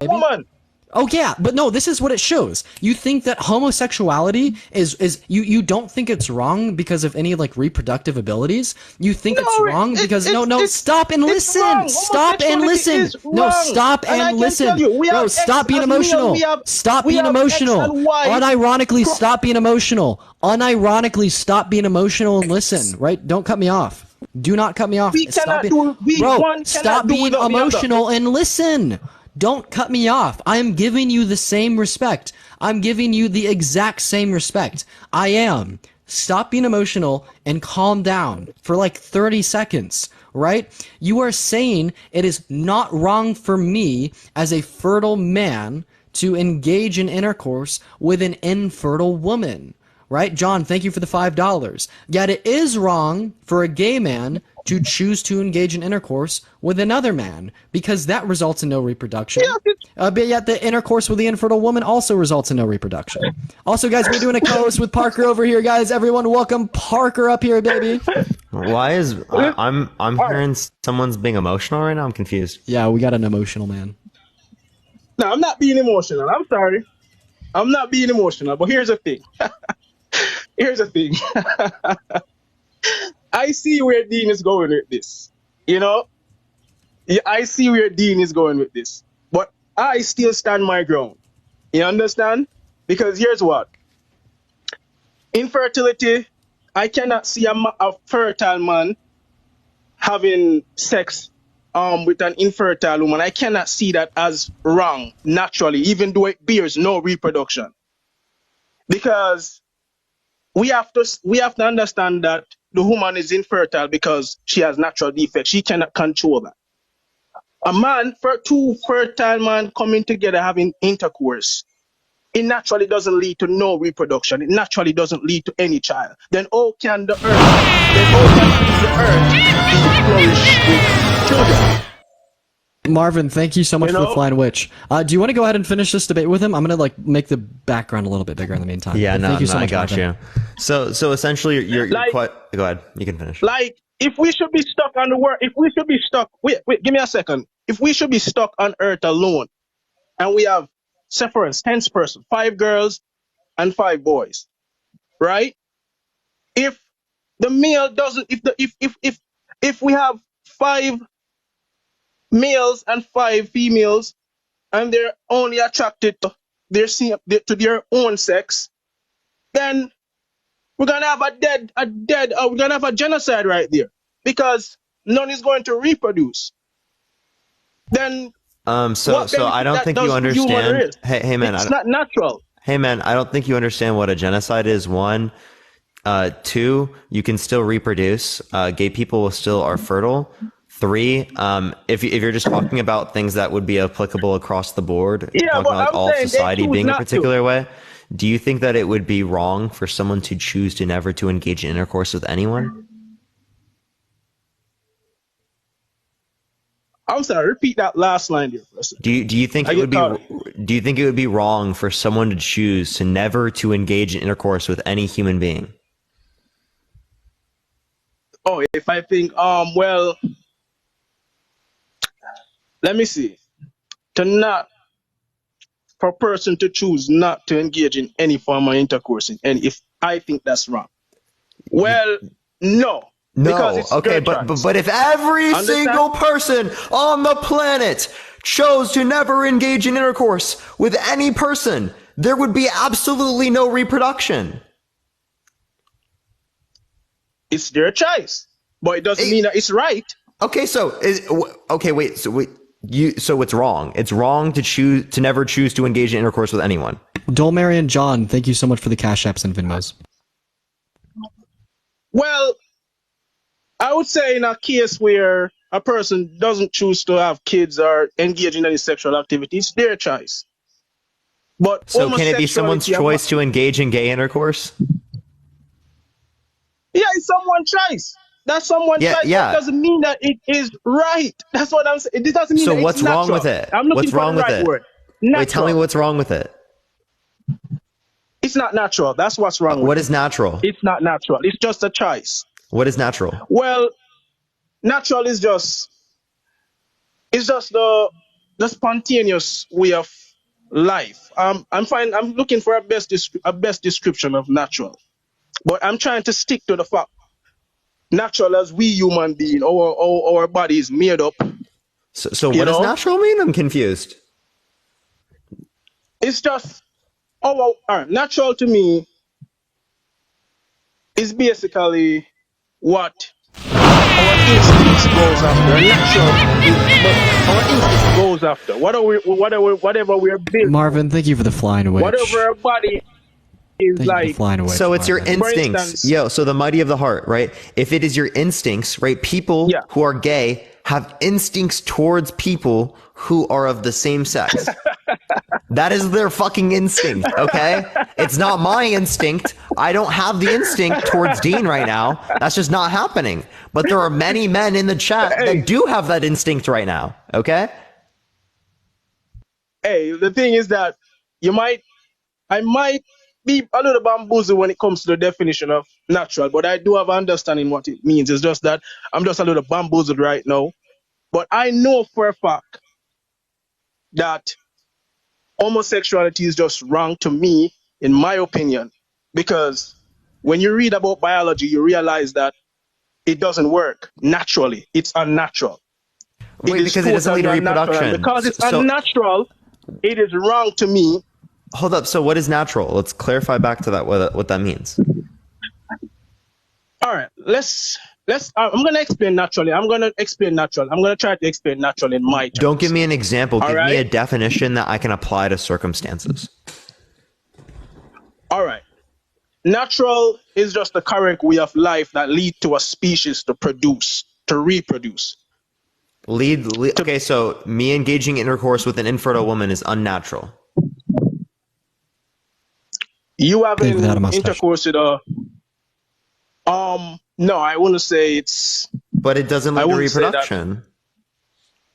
woman. Oh yeah, but no, this is what it shows. You think that homosexuality is you don't think it's wrong because of any like reproductive abilities. You think it's wrong because stop and listen. Stop and listen. No, stop and listen. No, stop being emotional. Stop being emotional. Unironically stop being emotional. Unironically stop being emotional and listen, right? Don't cut me off. Do not cut me off. Stop being emotional and listen. Don't cut me off. I am giving you the same respect. I'm giving you the exact same respect. I am. Stop being emotional and calm down for like 30 seconds, right? You are saying it is not wrong for me as a fertile man to engage in intercourse with an infertile woman, right? John, thank you for the $5. Yet it is wrong for a gay man to choose to engage in intercourse with another man because that results in no reproduction. But yet the intercourse with the infertile woman also results in no reproduction. Also, guys, we're doing a co-host with Parker over here, guys. Everyone, welcome Parker up here, baby. Why is I'm hearing someone's being emotional right now? I'm confused. Yeah, we got an emotional man. No, I'm not being emotional. I'm sorry. I'm not being emotional. But here's the thing. Here's the thing. I see where Dean is going with this. You know? I see where Dean is going with this. But I still stand my ground. You understand? Because here's what. Infertility, I cannot see a fertile man having sex with an infertile woman. I cannot see that as wrong naturally, even though it bears no reproduction. Because we have to understand that the woman is infertile because she has natural defects. She cannot control that. A man, for two fertile men coming together having intercourse, it naturally doesn't lead to no reproduction. It naturally doesn't lead to any child. Then how can the earth flourish with children? Marvin, thank you so much for the flying witch. Do you want to go ahead and finish this debate with him? I'm gonna like make the background a little bit bigger in the meantime. Yeah, thank you so much, I got Marvin. you. So essentially, you're like, quite. Go ahead, you can finish. Like, if we should be stuck on the world, if we should be stuck, wait, give me a second. If we should be stuck on Earth alone, and we have, say for instance, 10 person, 5 girls and 5 boys, right? If the male doesn't, if we have 5 males and 5 females, and they're only attracted to their own sex, then we're gonna have we're gonna have a genocide right there because none is going to reproduce. Then so I don't think you understand. Hey man, it's not natural. Hey man, I don't think you understand what a genocide is. 1, 2, you can still reproduce. Gay people still are fertile. 3, if you're just talking about things that would be applicable across the board, talking about like all society being a particular way, do you think that it would be wrong for someone to choose to never to engage in intercourse with anyone? I'm sorry, repeat that last line here. Do you think it would be wrong for someone to choose to never to engage in intercourse with any human being? Oh, if I think well, let me see. For a person to choose not to engage in any form of intercourse, and if I think that's wrong, well, no. Okay, but if every single person on the planet chose to never engage in intercourse with any person, there would be absolutely no reproduction. It's their choice, but it doesn't mean that it's right. Okay, so it's wrong. It's wrong to never choose to engage in intercourse with anyone. Dolmarian John, thank you so much for the Cash Apps and Venmos. Well, I would say in a case where a person doesn't choose to have kids or engage in any sexual activity, it's their choice. But so can it be someone's choice to engage in gay intercourse? Yeah, it's someone's choice. That's someone's choice. Yeah. That doesn't mean that it is right. That's what I'm saying. It doesn't mean that what's it's wrong natural. with it? I'm looking what's for wrong the with right it? word. Wait, tell me what's wrong with it. It's not natural. That's what's wrong with it. What is natural? It's not natural. It's just a choice. What is natural? Well, natural is just the the spontaneous way of life. I'm looking for a best description of natural, but I'm trying to stick to the fact natural as we human being, our body is made up. So what does natural mean? I'm confused. It's just natural to me is basically what our instincts goes after. But our instincts goes after. Whatever we're built. Marvin, thank you for the flying witch. Whatever our body is Thank you like. for flying away. So it's your Marvin. instincts. instance- So the mighty of the heart, right? If it is your instincts, right? People who are gay have instincts towards people who are of the same sex. That is their fucking instinct, okay? It's not my instinct. I don't have the instinct towards Dean right now. That's just not happening. But there are many men in the chat that do have that instinct right now, okay? Hey, the thing is that I might be a little bamboozled when it comes to the definition of natural, but I do have an understanding what it means. It's just that I'm just a little bamboozled right now. But I know for a fact that homosexuality is just wrong to me, in my opinion, because when you read about biology, you realize that it doesn't work naturally. It's unnatural. Wait, because it doesn't lead to reproduction. And because it's unnatural, it is wrong to me. Hold up. So what is natural? Let's clarify back to that, what that means. All right, I'm going to explain naturally. I'm going to try to explain natural in my terms. Don't give me an example. Give right? me a definition that I can apply to circumstances. All right. Natural is just the current way of life that leads to a species to reproduce. Okay, so me engaging intercourse with an infertile woman is unnatural. You having intercourse with a no, I wouldn't say it's. But it doesn't lead to reproduction.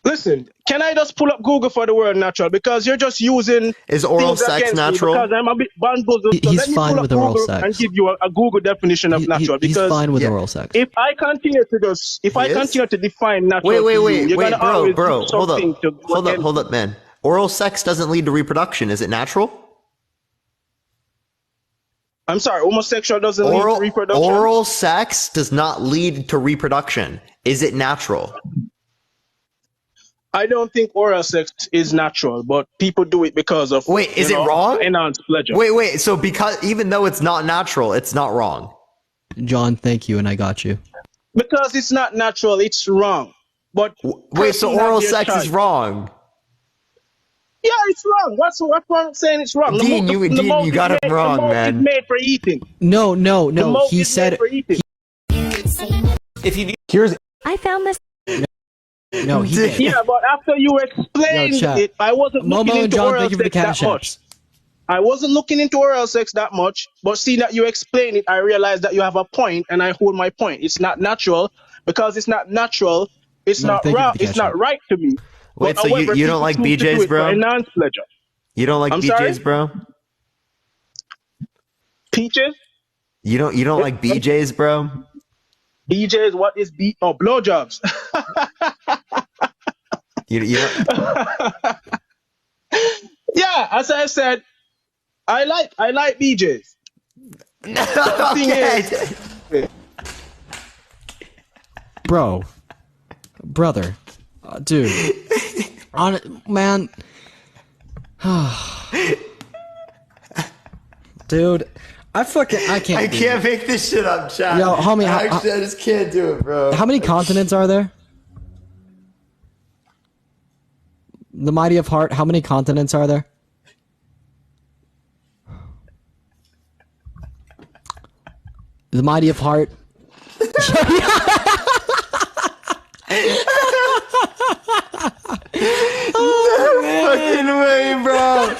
Listen, can I just pull up Google for the word natural? Because you're just using. Is oral sex natural? Because I'm a bit bamboozled. So He's fine with oral sex. And give you a Google definition of natural. He's fine with oral sex. If I continue to define natural, Wait, bro, hold up, man. Oral sex doesn't lead to reproduction. Is it natural? I'm sorry, homosexual doesn't lead to reproduction? Oral sex does not lead to reproduction. Is it natural? I don't think oral sex is natural, but people do it because of is it wrong? Enhanced pleasure. Wait. So because even though it's not natural, it's not wrong. John, thank you, and I got you. Because it's not natural, it's wrong. But wait, so oral sex is wrong? Yeah, it's wrong. What's I'm saying? It's wrong. Dean, you got it wrong, man. It's made for eating. No. He said. If you Here's. I found this. No, he did. Yeah, but after you explained it, I wasn't looking into oral sex that much. I wasn't looking into oral sex that much, but seeing that you explain it, I realized that you have a point, and I hold my point. It's not natural. Because it's not natural, it's not wrong, it's not right to me. Wait, so you don't like BJ's, bro? Enhanced pleasure. You don't like BJ's, bro? Peaches? You don't like BJ's, bro? BJ's, what is B? Oh, blowjobs. Yeah, as I said, I like BJ's. The thing is, brother, dude, man, dude, I can't. I can't make this shit up, chat. Yo, homie, I just can't do it, bro. How many continents are there? The Mighty of Heart, how many continents are there? The Mighty of Heart. Fucking way, bro.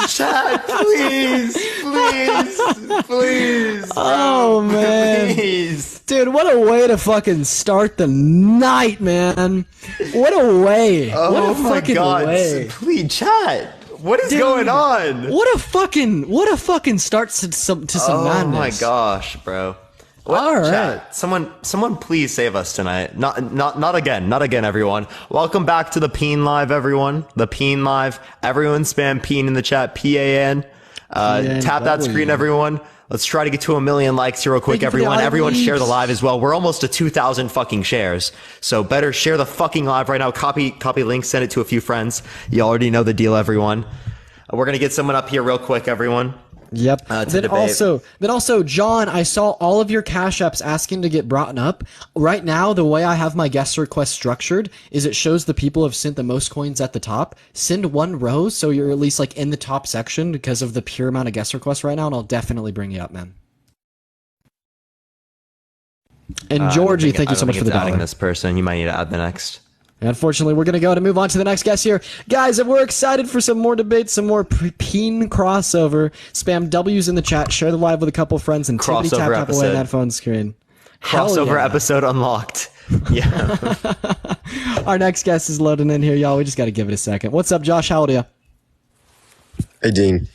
Chat, please. Oh, man. Please. Dude, what a way to fucking start the night, man. What a way. Oh, what a my fucking God. way. Please, chat. What is going on? What a fucking start to some madness. Oh my gosh, bro. What? All right. Chat, someone please save us tonight. Not again, everyone. Welcome back to the Peen Live, everyone. The Peen Live. Everyone spam Peen in the chat, PAN. Tap that screen, everyone. Let's try to get to 1 million likes here real quick, everyone. Everyone share the live as well. We're almost to 2,000 fucking shares. So better share the fucking live right now. Copy link, send it to a few friends. You already know the deal, everyone. We're going to get someone up here real quick, everyone. Yep. Then also, John, I saw all of your Cash Apps asking to get brought up. Right now, the way I have my guest request structured is it shows the people who have sent the most coins at the top. Send one row so you're at least like in the top section because of the pure amount of guest requests right now, and I'll definitely bring you up, man. And Georgie, thank you so much for the dollar. Adding this person, you might need to add the next. Unfortunately, we're going to go to move on to the next guest here. Guys, if we're excited for some more debates, some more Peen crossover, spam W's in the chat, share the live with a couple friends, and tippity tap away on that phone screen. Crossover episode unlocked. Yeah. Our next guest is loading in here, y'all. We just got to give it a second. What's up, Josh? How old are you? Hey, Dean.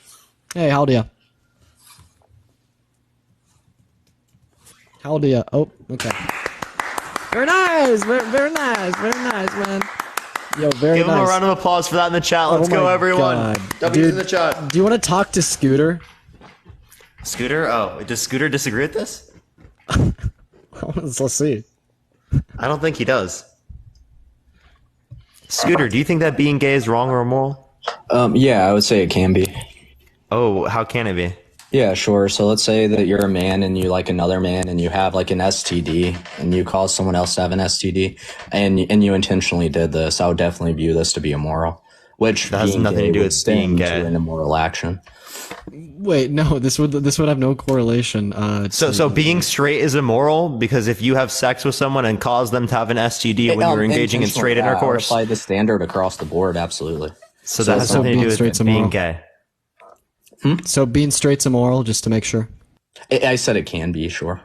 Hey, how old are you? How old are you? Oh, okay. Very nice, very nice, man. Yo, very Give nice. him a round of applause for that in the chat. Let's go, everyone. W's in the chat. Do you want to talk to Scooter? Scooter? Oh, does Scooter disagree with this? Let's see. I don't think he does. Scooter, do you think that being gay is wrong or immoral? Yeah, I would say it can be. Oh, how can it be? Yeah, sure. So let's say that you're a man and you like another man and you have like an STD and you cause someone else to have an STD and you intentionally did this. I would definitely view this to be immoral, which that has nothing to do with being gay. To an immoral action. Wait, no, this would have no correlation. So being straight is immoral because if you have sex with someone and cause them to have an STD when you're engaging in straight intercourse, apply the standard across the board. Absolutely. So that has nothing to do with being gay. So being straight's immoral, just to make sure. I said it can be, sure.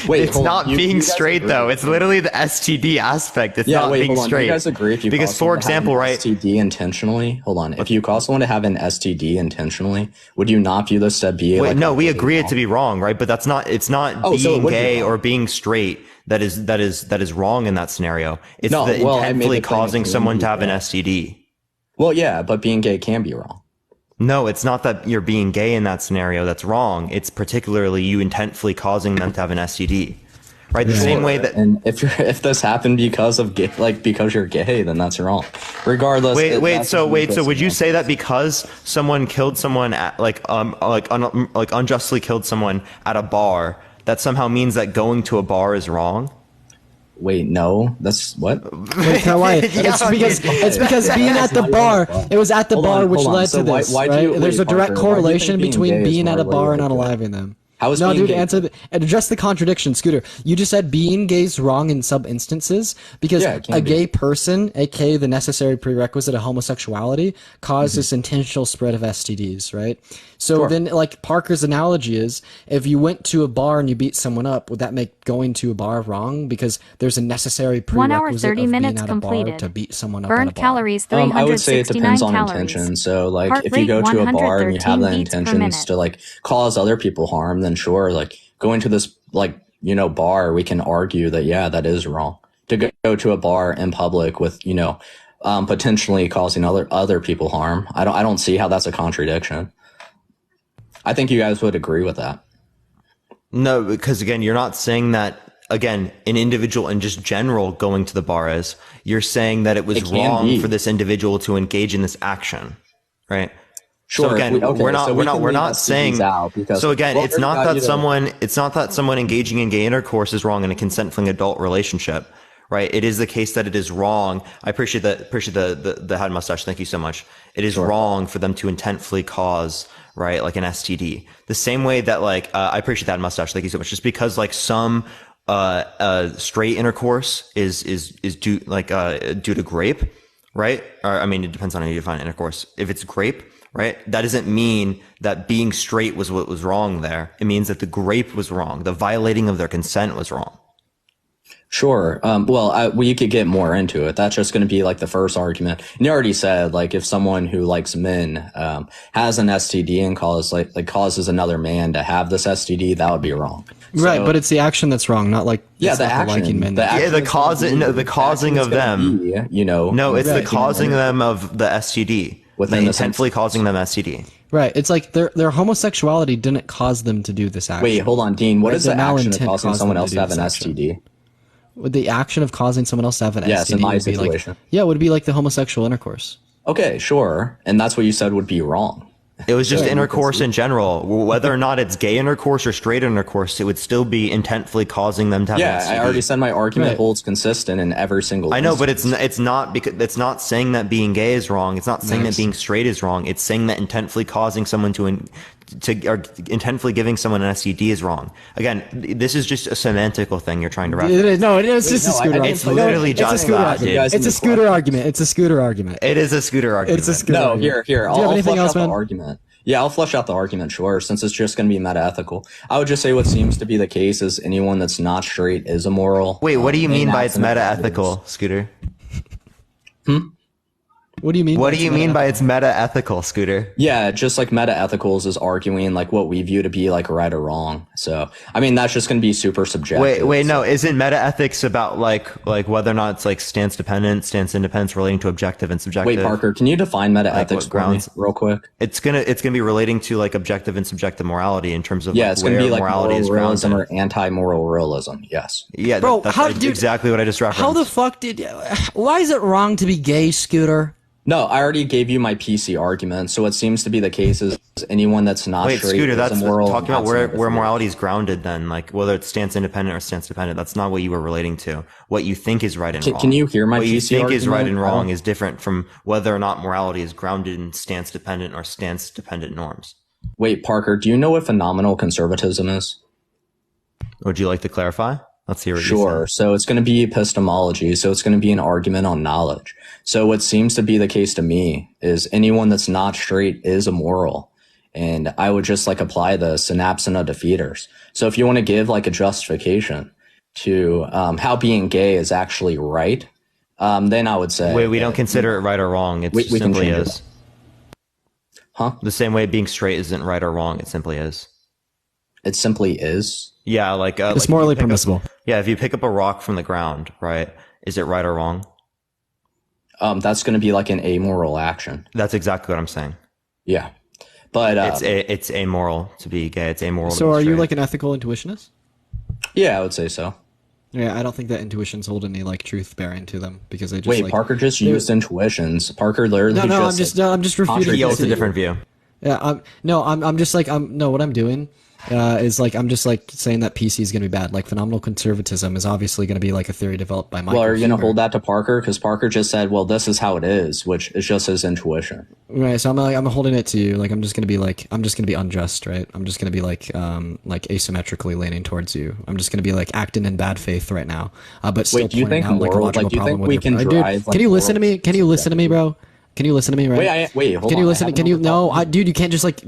Wait, it's not being straight though. It's literally the STD aspect. It's not being straight. Do you guys agree if you because, for example, right? STD intentionally. Hold on. If you cause someone to have an STD intentionally, would you not view this to be? Wait, no, we agree it to be wrong, right? But that's not. It's not being gay or being straight that is wrong in that scenario. It's intentfully causing someone to have an STD. Well, yeah, but being gay can be wrong. No, it's not that you're being gay in that scenario that's wrong. It's particularly you intentfully causing them to have an STD, right? The same way that. And if this happened because of gay, because you're gay, then that's wrong. Regardless. So would you say that because someone killed someone at unjustly killed someone at a bar, that somehow means that going to a bar is wrong? Wait, no, that's what? Wait, why? It's because being at the bar, it was at the bar which led to this. Right? There's a direct correlation between being at a bar and unaliving them. No, dude, address the contradiction, Scooter. You just said being gay is wrong in some instances because a gay person, aka the necessary prerequisite of homosexuality, caused this intentional spread of STDs, right? So then, like Parker's analogy is, if you went to a bar and you beat someone up, would that make going to a bar wrong? Because there's a necessary prerequisite 1 hour 30 minutes of being at completed. A bar to beat someone up. Burned calories 369 I would say it depends on calories. intention. So, like, Heart if you go to a bar and you have the beats per intentions to like cause other people harm, then sure, like going to this bar, we can argue that that is wrong. To go to a bar in public with potentially causing other people harm, I don't see how that's a contradiction. I think you guys would agree with that. No, because again, you're not saying that, again, an individual in just general going to the bar is. You're saying that it was wrong for this individual to engage in this action, right? Sure. So again, we're not saying. So again, it's not that someone engaging in gay intercourse is wrong in a consenting adult relationship, right? It is the case that it is wrong. I appreciate the head mustache. Thank you so much. It is wrong for them to intentfully cause, right, like an STD. The same way that I appreciate that mustache. Thank you so much. Just because some straight intercourse is due to grape, right? Or I mean, it depends on how you define intercourse. If it's grape, right, that doesn't mean that being straight was what was wrong there. It means that the grape was wrong. The violating of their consent was wrong. Sure. We could get more into it. That's just going to be like the first argument. And you already said, like, if someone who likes men has an STD and causes another man to have this STD, that would be wrong. Right, but it's the action that's wrong, not like the action. liking men. The causing of them. No, it's the causing them of the STD. Within intentfully causing them STD. Right, it's like their homosexuality didn't cause them to do this action. Wait, hold on, Dean. What is the action of causing caused someone them else to to do have an this action. STD? With the action of causing someone else to have an STD. Yes, in my would be situation. It would be like the homosexual intercourse. Okay, sure. And that's what you said would be wrong. It was just intercourse in general. Whether or not it's gay intercourse or straight intercourse, it would still be intentfully causing them to have an STD. I already said my argument holds consistent in every single I know, but it's not because it's not saying that being gay is wrong. It's not saying that being straight is wrong. It's saying that intentfully causing someone or intentfully giving someone an STD is wrong. Again, this is just a semantical thing you're trying to reference. It is just a scooter argument. It's literally just that, dude. It's a scooter argument. It's a scooter argument. It is a scooter argument. It's a scooter argument. Here. Do you have anything else, man? The argument. Yeah, I'll flesh out the argument, sure, since it's just going to be meta-ethical. I would just say what seems to be the case is anyone that's not straight is immoral. Wait, what do you mean by it's meta-ethical, Scooter? What do you mean? What do you mean by it's meta-ethical, Scooter? Yeah, just like meta-ethicals is arguing like what we view to be like right or wrong. So, I mean, that's just going to be super subjective. Wait, no, isn't meta-ethics about like whether or not it's like stance dependent, stance independence relating to objective and subjective? Wait, Parker, can you define meta-ethics for me real quick? It's gonna be relating to like objective and subjective morality in terms of it's going to be like morality moral is realism grounded. or anti-moral realism. Yes. Yeah, Bro, that's exactly what I just referenced. How the fuck why is it wrong to be gay, Scooter? No, I already gave you my PC argument. So what seems to be the case is anyone that's not straight Scooter, is that's immoral. talking about where morality is grounded then, like whether it's stance independent or stance dependent. That's not what you were relating to. What you think is right and wrong. Can you hear my what PC you think argument? is right and wrong is different from whether or not morality is grounded in stance dependent or stance dependent norms. Wait, Parker, do you know what phenomenal conservatism is? Would you like to clarify? Let's hear what you Sure. say. So it's going to be epistemology. So it's going to be an argument on knowledge. So what seems to be the case to me is anyone that's not straight is immoral. And I would just like apply the synapsina defeaters. So if you want to give like a justification to how being gay is actually right, then I would say... Wait, we don't consider it right or wrong. It simply is. Huh? The same way being straight isn't right or wrong. It simply is. It simply is? Yeah, like... it's morally permissible. If you pick up a rock from the ground, right, is it right or wrong? That's going to be like an amoral action. That's exactly what I'm saying. Yeah. But it's amoral to be gay. It's amoral to be So are you straight. like an ethical intuitionist? Yeah, I would say so. Yeah, I don't think that intuitions hold any like truth bearing to them because they just Wait, Parker just used intuitions. Parker literally I'm just refuting. He holds a different view. Yeah, what I'm doing is like I'm just like saying that PC is going to be bad. Like phenomenal conservatism is obviously going to be like a theory developed by Michael. Well, are you going to Huber. hold that to Parker? Because Parker just said, "Well, this is how it is," which is just his intuition. Right. So I'm holding it to you. Like I'm just going to be unjust, right? I'm just going to be like asymmetrically leaning towards you. I'm just going to be like acting in bad faith right now. But still do you think out, moral? like, a logical Do you think problem we with can your- drive? Dude, can you listen to me? Can you listen to me, bro? Can you listen to me, right? Wait, hold on. Can you listen? Can you? No, dude, you can't just like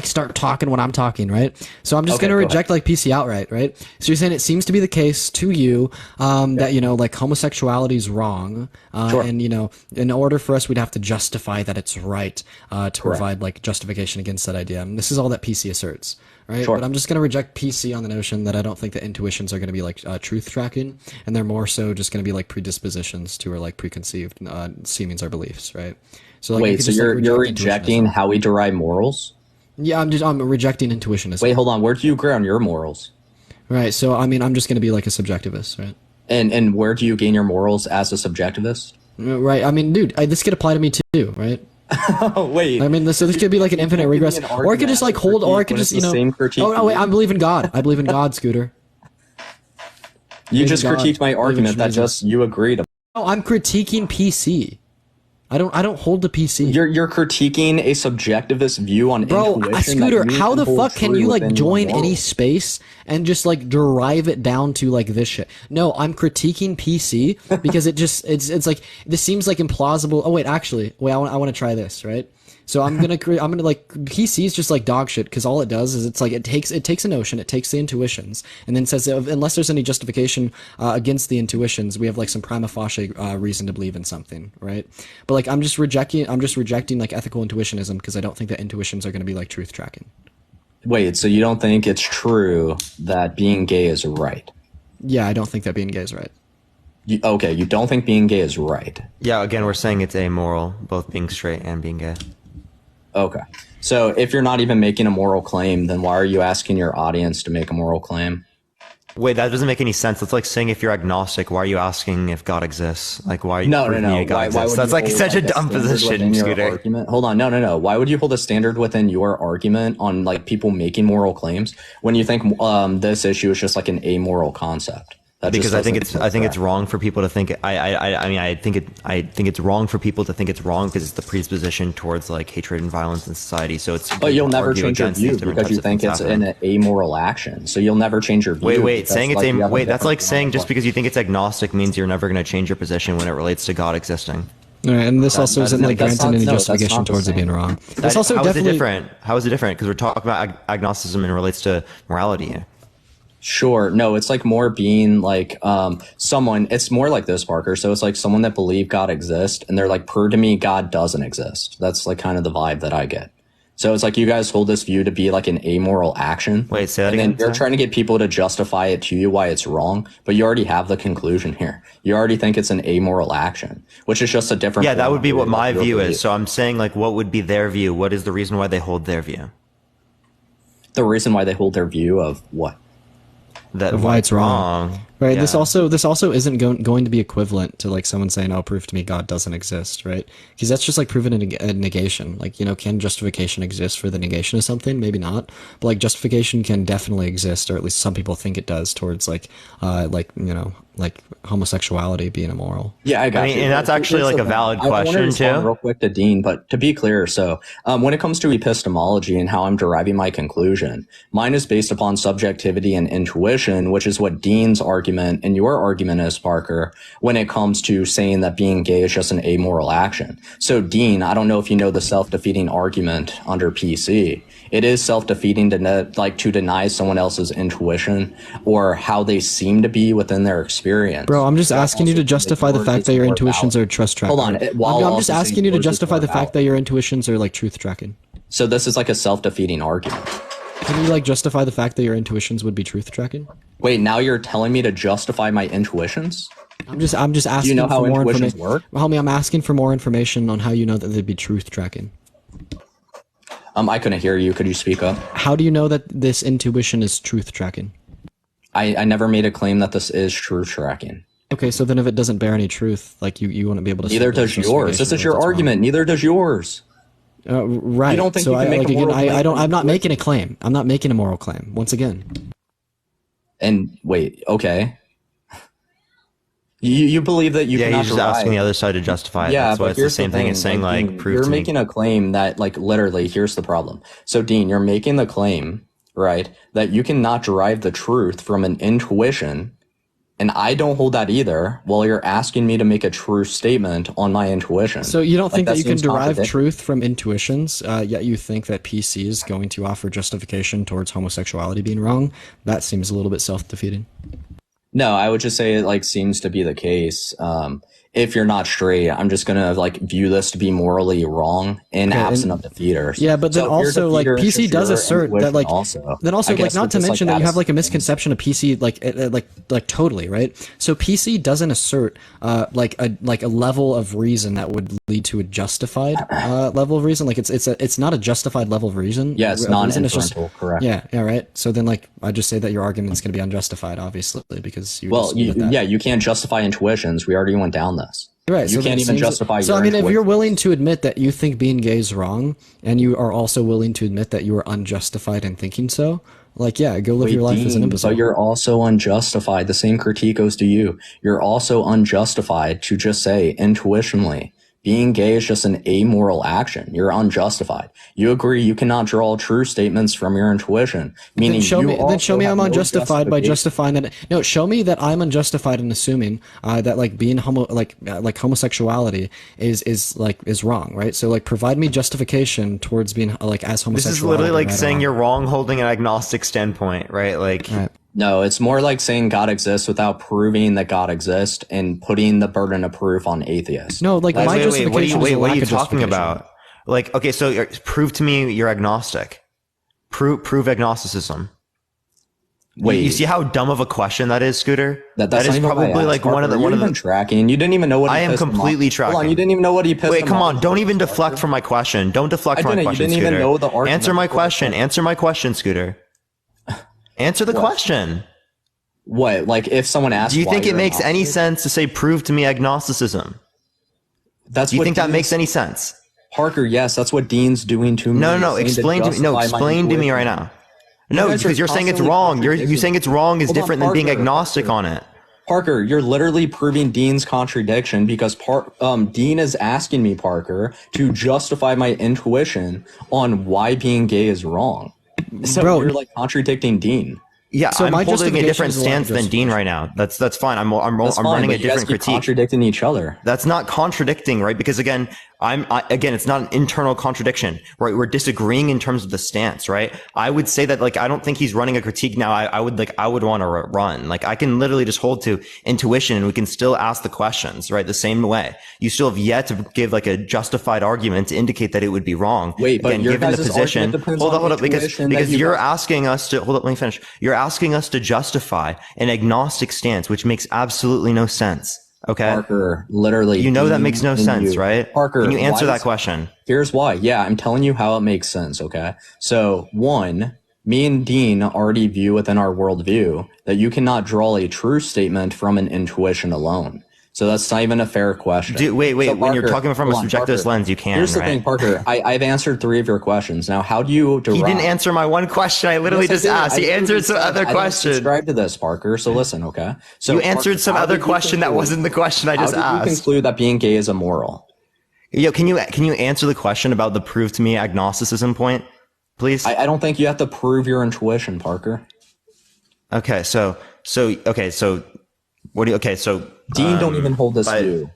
start talking when I'm talking, right? So I'm just going to reject like PC outright, right? So you're saying it seems to be the case to you that like homosexuality is wrong, and in order for us, we'd have to justify that it's right to provide like justification against that idea. And this is all that PC asserts. Right, but I'm just going to reject PC on the notion that I don't think that intuitions are going to be like truth tracking, and they're more so just going to be like predispositions to or like preconceived seemings or beliefs, right? So like, wait, so you're rejecting how we derive morals? Yeah, I'm rejecting intuitionism. Wait, hold on. Where do you ground your morals? Right. So I mean, I'm just going to be like a subjectivist, right? And where do you gain your morals as a subjectivist? Right. I mean, dude, this could apply to me too, right? Oh wait. I mean, this could be like an infinite regress, or I could just like hold, or I could just Oh no, wait! I believe in God. I believe in God, Scooter. You just critiqued my argument that just you agreed. Oh, I'm critiquing PC. I don't hold the PC. You're critiquing a subjectivist view on intuition. Scooter, how the fuck can you like join any morals. space and just like derive it down to like this shit? No, I'm critiquing PC because it's like this seems like implausible. Oh wait, actually, I want to try this, right? So I'm gonna like PC is just like dog shit because all it does is it's like it takes a notion, it takes the intuitions, and then says unless there's any justification against the intuitions, we have like some prima facie reason to believe in something, right? But like I'm just rejecting like ethical intuitionism because I don't think that intuitions are going to be like truth tracking. Wait, so you don't think it's true that being gay is right? Yeah, I don't think that being gay is right. You don't think being gay is right? Yeah, again, we're saying it's amoral, both being straight and being gay. Okay. So if you're not even making a moral claim, then why are you asking your audience to make a moral claim? Wait, that doesn't make any sense. It's like saying if you're agnostic, why are you asking if God exists? Like, why are you proving God exists? That's like such a dumb position, Scooter. Argument? Hold on, no. Why would you hold a standard within your argument on like people making moral claims when you think this issue is just like an amoral concept? Because I think it's wrong for people to think. I think it's wrong for people to think it's wrong because it's the predisposition towards like hatred and violence in society. So it's. But you'll never change your view because you think it's an amoral action. So you'll never change your view. Wait, saying it's that's like saying just because you think it's agnostic means you're never going to change your position when it relates to God existing. All right, and this also isn't like granting any justification towards it being wrong. That's also definitely different. How is it different? Because we're talking about agnosticism and it relates to morality here. Sure. No, it's like more being like someone. It's more like this, Parker. So it's like someone that believe God exists and they're like, prove to me God doesn't exist. That's like kind of the vibe that I get. So it's like you guys hold this view to be like an amoral action. Wait, say that again. And then you're trying to get people to justify it to you why it's wrong, but you already have the conclusion here. You already think it's an amoral action, which is just a different. Yeah, that would be what my view is. So I'm saying like, what would be their view? What is the reason why they hold their view? The reason why they hold their view of what? Of why it's wrong. Right. Yeah. This also isn't going to be equivalent to like someone saying, "Oh, prove to me God doesn't exist," right? Because that's just like proving a negation. Like, can justification exist for the negation of something? Maybe not. But like justification can definitely exist, or at least some people think it does towards like homosexuality being immoral. Yeah, I got you. And that's actually like a valid question too. Real quick to Dean, but to be clear, so when it comes to epistemology and how I'm deriving my conclusion, mine is based upon subjectivity and intuition, which is what Dean's argument and your argument is, Parker, when it comes to saying that being gay is just an amoral action. So Dean, I don't know if you know the self-defeating argument under PC. It is self-defeating to deny someone else's intuition or how they seem to be within their experience. Bro, I'm just asking you to justify the fact that your intuitions are trust tracking. Hold on. I'm just asking you to justify the fact that your intuitions are like truth tracking. So this is like a self-defeating argument. Can you like justify the fact that your intuitions would be truth tracking? Wait, now you're telling me to justify my intuitions? I'm just asking. Do you know how intuitions work? Homie, I'm asking for more information on how you know that they'd be truth tracking. I couldn't hear you. Could you speak up? How do you know that this intuition is truth tracking? I never made a claim that this is truth tracking. Okay, so then if it doesn't bear any truth, like you wouldn't be able to. Neither does yours. This is your argument. Neither does yours. Right. You don't think you can make a moral claim? I'm not making a claim. I'm not making a moral claim. Once again. And wait, okay. You believe that you cannot you're just asking the other side to justify it. Yeah, that's why it's the same thing as saying like, Dean, prove you're to me. making a claim that like literally here's the problem. So Dean, you're making the claim, right, that you cannot derive the truth from an intuition, and I don't hold that either. Well, you're asking me to make a true statement on my intuition. So you don't think that you can derive truth from intuitions, yet you think that PC is going to offer justification towards homosexuality being wrong? That seems a little bit self-defeating. No, I would just say it like seems to be the case. If you're not straight, I'm just gonna like view this to be morally wrong and absent of defeaters. Yeah, but then so also like PC does assert that like then also like not to mention that you have like a misconception of PC like totally right. So PC doesn't assert like a level of reason that would lead to a justified level of reason. Like it's not a justified level of reason. Yeah, it's non-inferential, correct. Yeah, right. So then like I just say that your argument's going to be unjustified, obviously, because you you can't justify intuitions. We already went down this. Right, you can't even justify. So I mean, if you're willing to admit that you think being gay is wrong, and you are also willing to admit that you are unjustified in thinking so, like, yeah, go live your life as an imbecile. But you're also unjustified. The same critique goes to you. You're also unjustified to just say intuitionally Being gay is just an amoral action. You're unjustified. You agree you cannot draw true statements from your intuition, meaning then show me I'm unjustified by justifying. justifying that. No, show me that I'm unjustified in assuming that like being like homosexuality is wrong, right? So like provide me justification towards being like as homosexual. This is literally like saying you're wrong holding an agnostic standpoint, right? Like. Right. No, it's more like saying God exists without proving that God exists and putting the burden of proof on atheists. No, like my justification. What are you talking about? Like, okay, so prove to me you're agnostic. Prove agnosticism. Wait, you see how dumb of a question that is, Scooter? That is probably like one of the tracking. You didn't even know what. I am completely tracking. Hold on, you didn't even know what he pissed. Wait, come on! Don't even deflect from my question. Don't deflect from my question, You didn't even know the argument. Answer my question. Answer my question, Scooter. Answer the question. What? Like if someone asks, do you think it makes any sense to say prove to me agnosticism? Do you think that makes any sense? Parker, yes, that's what Dean's doing to me. No, explain to me. No, explain to me right now. No, because you're saying it's wrong. You saying it's wrong is different than being agnostic on it. Parker, you're literally proving Dean's contradiction because Dean is asking me, Parker, to justify my intuition on why being gay is wrong. So you're like contradicting Dean. Yeah, so I'm holding a different stance than Dean right now. That's fine. I'm running a different critique. Contradicting each other. That's not contradicting, right? Because again, it's not an internal contradiction, right? We're disagreeing in terms of the stance, right? I would say that like I don't think he's running a critique now. I would want to run. Like I can literally just hold to intuition and we can still ask the questions, right? The same way. You still have yet to give like a justified argument to indicate that it would be wrong. Wait, but again, given the position, hold up, because you're asking us to hold up. Let me finish. You're asking us to justify an agnostic stance, which makes absolutely no sense. Okay. Parker, literally. You know that makes no sense, right? Parker, can you answer that question? Here's why. Yeah, I'm telling you how it makes sense, okay? So, one, me and Dean already view within our worldview that you cannot draw a true statement from an intuition alone. So that's not even a fair question. Wait. So Parker, when you're talking from a subjective lens, you can. Here's the thing, Parker. I've answered 3 of your questions. Now, how do you derive? He didn't answer my one question. I literally just asked. He answered some other question. Subscribe to this, Parker. So listen, okay? So you answered some other question that wasn't the question I just asked. How did you conclude that being gay is immoral? Yo, can you answer the question about the prove to me agnosticism point, please? I don't think you have to prove your intuition, Parker. Okay, so what do you? Okay, so. Dean don't even hold this view.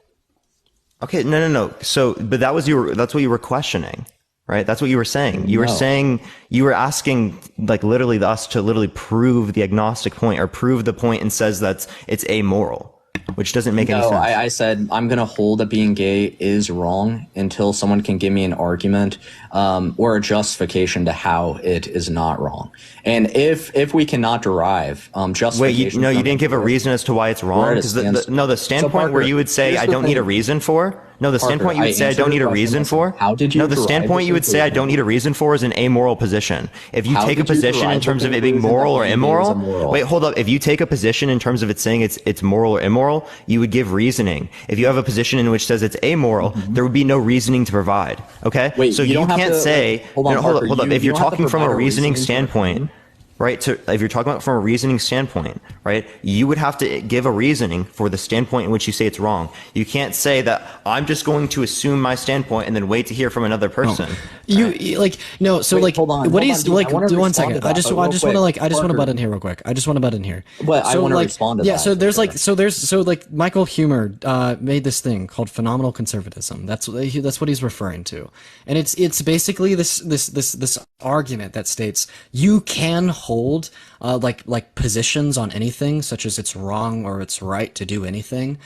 Okay, no. So, but that's what you were questioning, right? That's what you were saying. You were saying, you were asking like literally us to literally prove the agnostic point or prove the point and says that it's amoral, which doesn't make any sense. I said I'm going to hold that being gay is wrong until someone can give me an argument or a justification to how it is not wrong. And if we cannot derive justification. Wait, you didn't give a reason as to why it's wrong? Because the standpoint where you would say I don't need a reason for. No, the standpoint you would say I don't need a reason for. How did you? No, the standpoint you would say I don't need a reason for is an amoral position. If you take a position in terms of it being moral or immoral, wait, hold up. If you take a position in terms of it saying it's moral or immoral, you would give reasoning. If you have a position in which says it's amoral, there would be no reasoning to provide. Okay, wait, so you can't say. Hold up. If you're talking from a reasoning standpoint. Right. So if you're talking about from a reasoning standpoint, right, you would have to give a reasoning for the standpoint in which you say it's wrong. You can't say that I'm just going to assume my standpoint and then wait to hear from another person. No. Hold on. What he's like? Do 1 second. I just want to butt in here real quick. I just want to butt in here. But I want to respond to that. Yeah. So Michael Huemer made this thing called phenomenal conservatism. That's what he's referring to, and it's basically this argument that states you can hold like positions on anything, such as it's wrong or it's right to do anything,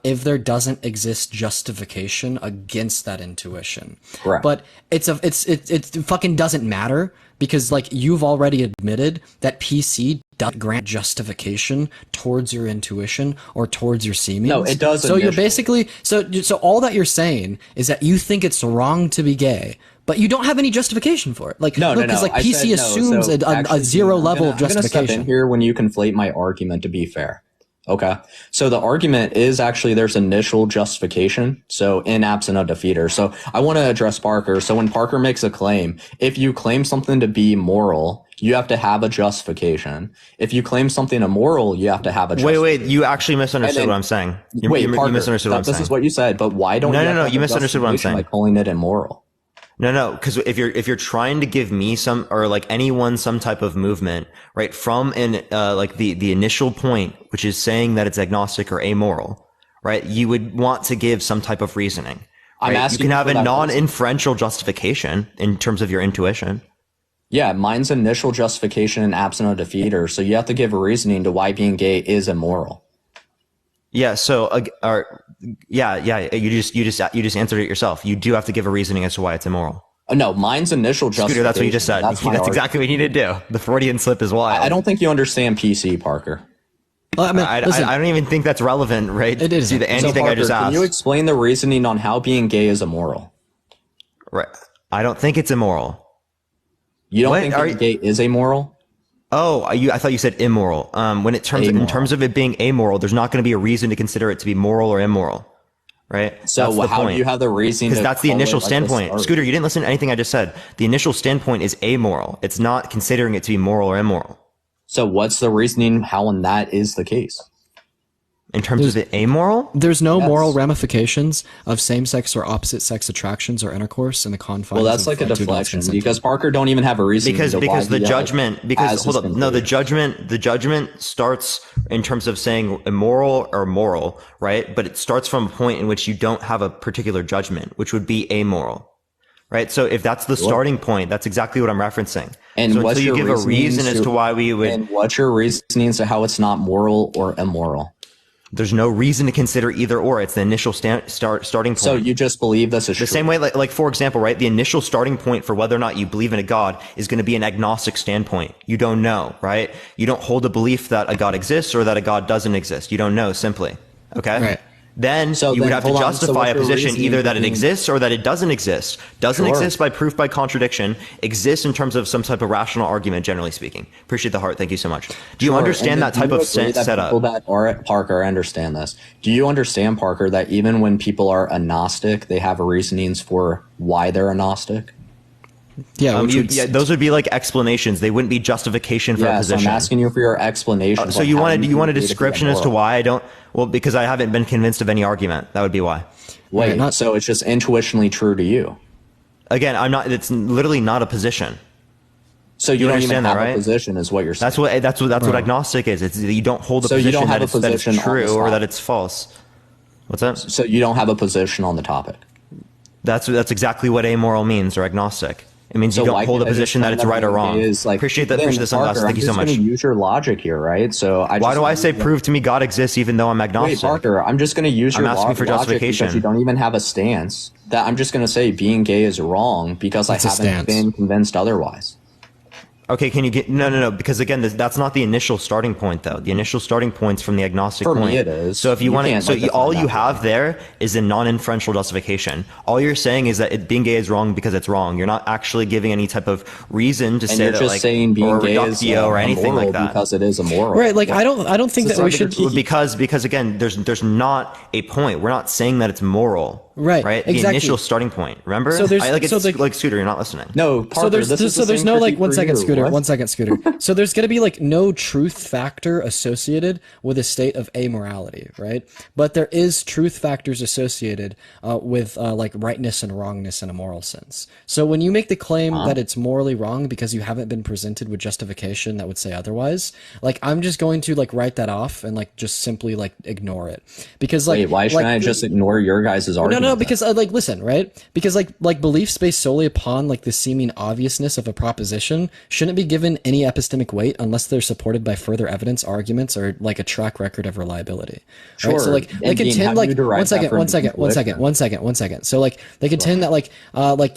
if there doesn't exist justification against that intuition. Correct. But it fucking doesn't matter because like you've already admitted that PC doesn't grant justification towards your intuition or towards your seemings. No, it doesn't. So you're basically so all that you're saying is that you think it's wrong to be gay. But you don't have any justification for it. Like, because like PC assumes a zero level of justification. I'm going to step in here when you conflate my argument to be fair. Okay. So the argument is actually there's initial justification. So in absent of defeater. So I want to address Parker. So when Parker makes a claim, if you claim something to be moral, you have to have a justification. If you claim something immoral, you have to have a justification. Wait, you actually misunderstood what I'm saying. You misunderstood what I'm saying. This is what you said, but why don't No, you misunderstood what I'm saying. By calling it immoral? No, because if you're trying to give me some, or like anyone, some type of movement, right, from like the initial point, which is saying that it's agnostic or amoral, right, you would want to give some type of reasoning. Right? I'm asking you can have a non-inferential reason. justification in terms of your intuition. Yeah, mine's initial justification and absent of defeater. So you have to give a reasoning to why being gay is immoral. Yeah. So, yeah. You just answered it yourself. You do have to give a reasoning as to why it's immoral. No, mine's initial justification. Scooter, that's what you just said. That's exactly what you need to do. The Freudian slip is wild. I don't think you understand PC, Parker. Well, I don't even think that's relevant, right? It is. To anything Parker, I just asked. Can you explain the reasoning on how being gay is immoral? Right. I don't think it's immoral. You don't think being gay is amoral? Oh, I thought you said immoral. In terms of it being amoral, there's not going to be a reason to consider it to be moral or immoral, right? So how do you have the reason? Because that's the initial standpoint. Scooter, you didn't listen to anything I just said. The initial standpoint is amoral. It's not considering it to be moral or immoral. So what's the reasoning how and that is the case? In terms of it amoral? There's no moral ramifications of same-sex or opposite-sex attractions or intercourse in the confines. Well, that's like a deflection because Parker don't even have a reason. Because the judgment starts in terms of saying immoral or moral, right? But it starts from a point in which you don't have a particular judgment, which would be amoral. Right. So if that's the starting point, that's exactly what I'm referencing. And so until you give a reason as to why we would. And what's your reasoning as to how it's not moral or immoral? There's no reason to consider either or. It's the initial starting point. So you just believe this is the same way, like for example, right? The initial starting point for whether or not you believe in a God is going to be an agnostic standpoint. You don't know, right? You don't hold a belief that a God exists or that a God doesn't exist. You don't know simply. Okay. Right. Then you would have to justify a position either that it exists or that it doesn't exist. Doesn't exist by proof by contradiction. Exists in terms of some type of rational argument, generally speaking. Appreciate the heart. Thank you so much. Do you understand that type of setup? People that are at Parker, I understand this. Do you understand, Parker, that even when people are agnostic, they have reasonings for why they're agnostic? Yeah, those would be like explanations. They wouldn't be justification for a position. So I'm asking you for your explanation. So you want a description as to why I don't? Well, because I haven't been convinced of any argument. That would be why. Wait, so it's just intuitionally true to you? Again, I'm not. It's literally not a position. So you don't even have a position, is what you're saying. That's what agnostic is. It's you don't hold a position that it's true or that it's false. What's that? So you don't have a position on the topic. That's exactly what amoral means, or agnostic. It means you don't hold a position that it's right or wrong. Appreciate that. Appreciate this. Thank you so much. I'm just going to use your logic here, right? So why do I say prove to me God exists even though I'm agnostic? Wait, Parker, I'm just going to use your asking for justification because you don't even have a stance. That I'm just going to say being gay is wrong because I haven't been convinced otherwise. Okay, can you get no because again that's not the initial starting point though. The initial starting point's from the agnostic point. For me it is. So if you want to, all you have there is a non-inferential justification. All you're saying is that being gay is wrong because it's wrong. You're not actually giving any type of reason to say that just saying being gay is or anything like that because it is immoral. Right? Like I don't think that we should because again there's not a point. We're not saying that it's moral. Right. The initial starting point. Remember? So there's like Scooter, you're not listening. No, Parker, there's no like 1 second, Scooter. 1 second, Scooter. So there's going to be like no truth factor associated with a state of amorality, right? But there is truth factors associated with like rightness and wrongness in a moral sense. So when you make the claim that it's morally wrong because you haven't been presented with justification that would say otherwise, like I'm just going to like write that off and like just simply like ignore it because like why should I just ignore your guys' argument? No, because like listen, right? Because like beliefs based solely upon like the seeming obviousness of a proposition shouldn't be given any epistemic weight unless they're supported by further evidence, arguments, or like a track record of reliability. Sure. Right? So like they contend like 1 second. So like they contend that like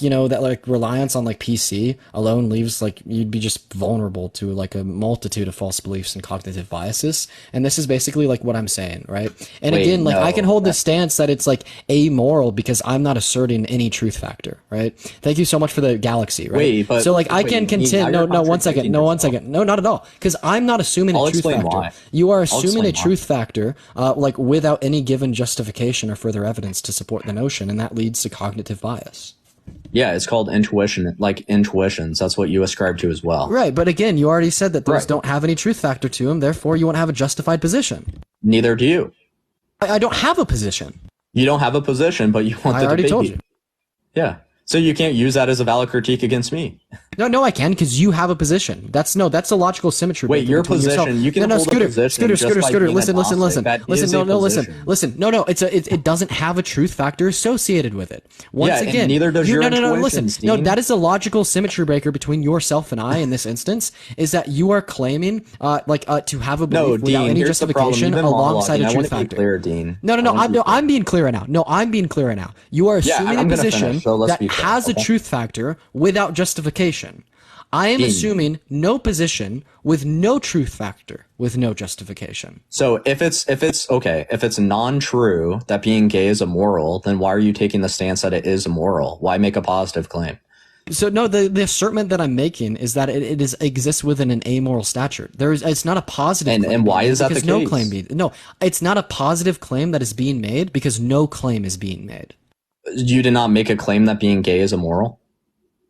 you know that like reliance on like PC alone leaves like you'd be just vulnerable to like a multitude of false beliefs and cognitive biases. And this is basically like what I'm saying, right? And again, like I can hold the stance that it's like amoral immoral because I'm not asserting any truth factor, right? Thank you so much for the galaxy, right? Wait, but so like I can contend. No, now you're one second. No, one second. No, not at all. Because I'm not assuming I'll a truth explain factor. why. You are I'll assuming a explain why. truth factor, like without any given justification or further evidence to support the notion, and that leads to cognitive bias. Yeah, it's called intuition, like intuitions. That's what you ascribe to as well. Right, but again, you already said that those Right. don't have any truth factor to them. Therefore, you won't have a justified position. Neither do you. I don't have a position. You don't have a position, but you want I the already debate. told you. Yeah. So you can't use that as a valid critique against me. No, I can because you have a position. That's a logical symmetry. Wait, breaker your between position, yourself. you can hold a Scooter, position Scooter, just Scooter, by Scooter. being Listen. agnostic. That is a position. Listen. No. It doesn't have a truth factor associated with it. Once Yeah, and again, neither does your listen. intuitions, No, Dean. that is a logical symmetry breaker between yourself and I in this instance. Is that you are claiming to have a belief No, without Dean, any here's the problem. justification You've been alongside monologuing. a I truth want to be factor. clear, Dean. I'm being clear right now. No, I'm being clear right now. You are Yeah, assuming I'm a gonna position finish, so let's that be clear, has okay? a truth factor without justification. I am assuming no position with no truth factor with no justification. So if it's non-true that being gay is immoral, then why are you taking the stance that it is immoral? Why make a positive claim? So no, the assertion that I'm making is that it exists within an amoral stature. It's not a positive And- claim and why being is made that because the no case? claim no, it's not a positive claim that is being made because no claim is being made. You did not make a claim that being gay is immoral?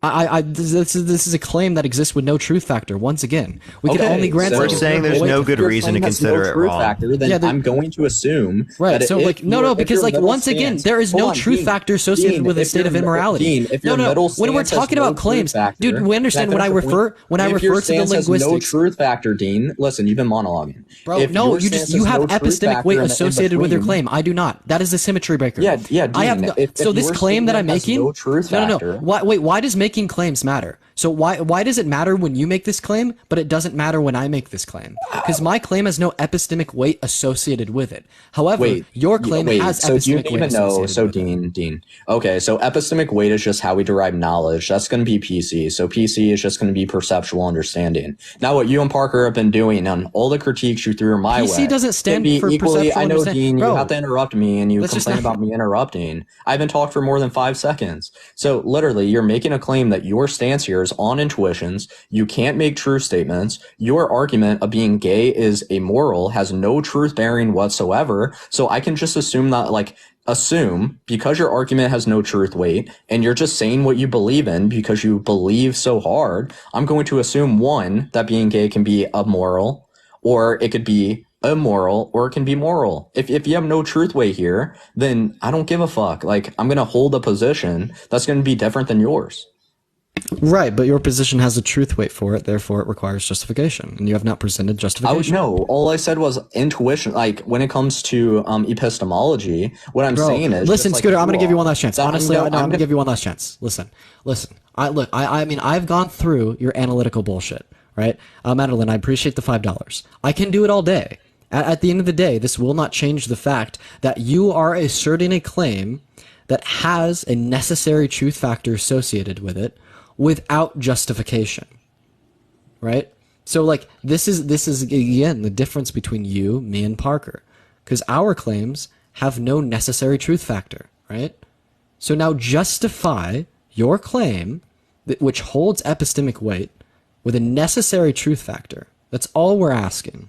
This is a claim that exists with no truth factor. Once again, we can Okay, only grant. so We're saying there's no good your reason to claim has consider no it truth wrong. factor, then Yeah, I'm going to assume Right. that So if like your- if because your like middle once again, stance- there is Hold no on, truth Dean, factor associated Dean, with a if state your of middle- immorality. Dean, if your no. middle When we're stance has talking no about claims, truth factor, dude, we understand when I refer if your to the stance has no linguistics. truth factor, Dean, listen, you've been monologuing. Bro, If no, your you stance you has have no truth epistemic factor weight in associated with your between- claim. I do not. That is a symmetry breaker. Yeah, I have Dean, no, if so this your claim that I'm statement has making. no truth No. factor- Why does making claims matter? So why does it matter when you make this claim, but it doesn't matter when I make this claim? Because my claim has no epistemic weight associated with it. However, your claim has so do you epistemic weight even know? associated So with it. Dean. Okay, so epistemic weight is just how we derive knowledge. That's going to be PC. So PC is just going to be perceptual understanding. Now, what you and Parker have been doing on all the critiques you threw my way, PC doesn't stand can be for equally. perceptual I know, understanding. Dean. Bro, you have to interrupt me, and you let's just complain not- about me interrupting. I haven't talked for more than 5 seconds. So literally, you're making a claim that your stance here is on intuitions. You can't make true statements. Your argument of being gay is amoral has no truth bearing whatsoever. So I can just assume that, because your argument has no truth weight and you're just saying what you believe in because you believe so hard, I'm going to assume one, that being gay can be immoral, or it could be immoral, or it can be moral. If you have no truth weight here, then I don't give a fuck. Like, I'm going to hold a position that's going to be different than yours. Right, but your position has a truth weight for it, therefore it requires justification, and you have not presented justification. No, all I said was intuition. Like, when it comes to epistemology, what I'm saying is, listen, just like Scooter, I'm going to give you are, one last chance. that Honestly, I'm gonna going to give you one last chance. Listen. I mean, I've gone through your analytical bullshit, right? Madeline, I appreciate the $5. I can do it all day. At the end of the day, this will not change the fact that you are asserting a claim that has a necessary truth factor associated with it without justification, right? So like this is again the difference between you, me, and Parker, because our claims have no necessary truth factor, right? So now justify your claim which holds epistemic weight with a necessary truth factor. That's all we're asking.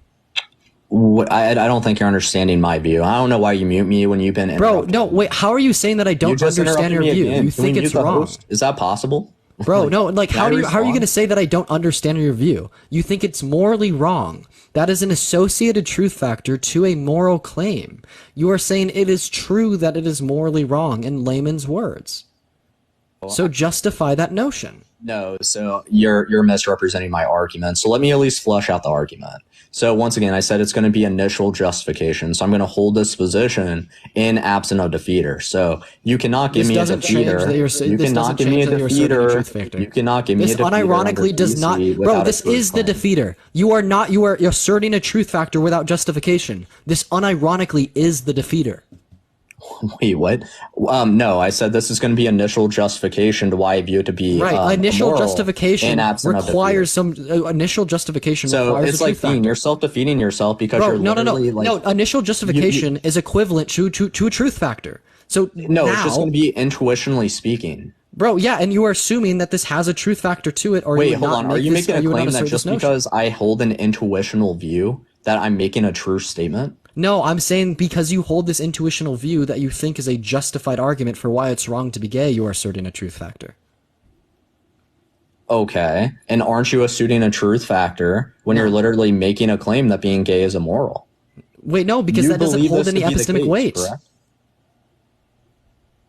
I don't think you're understanding my view. I don't know why you mute me when you've been Bro, interrupted. no, wait, how are you saying that I You don't just understand your interrupted me view? again. You Can we think mute it's the wrong. host? Is that possible? Bro, no, like Can how I are you respond? going to say that I don't understand your view? You think it's morally wrong. That is an associated truth factor to a moral claim. You are saying it is true that it is morally wrong in layman's words. So justify that notion. No, so you're misrepresenting my argument. So let me at least flush out the argument. So once again, I said it's going to be initial justification. So I'm going to hold this position in absent of defeater. So you cannot give This me a doesn't change defeater. that you're You this cannot doesn't give me a change that you're asserting a defeater. truth factor. You cannot give me a This defeater. unironically does not, bro. This is the defeater. You are not. You are asserting a truth factor without justification. This unironically is the defeater. Wait, what? No, I said this is going to be initial justification to why I view it to be Right. Initial immoral justification and absent of requires defeater. some initial justification. So requires it's a like truth factor. Dean, you're self-defeating yourself because Bro, you're no. literally like No, initial justification is equivalent to a truth factor. So No, now, it's just going to be intuitionally speaking. bro, yeah, and you are assuming that this has a truth factor to it, or Wait, you would hold not on. make Are you this, making a you would not claim that assert just this notion. because I hold an intuitional view that I'm making a true statement? No, I'm saying because you hold this intuitional view that you think is a justified argument for why it's wrong to be gay, you are asserting a truth factor. Okay. And aren't you asserting a truth factor when you're literally making a claim that being gay is immoral? Wait, no, because You that doesn't believe hold this any to be the epistemic case, weight. correct?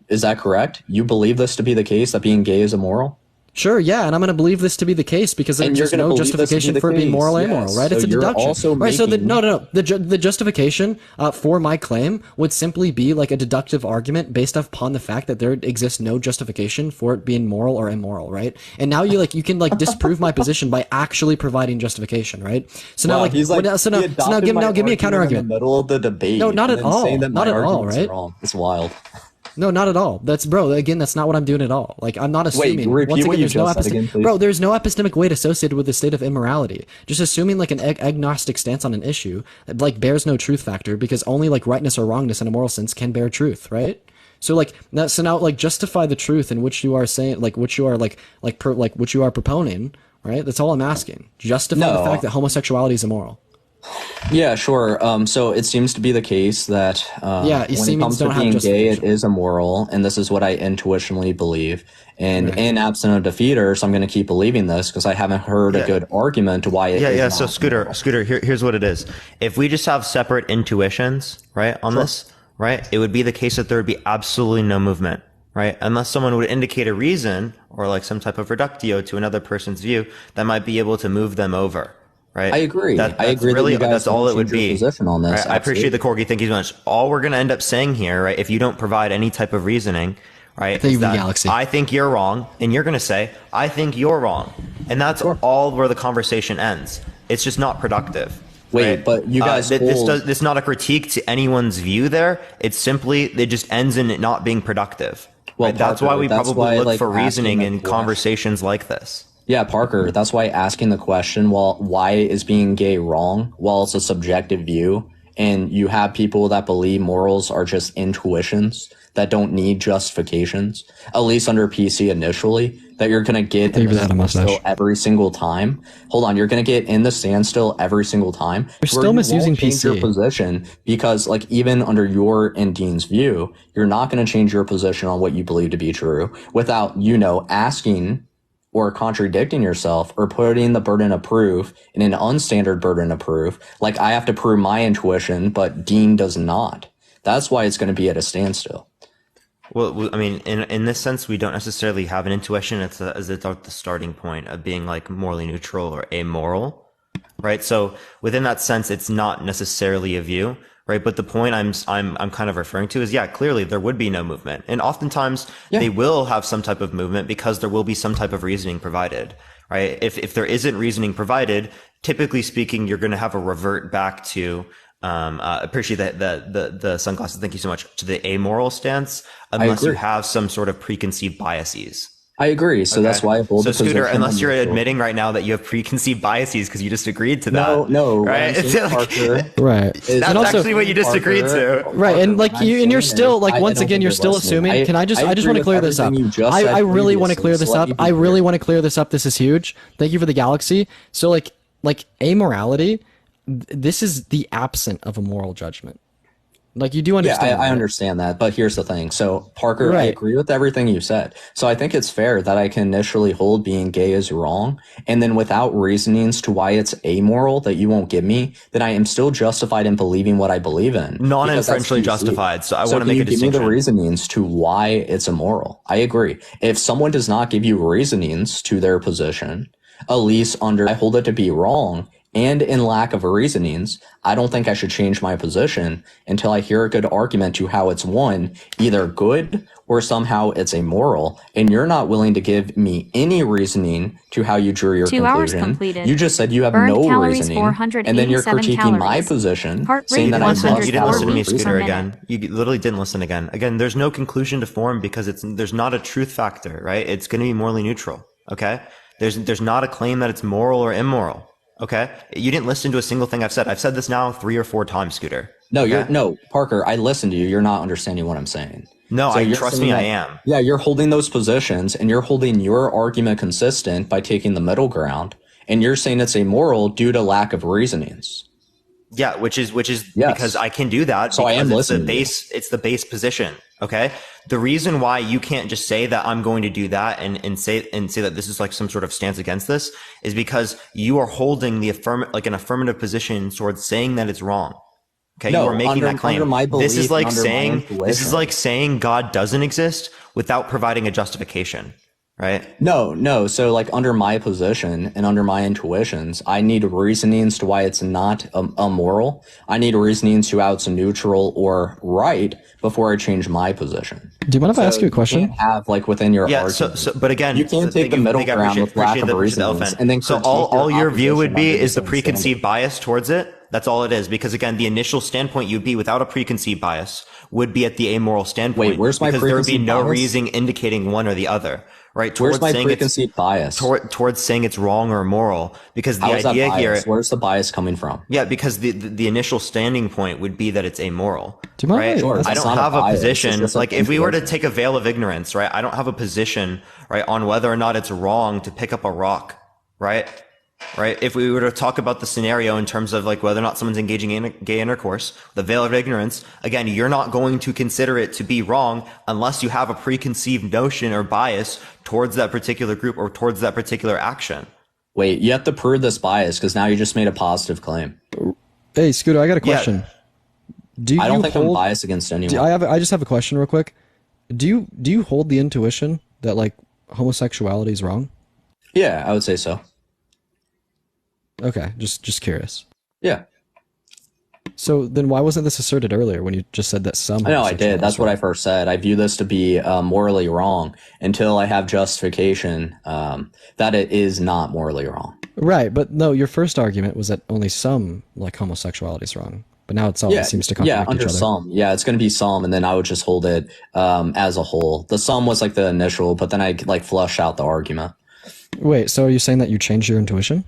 Is that correct? You believe this to be the case, that being gay is immoral? Sure, yeah, and I'm going to believe this to be the case because there's And you're just gonna no believe this to be justification the for it being case, moral or yes. immoral, right? So It's a you're deduction. also Right, so making- the justification for my claim would simply be like a deductive argument based upon the fact that there exists no justification for it being moral or immoral, right? And now you can disprove my position by actually providing justification, right? So now Wow, he's like, so now he adopted give my me a counter argument in argument. the middle of the debate. No, not and at then all. saying that my Not at all, argument's right? wrong. It's wild. No, not at all. That's again, that's not what I'm doing at all. Like, I'm not assuming. repeat Once what again, you there's no just said again, please. bro, there's no epistemic weight associated with the state of immorality. Just assuming like an agnostic stance on an issue that like bears no truth factor because only like rightness or wrongness in a moral sense can bear truth, right? So now justify the truth in which you are saying which you are which you are proponing, right? That's all I'm asking. Justify the fact that homosexuality is immoral. Yeah, sure. So it seems to be the case that when it comes to being gay, it is immoral, and this is what I intuitionally believe. And in absent of defeaters, I'm going to keep believing this because I haven't heard a good argument to why it is not So Scooter, here's what it is. If we just have separate intuitions, right, on this, right, it would be the case that there would be absolutely no movement, right? Unless someone would indicate a reason or like some type of reductio to another person's view that might be able to move them over. Right. I agree. That's I agree. Really, that you guys that's all it would be. Position on this. Right? I appreciate the Corgi. Thank you so much. All we're going to end up saying here, right? If you don't provide any type of reasoning, right? Is that Galaxy. I think you're wrong, and you're going to say I think you're wrong, and that's all where the conversation ends. It's just not productive. Wait, right? but you guys, this is not a critique to anyone's view. There, it's simply it just ends in it not being productive. Well, right? That's why we probably look for reasoning in question. conversations like this. Yeah, Parker, that's why asking the question, why is being gay wrong? Well, it's a subjective view, and you have people that believe morals are just intuitions that don't need justifications, at least under PC initially, that you're going to get in the standstill every single time. Hold on, you're going to get in the standstill every single time. You're still misusing PC. Your position because, like, even under your and Dean's view, you're not going to change your position on what you believe to be true without, asking or contradicting yourself or putting the burden of proof in an unstandard burden of proof. Like I have to prove my intuition, but Dean does not. That's why it's going to be at a standstill. Well, I mean, in this sense, we don't necessarily have an intuition as the starting point of being like morally neutral or amoral, right? So within that sense, it's not necessarily a view, right? But the point I'm kind of referring to is, clearly there would be no movement. And oftentimes they will have some type of movement because there will be some type of reasoning provided, right? If there isn't reasoning provided, typically speaking, you're going to have a revert back to, appreciate the sunglasses. Thank you so much, to the amoral stance, unless you have some sort of preconceived biases. I agree. So that's why I hold the position. Scooter, unless you're admitting right now that you have preconceived biases because you just agreed to that. No, right? Parker, right. That's actually what you just agreed to. Right, and you're still once again you're still assuming. I just want to clear this up. I really want to clear this up. I really want to clear this up. This is huge. Thank you for the galaxy. So like amorality, this is the absent of a moral judgment. Like you do understand. Yeah, I understand that, but here's the thing. So Parker, I agree with everything you said. So I think it's fair that I can initially hold being gay is wrong, and then without reasonings to why it's amoral that you won't give me, then I am still justified in believing what I believe in. Non-inferentially justified. So I want to make a distinction. Give me the reasonings to why it's immoral. I agree. If someone does not give you reasonings to their position, at least I hold it to be wrong. And in lack of reasonings, I don't think I should change my position until I hear a good argument to how it's either good or somehow it's immoral. And you're not willing to give me any reasoning to how you drew your 2 hours conclusion. completed. You just said you have Burned no calories, reasoning, 487 and then you're critiquing calories. my position, Heart saying rate that You didn't listen to me, 104 beats per Scooter, minute. again. You literally didn't listen again. Again, there's no conclusion to form because there's not a truth factor, right? It's going to be morally neutral, okay? There's not a claim that it's moral or immoral. Okay, you didn't listen to a single thing I've said. I've said this now 3 or 4 times, Scooter. No, Parker, I listened to you. You're not understanding what I'm saying. No, So you're trust saying me, I that- am. Yeah, you're holding those positions and you're holding your argument consistent by taking the middle ground. And you're saying it's amoral due to lack of reasonings. Yeah, which is Yes. because I can do that So I because am it's the listening to you. it's the base position. Okay. The reason why you can't just say that I'm going to do that and say that this is like some sort of stance against this is because you are holding the an affirmative position towards saying that it's wrong. Okay, No, you are making under- that claim. under my This is belief like and under my saying intuition. God doesn't exist without providing a justification, right? No. So like under my position and under my intuitions, I need reasonings to why it's not immoral. I need reasonings to how it's neutral or right before I change my position. Do you mind if I ask you a question? Can't have like within your Yeah. argument. But again, You can't take the middle ground with lack of reasonings and then so critique all your view would opposition be under the is the same preconceived bias towards it. That's all it is. Because again, the initial standpoint you'd be without a preconceived bias would be at the amoral standpoint. Wait, where's my because there would be preconceived no bias? reason indicating one or the other, right? Where's my saying preconceived bias? towards saying it's wrong or immoral. Because the How is that idea bias? here, Where's the bias coming from? yeah, because the initial standing point would be that it's amoral. Do you mind right? if I- I That's don't not a have a bias, it's position. just Like an if we were to intuition. take a veil of ignorance, right? I don't have a position, right, on whether or not it's wrong to pick up a rock, right? Right? If we were to talk about the scenario in terms of like whether or not someone's engaging in gay intercourse, the veil of ignorance, again, you're not going to consider it to be wrong unless you have a preconceived notion or bias towards that particular group or towards that particular action. Wait, you have to prove this bias because now you just made a positive claim. Hey, Scooter, I got a Yeah. question. Do I don't you think I'm hold? biased against anyone. I just have a question real quick. Do you hold the intuition that like homosexuality is wrong? Yeah, I would say so. Okay, just curious. Yeah. So then why wasn't this asserted earlier when you just said that some? I know I did. That's what I first said. I view this to be morally wrong until I have justification that it is not morally wrong. Right, but no, your first argument was that only some like homosexuality is wrong. But now it's all it seems to contradict under each other. some. Yeah, it's going to be some, and then I would just hold it as a whole. The sum was like the initial, but then I like flush out the argument. Wait, so are you saying that you changed your intuition?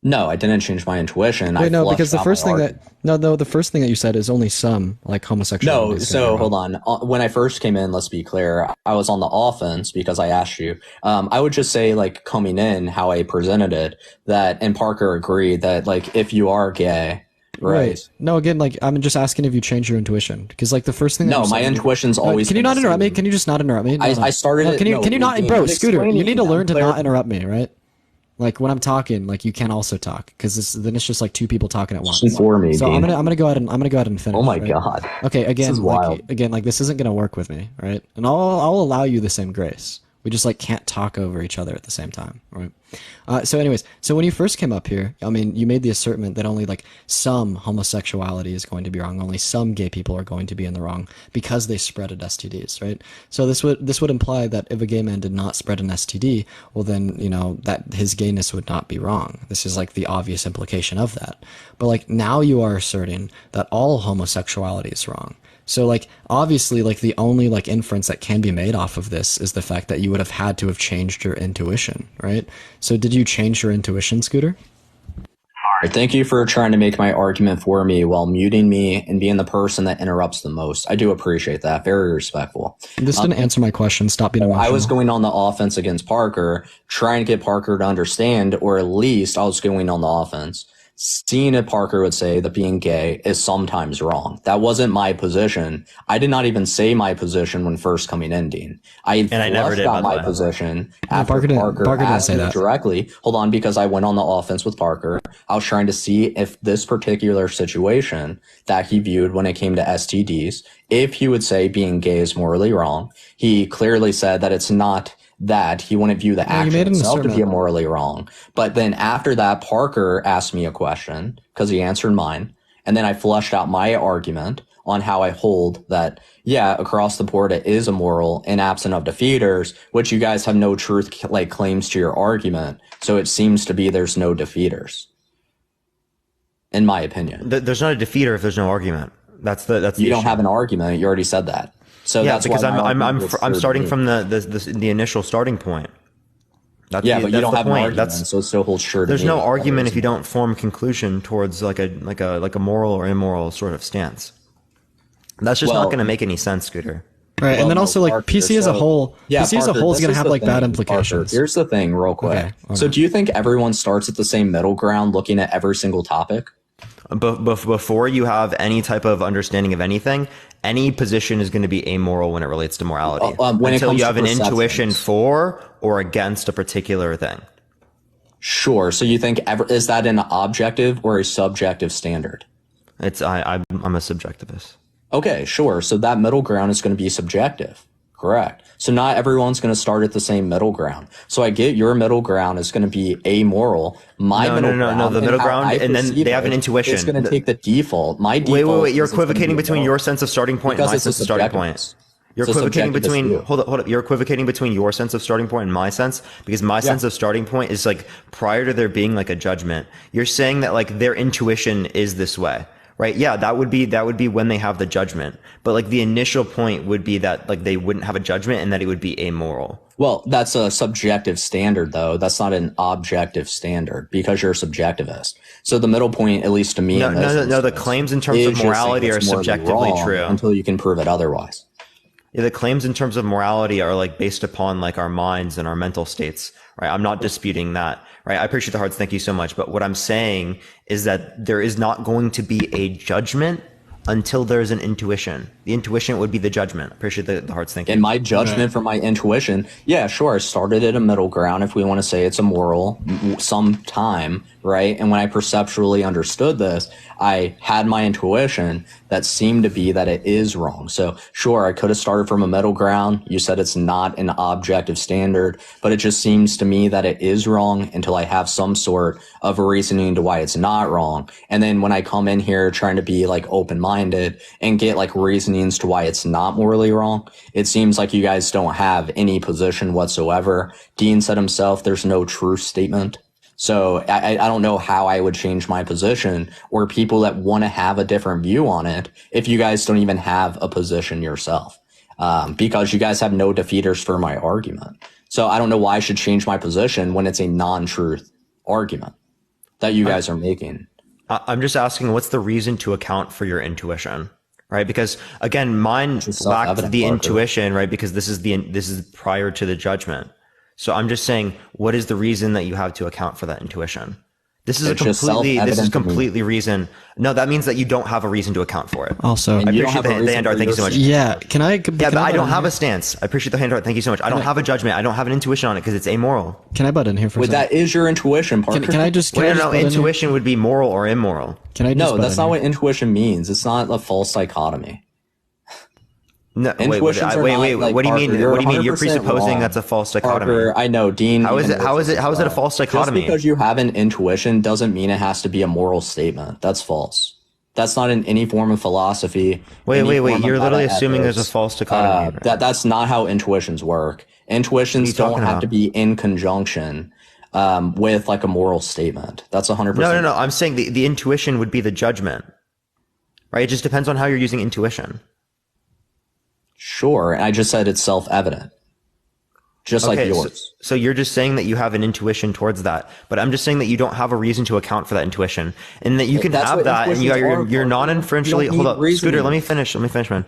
No, I didn't change my intuition. I Wait, no, flushed because the out first my thing argument. the first thing that you said is only some like homosexuality. No, is so gonna be hold wrong. on. When I first came in, let's be clear, I was on the offense because I asked you. I would just say, like, coming in, how I presented it, that, and Parker agreed that, like, if you are gay, right? No, again, like I'm just asking if you changed your intuition because like the first thing. That No, you my said, intuition's always. Can you been not the interrupt me? same. Can you just not interrupt me? No, I started No, it. can you no, can you not, Dean, bro, I'm Scooter? You explaining need to it. learn I'm to clear- not interrupt me, right? Like when I'm talking, like you can't also talk because then it's just like two people talking at once. For me, So Dean. I'm gonna go ahead and finish. Oh my right? God. Okay, again, is like wild. this isn't gonna work with me, right? And I'll allow you the same grace. We just like can't talk over each other at the same time, right? So anyways, so when you first came up here, I mean, you made the assertion that only like some homosexuality is going to be wrong, only some gay people are going to be in the wrong because they spreaded STDs, right? So this would imply that if a gay man did not spread an STD, well then, you know, that his gayness would not be wrong. This is like the obvious implication of that. But like now you are asserting that all homosexuality is wrong. So like obviously like the only like inference that can be made off of this is the fact that you would have had to have changed your intuition, right? So did you change your intuition, Scooter? Thank you for trying to make my argument for me while muting me and being the person that interrupts the most. I do appreciate that. Very respectful. This didn't answer my question. Stop being emotional. I was going on the offense against Parker, trying to get Parker to understand, or at least I was going on the offense, seeing if Parker would say that being gay is sometimes wrong. That wasn't my position. I did not even say my position when first coming in, Dean. I never did, out by the my way. position after Parker Parker didn't asked say me that. directly. Hold on, because I went on the offense with Parker. I was trying to see if this particular situation that he viewed when it came to STDs, if he would say being gay is morally wrong. He clearly said that it's not that. He wouldn't view the you action made an itself to be assertion. morally wrong. But then after that, Parker asked me a question because he answered mine. And then I flushed out my argument on how I hold that, yeah, across the board, it is immoral and absent of defeaters, which you guys have no truth like claims to your argument. So it seems to be there's no defeaters, in my opinion. There's not a defeater if there's no argument. That's the You don't issue. have an argument. You already said that. So Yeah, that's because why my I'm argument was starting third from the initial starting point. That's yeah, the, but you that's don't the have an point. argument, That's so it still holds true to there's me. no That argument is if you don't form conclusion towards like a moral or immoral sort of stance. That's just not Well- going to make any sense, Scooter. Right, and then also like Parker, PC as a whole, yeah, PC as a Parker, whole is this going to have the like bad thing, implications. Parker, here's the thing, real quick. Okay, So do you think everyone starts at the same middle ground looking at every single topic? Before you have any type of understanding of anything, any position is going to be amoral when it relates to morality. Until you have an intuition for or against a particular thing. Sure. So you think is that an objective or a subjective standard? I'm a subjectivist. Okay, sure. So that middle ground is going to be subjective. Correct. So not everyone's going to start at the same middle ground. So I get your middle ground is going to be amoral. My middle ground, the middle ground, and then they have an intuition. It's going to take the default. My default. Wait. You're equivocating between your sense of starting point and my sense of starting point. You're equivocating between hold up. You're equivocating between your sense of starting point and my sense, because my sense of starting point is like prior to there being like a judgment. You're saying that like their intuition is this way. Right. Yeah, that would be when they have the judgment. But like the initial point would be that like they wouldn't have a judgment and that it would be amoral. Well, that's a subjective standard, though. That's not an objective standard because you're a subjectivist. So the middle point, at least to me, no. The claims in terms of morality are subjectively true until you can prove it otherwise. Yeah, the claims in terms of morality are like based upon like our minds and our mental states, right? I'm not disputing that, right? I appreciate the hearts. Thank you so much. But what I'm saying is that there is not going to be a judgment until there's an intuition. The intuition would be the judgment. Appreciate the hearts. Thank you. And my judgment for my intuition, yeah, sure. I started at a middle ground, if we want to say it's immoral, sometime, right? And when I perceptually understood this, I had my intuition that seemed to be that it is wrong. So sure, I could have started from a middle ground. You said it's not an objective standard, but it just seems to me that it is wrong until I have some sort of reasoning to why it's not wrong. And then when I come in here trying to be like open-minded and get like reasonings to why it's not morally wrong, it seems like you guys don't have any position whatsoever. Dean said himself, there's no truth statement. So I don't know how I would change my position or people that want to have a different view on it if you guys don't even have a position yourself, because you guys have no defeaters for my argument. So I don't know why I should change my position when it's a non-truth argument that you guys are making. I'm just asking, what's the reason to account for your intuition? Right, because again, mine lacked the intuition, right? Because this is prior to the judgment. So I'm just saying, what is the reason that you have to account for that intuition? This is completely reason. No, that means that you don't have a reason to account for it. Also, I appreciate the hand art. Thank you so much. Yeah, can I? But I don't have a stance. I appreciate the hand art. Thank you so much. I don't have a judgment. I don't have an intuition on it because it's amoral. Can I butt in here for a second? That is your intuition, Parker. Can I just? No, intuition would be moral or immoral. Can I? No, that's not what intuition means. It's not a false dichotomy. No, wait. What do you mean? What do you mean? You're presupposing that's a false dichotomy. Parker, I know, Dean. How is it a false dichotomy? Just because you have an intuition doesn't mean it has to be a moral statement. That's false. That's not in any form of philosophy. Wait. You're literally assuming there's a false dichotomy. That's not how intuitions work. Intuitions don't have to be in conjunction with like a moral statement. That's 100%. No. I'm saying the intuition would be the judgment, right? It just depends on how you're using intuition. Sure, and I just said it's self-evident, just like yours. So you're just saying that you have an intuition towards that, but I'm just saying that you don't have a reason to account for that intuition, and that you can have that, and you're non-inferentially. Hold up, Scooter. Let me finish, man.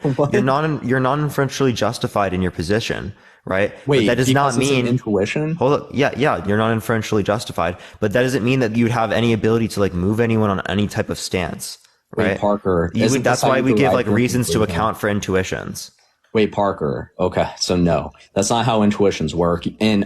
You're non-inferentially justified in your position, right? Wait, but that does not mean intuition. Hold up, yeah, you're non-inferentially justified, but that doesn't mean that you'd have any ability to like move anyone on any type of stance, right? Wait, Parker, that's why we give like reasons to account for intuitions. Wait, Parker. Okay, so no, that's not how intuitions work. And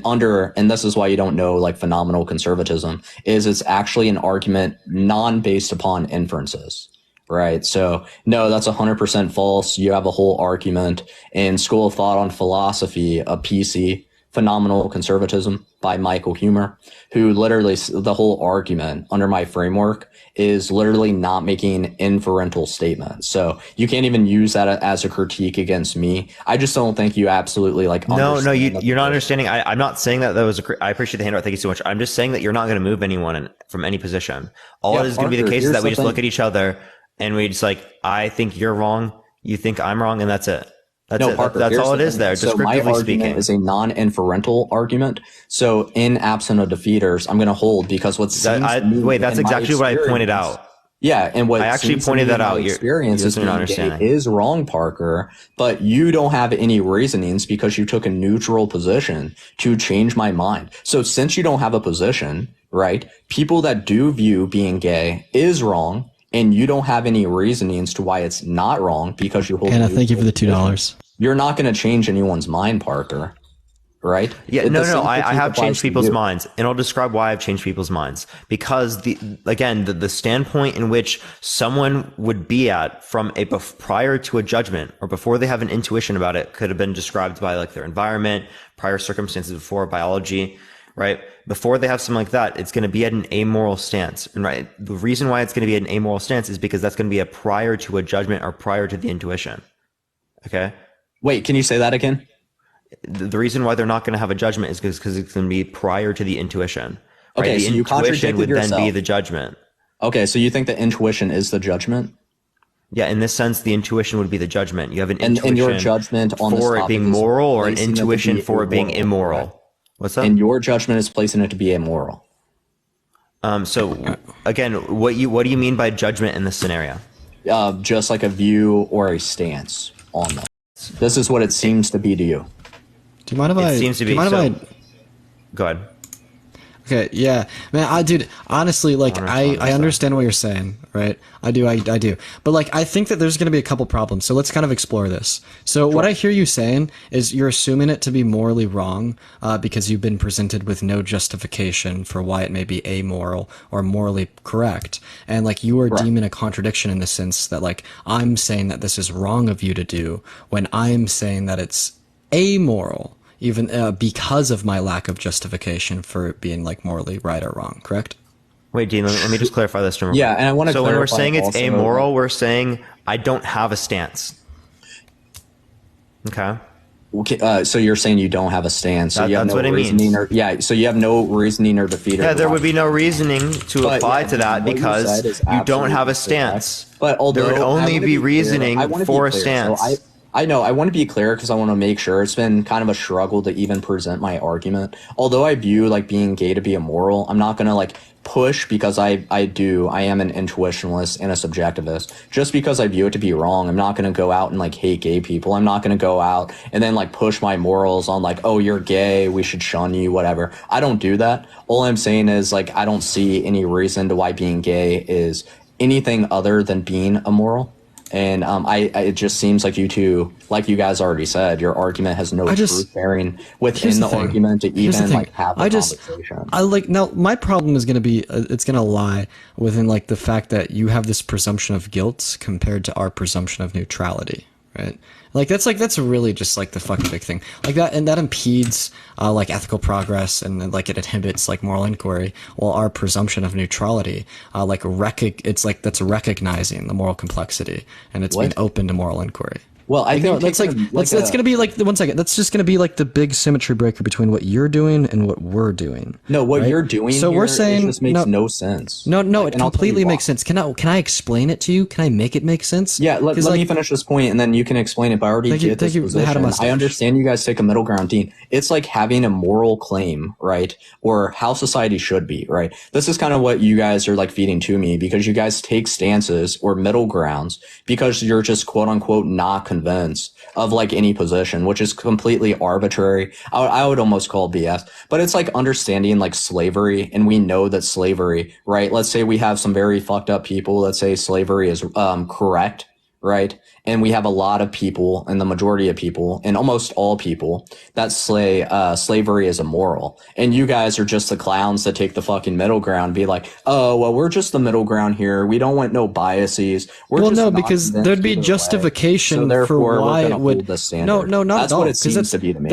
this is why you don't know like phenomenal conservatism it's actually an argument non-based upon inferences, right? So no, that's 100% false. You have a whole argument in School of Thought on Philosophy, a PC, Phenomenal Conservatism by Michael Humer, who literally, the whole argument under my framework is literally not making inferential statements. So you can't even use that as a critique against me. I just don't think you absolutely like understand. No, you're not understanding. I'm not saying that was I appreciate the handout. Thank you so much. I'm just saying that you're not going to move anyone from any position. All it is going to be the case is that we just look at each other and we just like, I think you're wrong, you think I'm wrong, and that's it. Parker, that's all it is there. So my argument is a non-inferential argument. So in absent of defeaters, I'm going to hold because that's exactly what I pointed out. Yeah, and what I actually seems to pointed me that in my out. experience is You're not being gay understanding. is wrong, Parker, but you don't have any reasonings because you took a neutral position to change my mind. So since you don't have a position, right, people that do view being gay is wrong, and you don't have any reasonings to why it's not wrong because you hold Anna, a thank you for the neutral $2. position, you're not going to change anyone's mind, Parker. Right? Yeah, The no, same I critique have applies changed to people's you. minds, and I'll describe why I've changed people's minds. Because the standpoint in which someone would be at from prior to a judgment or before they have an intuition about it could have been described by like their environment, prior circumstances before, biology, right? Before they have something like that, it's going to be at an amoral stance. And right, the reason why it's going to be at an amoral stance is because that's going to be a prior to a judgment or prior to the intuition. Okay? Wait, can you say that again? The reason why they're not going to have a judgment is because it's going to be prior to the intuition. Right? Okay, The so you intuition contradicted would then be yourself. the judgment. Okay, so you think that intuition is the judgment? Yeah, in this sense, the intuition would be the judgment. You have an intuition And your judgment on this for it topic being is moral or an placing it to intuition be for it being immoral, immoral. What's that? And your judgment is placing it to be immoral. So again, what do you mean by judgment in this scenario? Just like a view or a stance on that. This is what it seems to be to you. Do you mind if It seems to be. Go ahead. Okay, yeah, man, dude, honestly, like, I understand what you're saying, right? I do. But, like, I think that there's going to be a couple problems, so let's kind of explore this. So what I hear you saying is you're assuming it to be morally wrong because you've been presented with no justification for why it may be amoral or morally correct. And, like, you are deeming a contradiction in the sense that, like, I'm saying that this is wrong of you to do when I'm saying that it's amoral. Even because of my lack of justification for it being like morally right or wrong, correct? Wait, Dean, let me just clarify this. Yeah, and I want to. So when we're clarify saying it's also, amoral, we're saying I don't have a stance. Okay. So you're saying you don't have a stance. So you have That's no what it reasoning means. so you have no reasoning or defeat. Yeah, there would be no reasoning to apply to that what you because said is you don't have a absolutely stance. correct. But although there would I only wanna be clear, reasoning I wanna for be a clear. stance. So I know I want to be clear because I want to make sure it's been kind of a struggle to even present my argument. Although I view like being gay to be immoral, I'm not gonna like push because I am an intuitionalist and a subjectivist. Just because I view it to be wrong, I'm not gonna go out and like hate gay people. I'm not gonna go out and then like push my morals on like, oh, you're gay, we should shun you, whatever. I don't do that. All I'm saying is like I don't see any reason to why being gay is anything other than being immoral. And it just seems like you two, like you guys already said, your argument has no truth bearing within the argument to even like have a conversation. Now my problem is going to be it's going to lie within like the fact that you have this presumption of guilt compared to our presumption of neutrality, right? That's really just like the fucking big thing like that, and that impedes like ethical progress and like it inhibits like moral inquiry. While our presumption of neutrality it's like that's recognizing the moral complexity and it's being open to moral inquiry. Well, I think that's gonna be like 1 second. That's just gonna be like the big symmetry breaker between what you're doing and what we're doing. No, what you're doing. So we're saying just makes no sense. No, it completely makes sense. Can I explain it to you? Can I make it make sense? Yeah, let me finish this point and then you can explain it. But I already did this position. I understand you guys take a middle ground, Dean. It's like having a moral claim, right? Or how society should be, right? This is kind of what you guys are like feeding to me because you guys take stances or middle grounds because you're just quote unquote not convinced of like any position, which is completely arbitrary. I would almost call BS, but it's like understanding like slavery. And we know that slavery, right? Let's say we have some very fucked up people. Let's say slavery is correct, right? And we have a lot of people and the majority of people and almost all people that say slavery is immoral. And you guys are just the clowns that take the fucking middle ground, be like, oh, well, we're just the middle ground here. We don't want no biases. Because there'd be justification for why it would. No, not that's at all. What it seems to be to me.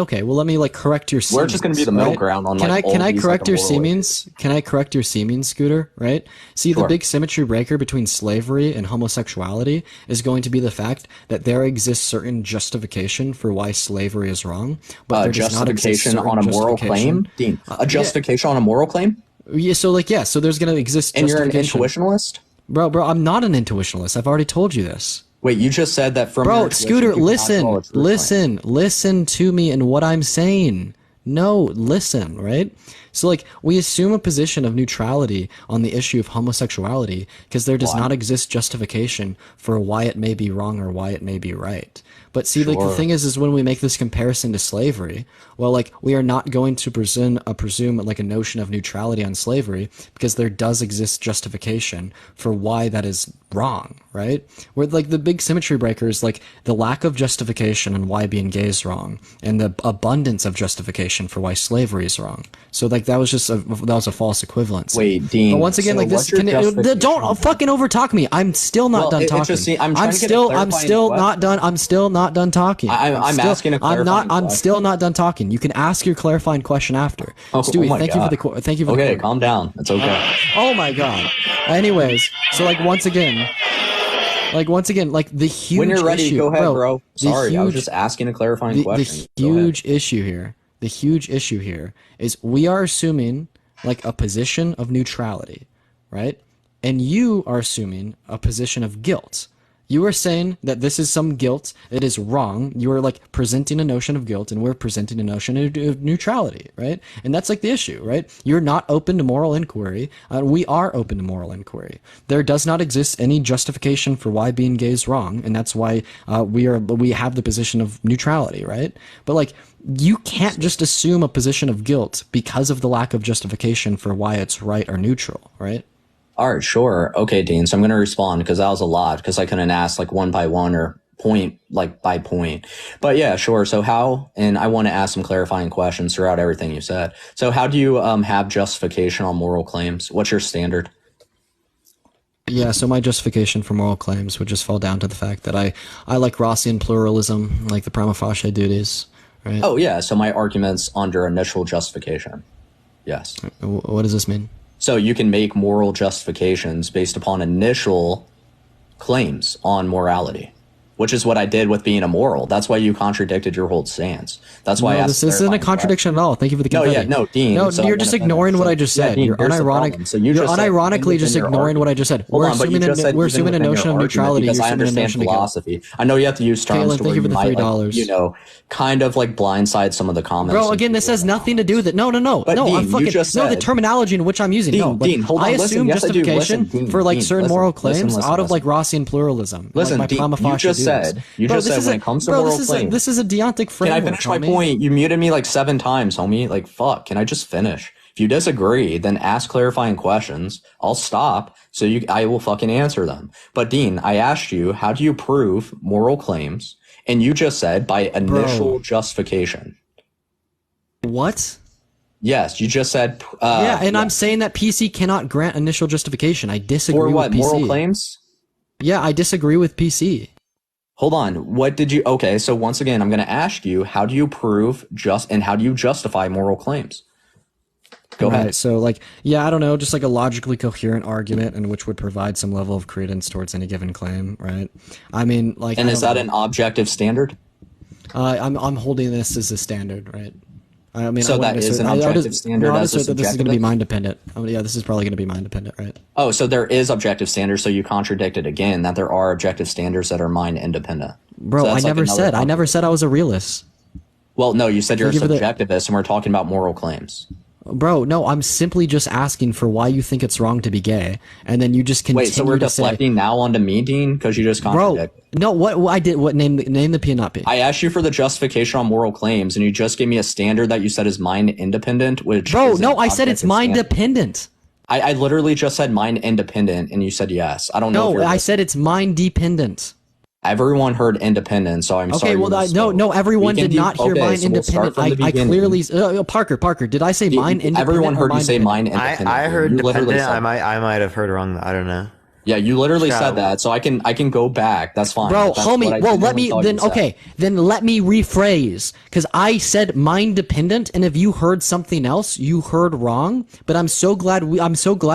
Okay. Well, let me like correct your. We're just going to be the middle ground on. Can I correct your seemings? Can I correct your seemings, Scooter? Right. See, the big symmetry breaker between slavery and homosexuality is going to be the fact that there exists certain justification for why slavery is wrong, but there does not exist justification on a moral claim, Dean. A justification on a moral claim. Yeah. So there's going to exist. And you're an intuitionalist, bro. I'm not an intuitionalist. I've already told you this. Wait, you just said that from Scooter, listen to me and what I'm saying. No, listen, right? So, like, we assume a position of neutrality on the issue of homosexuality because there does not exist justification for why it may be wrong or why it may be right. But see, like, the thing is when we make this comparison to slavery, well, like, we are not going to presume like a notion of neutrality on slavery because there does exist justification for why that is wrong, right? Where, like, the big symmetry breakers, like, the lack of justification on why being gay is wrong and the abundance of justification for why slavery is wrong. So, like, that was a false equivalence. Wait, Dean. But once again, so like, this don't fucking overtalk me. I'm still not done talking. I'm still not done talking. I'm asking a clarifying I'm still not done talking. You can ask your clarifying question after. Stewie, thank you for the Okay, calm down. It's okay. Oh my god. Anyways, so like once again, like the huge when you're ready, issue, go ahead, bro. Sorry, I was huge- just asking a clarifying question. The huge issue here is we are assuming like a position of neutrality, right? And you are assuming a position of guilt. You are saying that this is some guilt. It is wrong. You are like presenting a notion of guilt, and we're presenting a notion of neutrality, right? And that's like the issue, right? You're not open to moral inquiry. We are open to moral inquiry. There does not exist any justification for why being gay is wrong, and that's why we have the position of neutrality, right? But like, you can't just assume a position of guilt because of the lack of justification for why it's right or neutral, right? All right, sure. Okay, Dean. So I'm going to respond because that was a lot because I couldn't ask like one by one or point like by point. But yeah, sure. So how, and I want to ask some clarifying questions throughout everything you said. So how do you have justification on moral claims? What's your standard? Yeah, so my justification for moral claims would just fall down to the fact that I like Rossian pluralism, like the prima facie duties, right? Oh, yeah. So my argument's under initial justification. Yes. What does this mean? So you can make moral justifications based upon initial claims on morality, which is what I did with being immoral. That's why you contradicted your whole stance. That's why I asked. This isn't a contradiction at all. Thank you for the confetti. No, Dean. No, so you're just ignoring what I just said. You're unironically just ignoring what I just said. We're assuming a notion of neutrality. Because I understand philosophy. I know you have to use terms to where you might, like, kind of like blindside some of the comments. Bro, again, this has nothing to do with it. No. I'm fucking the terminology in which I'm using. Dean, hold on. I assume justification for like certain moral claims out of like Rossian pluralism. Listen, Dean, you just said when it comes to moral claims. This is a deontic framework. Can I finish my point? You muted me like 7 times, homie. Like, fuck. Can I just finish? If you disagree, then ask clarifying questions. I'll stop. So I will fucking answer them. But Dean, I asked you, how do you prove moral claims? And you just said by initial justification. What? Yes, you just said. I'm saying that PC cannot grant initial justification. I disagree with PC. For what, moral claims? Yeah, I disagree with PC. Hold on. What did you? Okay, so once again, I'm going to ask you, how do you prove and how do you justify moral claims? Go ahead. So, like, yeah, I don't know, just like a logically coherent argument in which would provide some level of credence towards any given claim, right? I mean, like, and is that an objective standard? I'm holding this as a standard, right? I mean, so that is an objective standard as a subjective? This is going to be mind dependent. Yeah, this is probably going to be mind dependent, right? Oh, so there is objective standards. So you contradicted again that there are objective standards that are mind independent. Bro, so I never said I was a realist. Well, no, you said you're a subjectivist, and we're talking about moral claims. Bro, no, I'm simply just asking for why you think it's wrong to be gay, and then you just continue. Wait, so we're deflecting now onto me, Dean, because you just contradicted. Bro, no, what I did? What name the P and not P? I asked you for the justification on moral claims, and you just gave me a standard that you said is mind independent. Which I said it's mind dependent. I literally just said mind independent, and you said yes. I don't know. No, I said it's mind dependent. Everyone heard independent, so I'm sorry. Okay, well, no, everyone did not hear mind independent. I clearly, Parker, did I say mind independent? Everyone heard you say mind independent. I heard dependent. I might have heard wrong. I don't know. Yeah, you literally said that, so I can go back. That's fine. Bro, homie, well, let me rephrase, because I said mind dependent, and if you heard something else, you heard wrong. But I'm so glad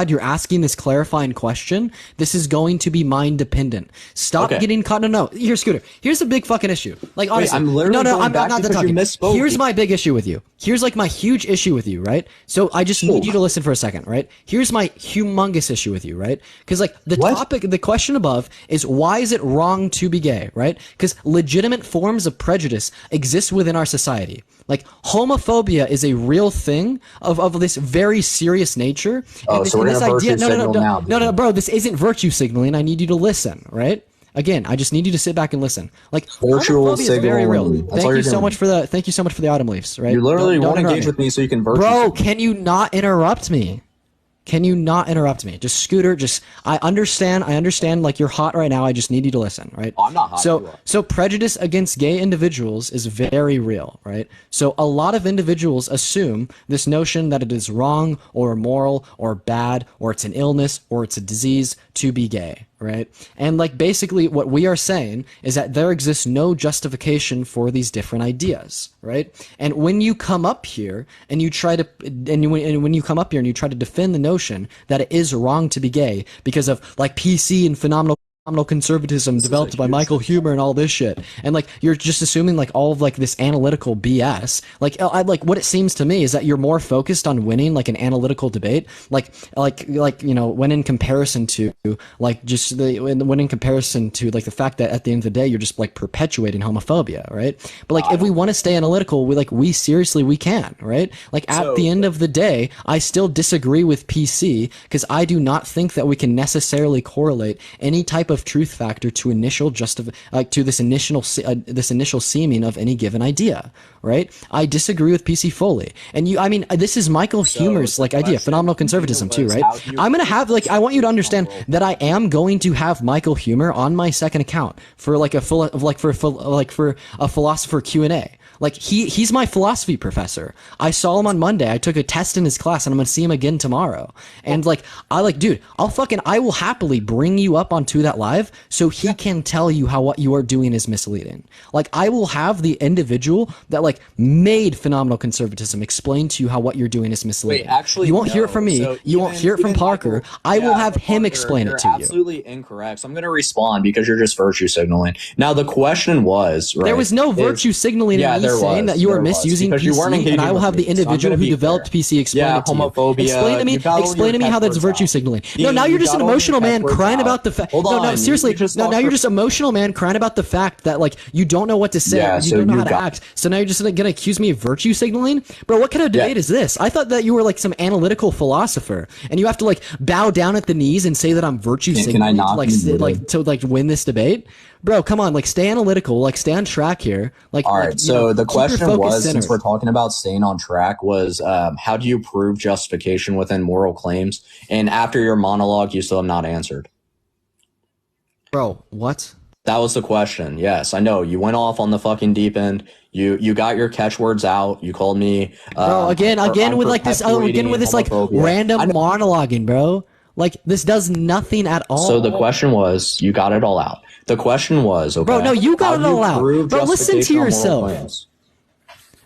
you're asking this clarifying question. This is going to be mind dependent. Stop getting caught. No, here, Scooter. Here's a big fucking issue. Like, honestly, I'm literally going back because you misspoke. Here's my big issue with you. here's like my huge issue with you, right? So I just need you to listen for a second, right? Here's my humongous issue with you, right? Because like the question above is why is it wrong to be gay, right? Because legitimate forms of prejudice exist within our society. Like homophobia is a real thing of this very serious nature. Oh, so we're gonna virtue signal now. No, bro, this isn't virtue signaling. I need you to listen, right? Again, I just need you to sit back and listen. Like virtual homophobia is very real. signaling. Thank you so much for the autumn leaves, right? You literally Don't won't engage interrupt with me so you can virtue Bro, signal. can you not interrupt me? Can you not interrupt me? Just Scooter, I understand like you're hot right now. I just need you to listen, right? Oh, I'm not hot. So prejudice against gay individuals is very real, right? So a lot of individuals assume this notion that it is wrong or immoral or bad or it's an illness or it's a disease to be gay, right? And like basically what we are saying is that there exists no justification for these different ideas, right? And when you come up here and you try to when you come up here and you try to defend the notion that it is wrong to be gay because of like PC and phenomenal conservatism developed by Michael Huemer and all this shit, and like you're just assuming like all of like this analytical BS. Like what it seems to me is that you're more focused on winning like an analytical debate, like you know, when in comparison to like just when in comparison to like the fact that at the end of the day you're just like perpetuating homophobia, right? But like if we want to stay analytical, we seriously can, right? Like at the end of the day, I still disagree with PC because I do not think that we can necessarily correlate any type of truth factor to to this initial seeming of any given idea, right? I disagree with PC fully. And this is Michael Huemer's like idea, phenomenal conservatism too, right? I'm gonna have I want you to understand that I am going to have Michael Huemer on my second account for like a philosopher Q&A. Like he's my philosophy professor. I saw him on Monday. I took a test in his class and I'm going to see him again tomorrow. And dude, I will happily bring you up onto that live so he can tell you how what you are doing is misleading. Like I will have the individual that like made phenomenal conservatism explain to you how what you're doing is misleading. Wait, actually, you won't hear it from me. So you won't hear it from Parker. I will have him Parker, explain it to you. You're absolutely incorrect. So I'm going to respond because you're just virtue signaling. Now the question was, right, there was no virtue signaling in me saying that you are misusing PC, and I will have the individual who developed PC explain it to you. Homophobia. Explain to me how that's virtue signaling. No, now you're just an emotional man crying about the fact. No, seriously. No, now you're just emotional man crying about the fact that like you don't know what to say, you don't know how to act. So now you're just gonna accuse me of virtue signaling, bro. What kind of debate is this? I thought that you were like some analytical philosopher, and you have to like bow down at the knees and say that I'm virtue signaling to win this debate. Bro, come on, like stay analytical, like stay on track here. Like, all right. So the question was, since we're talking about staying on track, was how do you prove justification within moral claims? And after your monologue, you still have not answered. Bro, what? That was the question. Yes, I know. You went off on the fucking deep end. You got your catchwords out. You called me. Bro, again with like this, like random monologuing, bro. Like this does nothing at all. So the question was, you got it all out. The question was, okay. Bro, no, you got it all out. Bro, listen to yourself.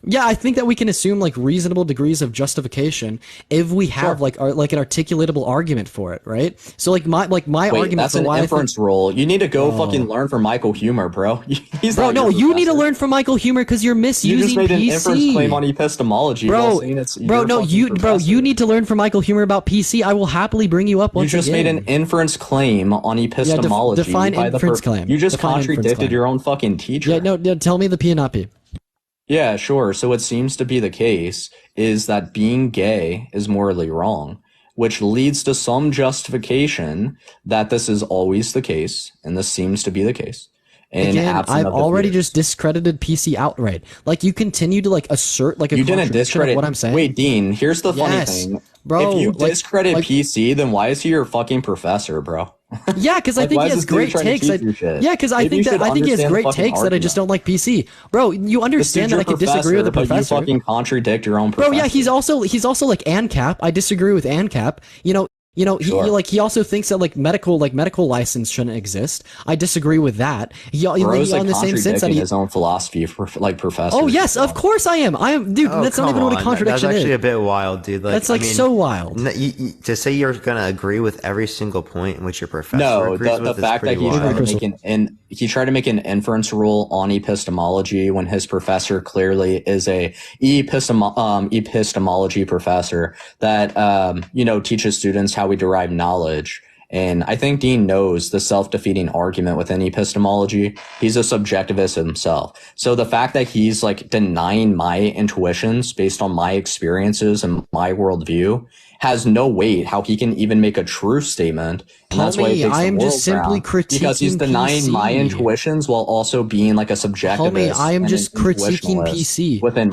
Yeah, I think that we can assume like reasonable degrees of justification if we have like an articulatable argument for it, right? So like my argument that's for an why inference role. You need to go fucking learn from Michael Huemer, bro. You need to learn from Michael Huemer because you're misusing PC. You just made an inference claim on epistemology, bro. You need to learn from Michael Huemer about PC. I will happily bring you up once again. You just made an inference claim on epistemology. Define inference claim. You just contradicted your own fucking teacher. Yeah, no, tell me the P and not P. Yeah, sure. So what seems to be the case is that being gay is morally wrong, which leads to some justification that this is always the case, and this seems to be the case. Again, I've already just discredited PC outright. Like, you continue to, like, assert, like, a contradiction of what I'm saying. Wait, Dean, here's the funny thing. Bro, if you discredit PC, then why is he your fucking professor, bro? Yeah, because I think he has great takes. Yeah, because I think he has great takes that I just don't like PC. Bro, you understand that I could disagree with the professor. You fucking contradict your own professor. Bro, yeah, he's also like ANCAP. I disagree with ANCAP. Sure. He also thinks that like medical license shouldn't exist. I disagree with that. Bro's on the same sense that his own philosophy for like professor. Oh yes, of course I am, dude. That's not even what a contradiction is. That's actually a bit wild, dude. Like, that's so wild. To say you're gonna agree with every single point in which your professor no, agrees the fact that he's trying to make an inference rule on epistemology when his professor clearly is a epistemology professor that teaches students how we derive knowledge. And I think Dean knows the self-defeating argument within epistemology. He's a subjectivist himself. So the fact that he's like denying my intuitions based on my experiences and my worldview has no weight. How he can even make a true statement. And that's why it takes I am the just simply ground, critiquing because he's denying PC. my intuitions while also being like a subjectivist. Homie, I am and just an critiquing intuitionalist PC. within.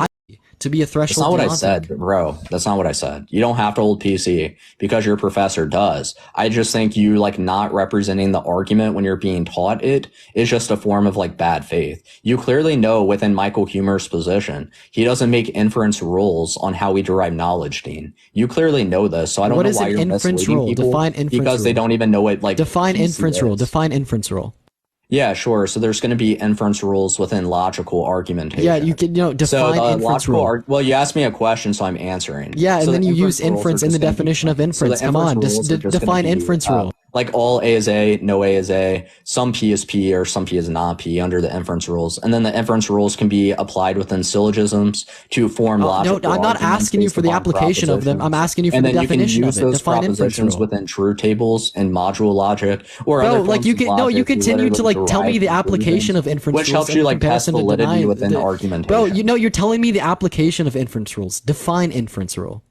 To be a That's threshold. not what I said, bro. That's not what I said. You don't have to hold PC because your professor does. I just think you like not representing the argument when you're being taught it is just a form of like bad faith. You clearly know within Michael Huemer's position, he doesn't make inference rules on how we derive knowledge, Dean. You clearly know this, so I don't What know is why an you're inference misleading rule? people Define inference because rule. they don't even know what like Define PC inference rule. is. Define inference rule. Yeah, sure. So there's going to be inference rules within logical argumentation. Yeah, you can define inference rule. Well, you asked me a question, so I'm answering. Yeah, and So then the you use rules inference are in the just gonna be- definition of so the inference. Come on, rules just are just gonna define be, inference rule. Like all A is A, no A is A, some P is P, or some P is not P under the inference rules. And then the inference rules can be applied within syllogisms to form logical No, I'm not arguments asking you based for the upon application of them. I'm propositions. asking you for And the then you can definition use of it. those Define inference propositions rule. within truth tables and module logic or Bro, other like forms you of can logic you continue to literally like tell me derive the application conclusions, of inference which rules helps in you like test comparison to validity deny within argumentation. Bro, you're telling me the application of inference rules. Define inference rule.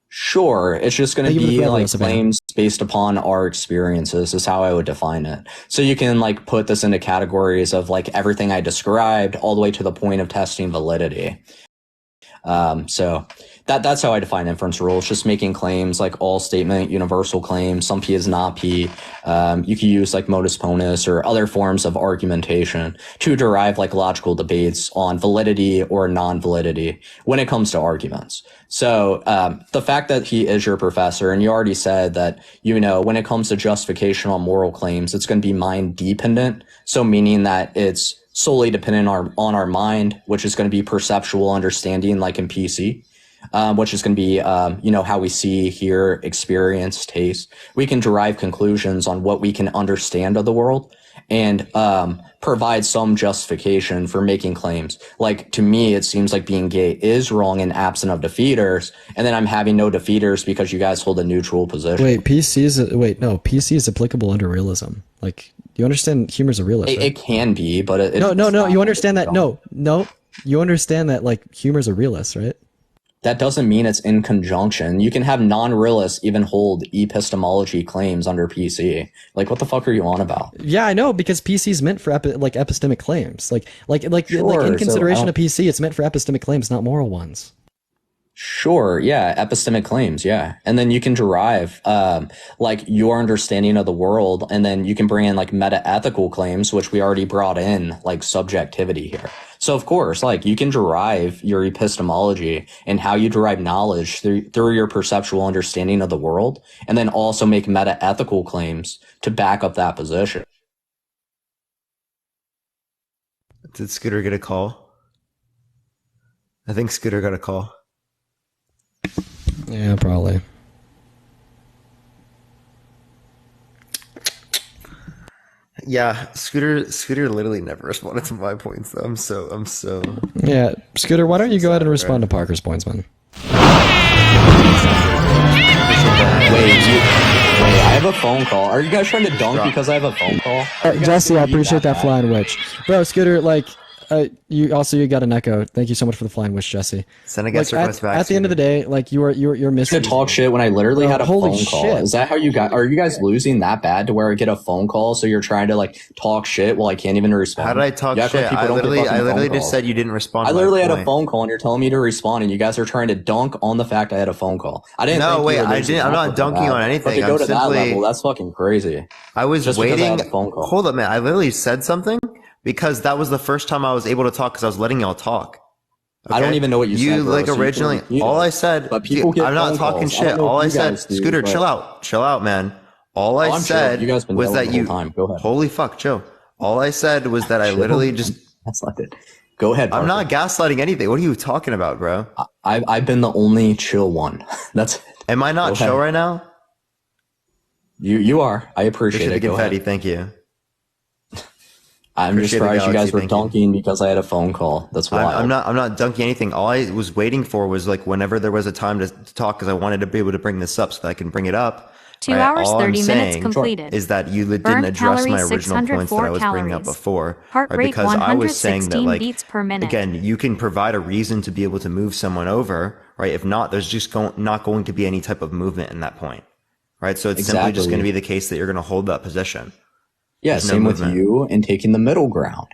Sure, it's just going to Thank you for the be forever, like Rosa Band. claims based upon our experiences is how I would define it. So you can like put this into categories of like everything I described all the way to the point of testing validity. So that's how I define inference rule. It's just making claims like all statement, universal claim, some P is not P. You can use like modus ponens or other forms of argumentation to derive like logical debates on validity or non-validity when it comes to arguments. So the fact that he is your professor, and you already said that, when it comes to justification on moral claims, it's going to be mind dependent. So meaning that it's solely dependent on our mind, which is going to be perceptual understanding like in PC. Which is going to be, how we see, hear, experience, taste. We can derive conclusions on what we can understand of the world and provide some justification for making claims. Like, to me, it seems like being gay is wrong and absent of defeaters, and then I'm having no defeaters because you guys hold a neutral position. PC is applicable under realism. Like, you understand humor's a realist, right? It can be, but No, you understand that? No, you understand that, like, humor's a realist, right? That doesn't mean it's in conjunction. You can have non-realists even hold epistemology claims under PC. Like, what the fuck are you on about? Yeah, I know, because PC is meant for epistemic claims. Like Sure, in consideration so of PC, it's meant for epistemic claims, not moral ones. Sure, yeah, epistemic claims, yeah. And then you can derive like your understanding of the world, and then you can bring in like meta-ethical claims, which we already brought in, like subjectivity here. So of course, like you can derive your epistemology and how you derive knowledge through your perceptual understanding of the world, and then also make meta-ethical claims to back up that position. Did Scooter get a call? I think Scooter got a call. Yeah, probably. Yeah, Scooter literally never responded to my points though. I'm so Yeah, Scooter, why don't you go ahead and respond to Parker's points, man? Wait, I have a phone call. Are you guys trying to dunk because I have a phone call? Jesse, I appreciate that flying witch. Bro, Scooter, like, you got an echo. Thank you so much for the flying wish, Jesse. send a guest request back. At the end of the day, like you're missing. To talk shit when I literally had a holy phone call. shit. Is that how you got? Are you guys losing that bad to where I get a phone call? So you're trying to like talk shit while I can't even respond. How did I talk shit? I literally just said you didn't respond. I literally had a phone call and you're telling me to respond, and you guys are trying to dunk on the fact I had a phone call. I didn't. No, wait, I didn't. I'm not dunking on anything. But to go to that level, that's fucking crazy. I was Just because I waiting. had a phone call. Hold up, man. I literally said something because that was the first time I was able to talk because I was letting y'all talk. Okay? I don't even know what you said. You like originally. All I said. But people get I'm not phone talking calls. shit. All I said. Scooter, chill out, man. All I said you guys been was that the whole time. Go ahead. Holy fuck, Joe. All I said was that I literally just. That's not it. Go ahead. I'm not gaslighting anything. What are you talking about, bro? I've been the only chill one. That's it. Am I not chill right now? You are. I appreciate it. Go Go confetti. ahead. Thank you. I'm just Appreciate the surprised you galaxy, guys were thank you. dunking because I had a phone call. That's why. I'm not dunking anything. All I was waiting for was like whenever there was a time to talk, because I wanted to be able to bring this up so that I can bring it up. 2 right? hours, All 30 I'm minutes saying completed. is that you didn't Burned address my calories, original points that I 604 was bringing up calories. before. Heart right? rate Because I was saying that 116 like beats per minute. again, you can provide a reason to be able to move someone over, right? If not, there's just not going to be any type of movement in that point, right? So it's simply just going to be the case that you're going to hold that position. Yeah, There's same no with movement. you and taking the middle ground.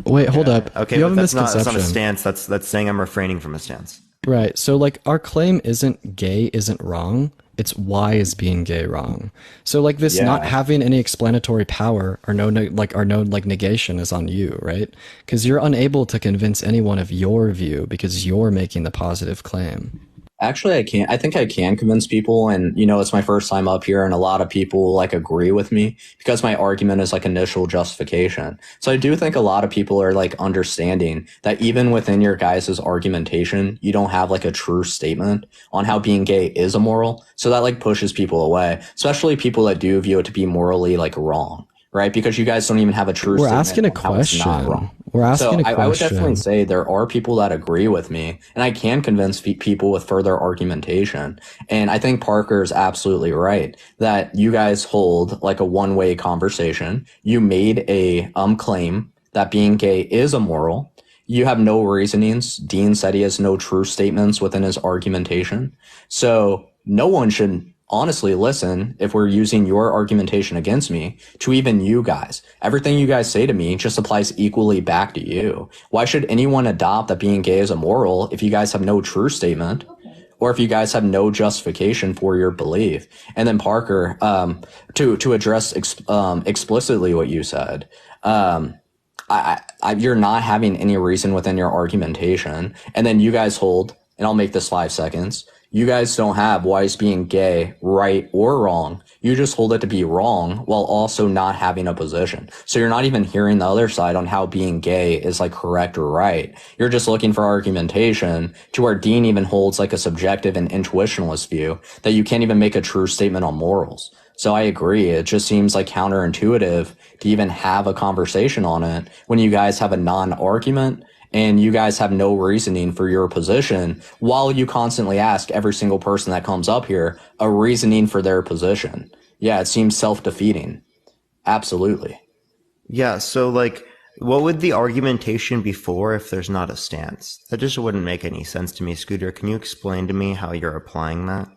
Wait, hold up. Okay, you but have a that's not a misconception. stance. That's saying I'm refraining from a stance. Right. So like our claim isn't gay isn't wrong. It's why is being gay wrong. So like this not Yeah. having any explanatory power or no negation is on you, right? Because you're unable to convince anyone of your view because you're making the positive claim. Actually, I think I can convince people, and it's my first time up here, and a lot of people like agree with me because my argument is like initial justification. So I do think a lot of people are like understanding that even within your guys' argumentation, you don't have like a true statement on how being gay is immoral. So that like pushes people away, especially people that do view it to be morally like wrong. Right, because you guys don't even have a true We're statement asking a on how it's not question. wrong. We're asking a question. I would definitely say there are people that agree with me, and I can convince people with further argumentation. And I think Parker is absolutely right that you guys hold like a one-way conversation. You made a claim that being gay is immoral. You have no reasonings. Dean said he has no true statements within his argumentation. So no one should honestly listen if we're using your argumentation against me to even you guys. Everything you guys say to me just applies equally back to you. Why should anyone adopt that being gay is immoral if you guys have no true statement or if you guys have no justification for your belief? And then Parker, to address explicitly what you said, you're not having any reason within your argumentation. And then you guys hold, and I'll make this 5 seconds. You guys don't have why is being gay right or wrong. You just hold it to be wrong while also not having a position. So you're not even hearing the other side on how being gay is like correct or right. You're just looking for argumentation to where Dean even holds like a subjective and intuitionalist view that you can't even make a true statement on morals. So I agree. It just seems like counterintuitive to even have a conversation on it when you guys have a non-argument and you guys have no reasoning for your position while you constantly ask every single person that comes up here a reasoning for their position. Yeah, it seems self-defeating. Absolutely. Yeah, so like what would the argumentation be for if there's not a stance? That just wouldn't make any sense to me. Scooter, can you explain to me how you're applying that?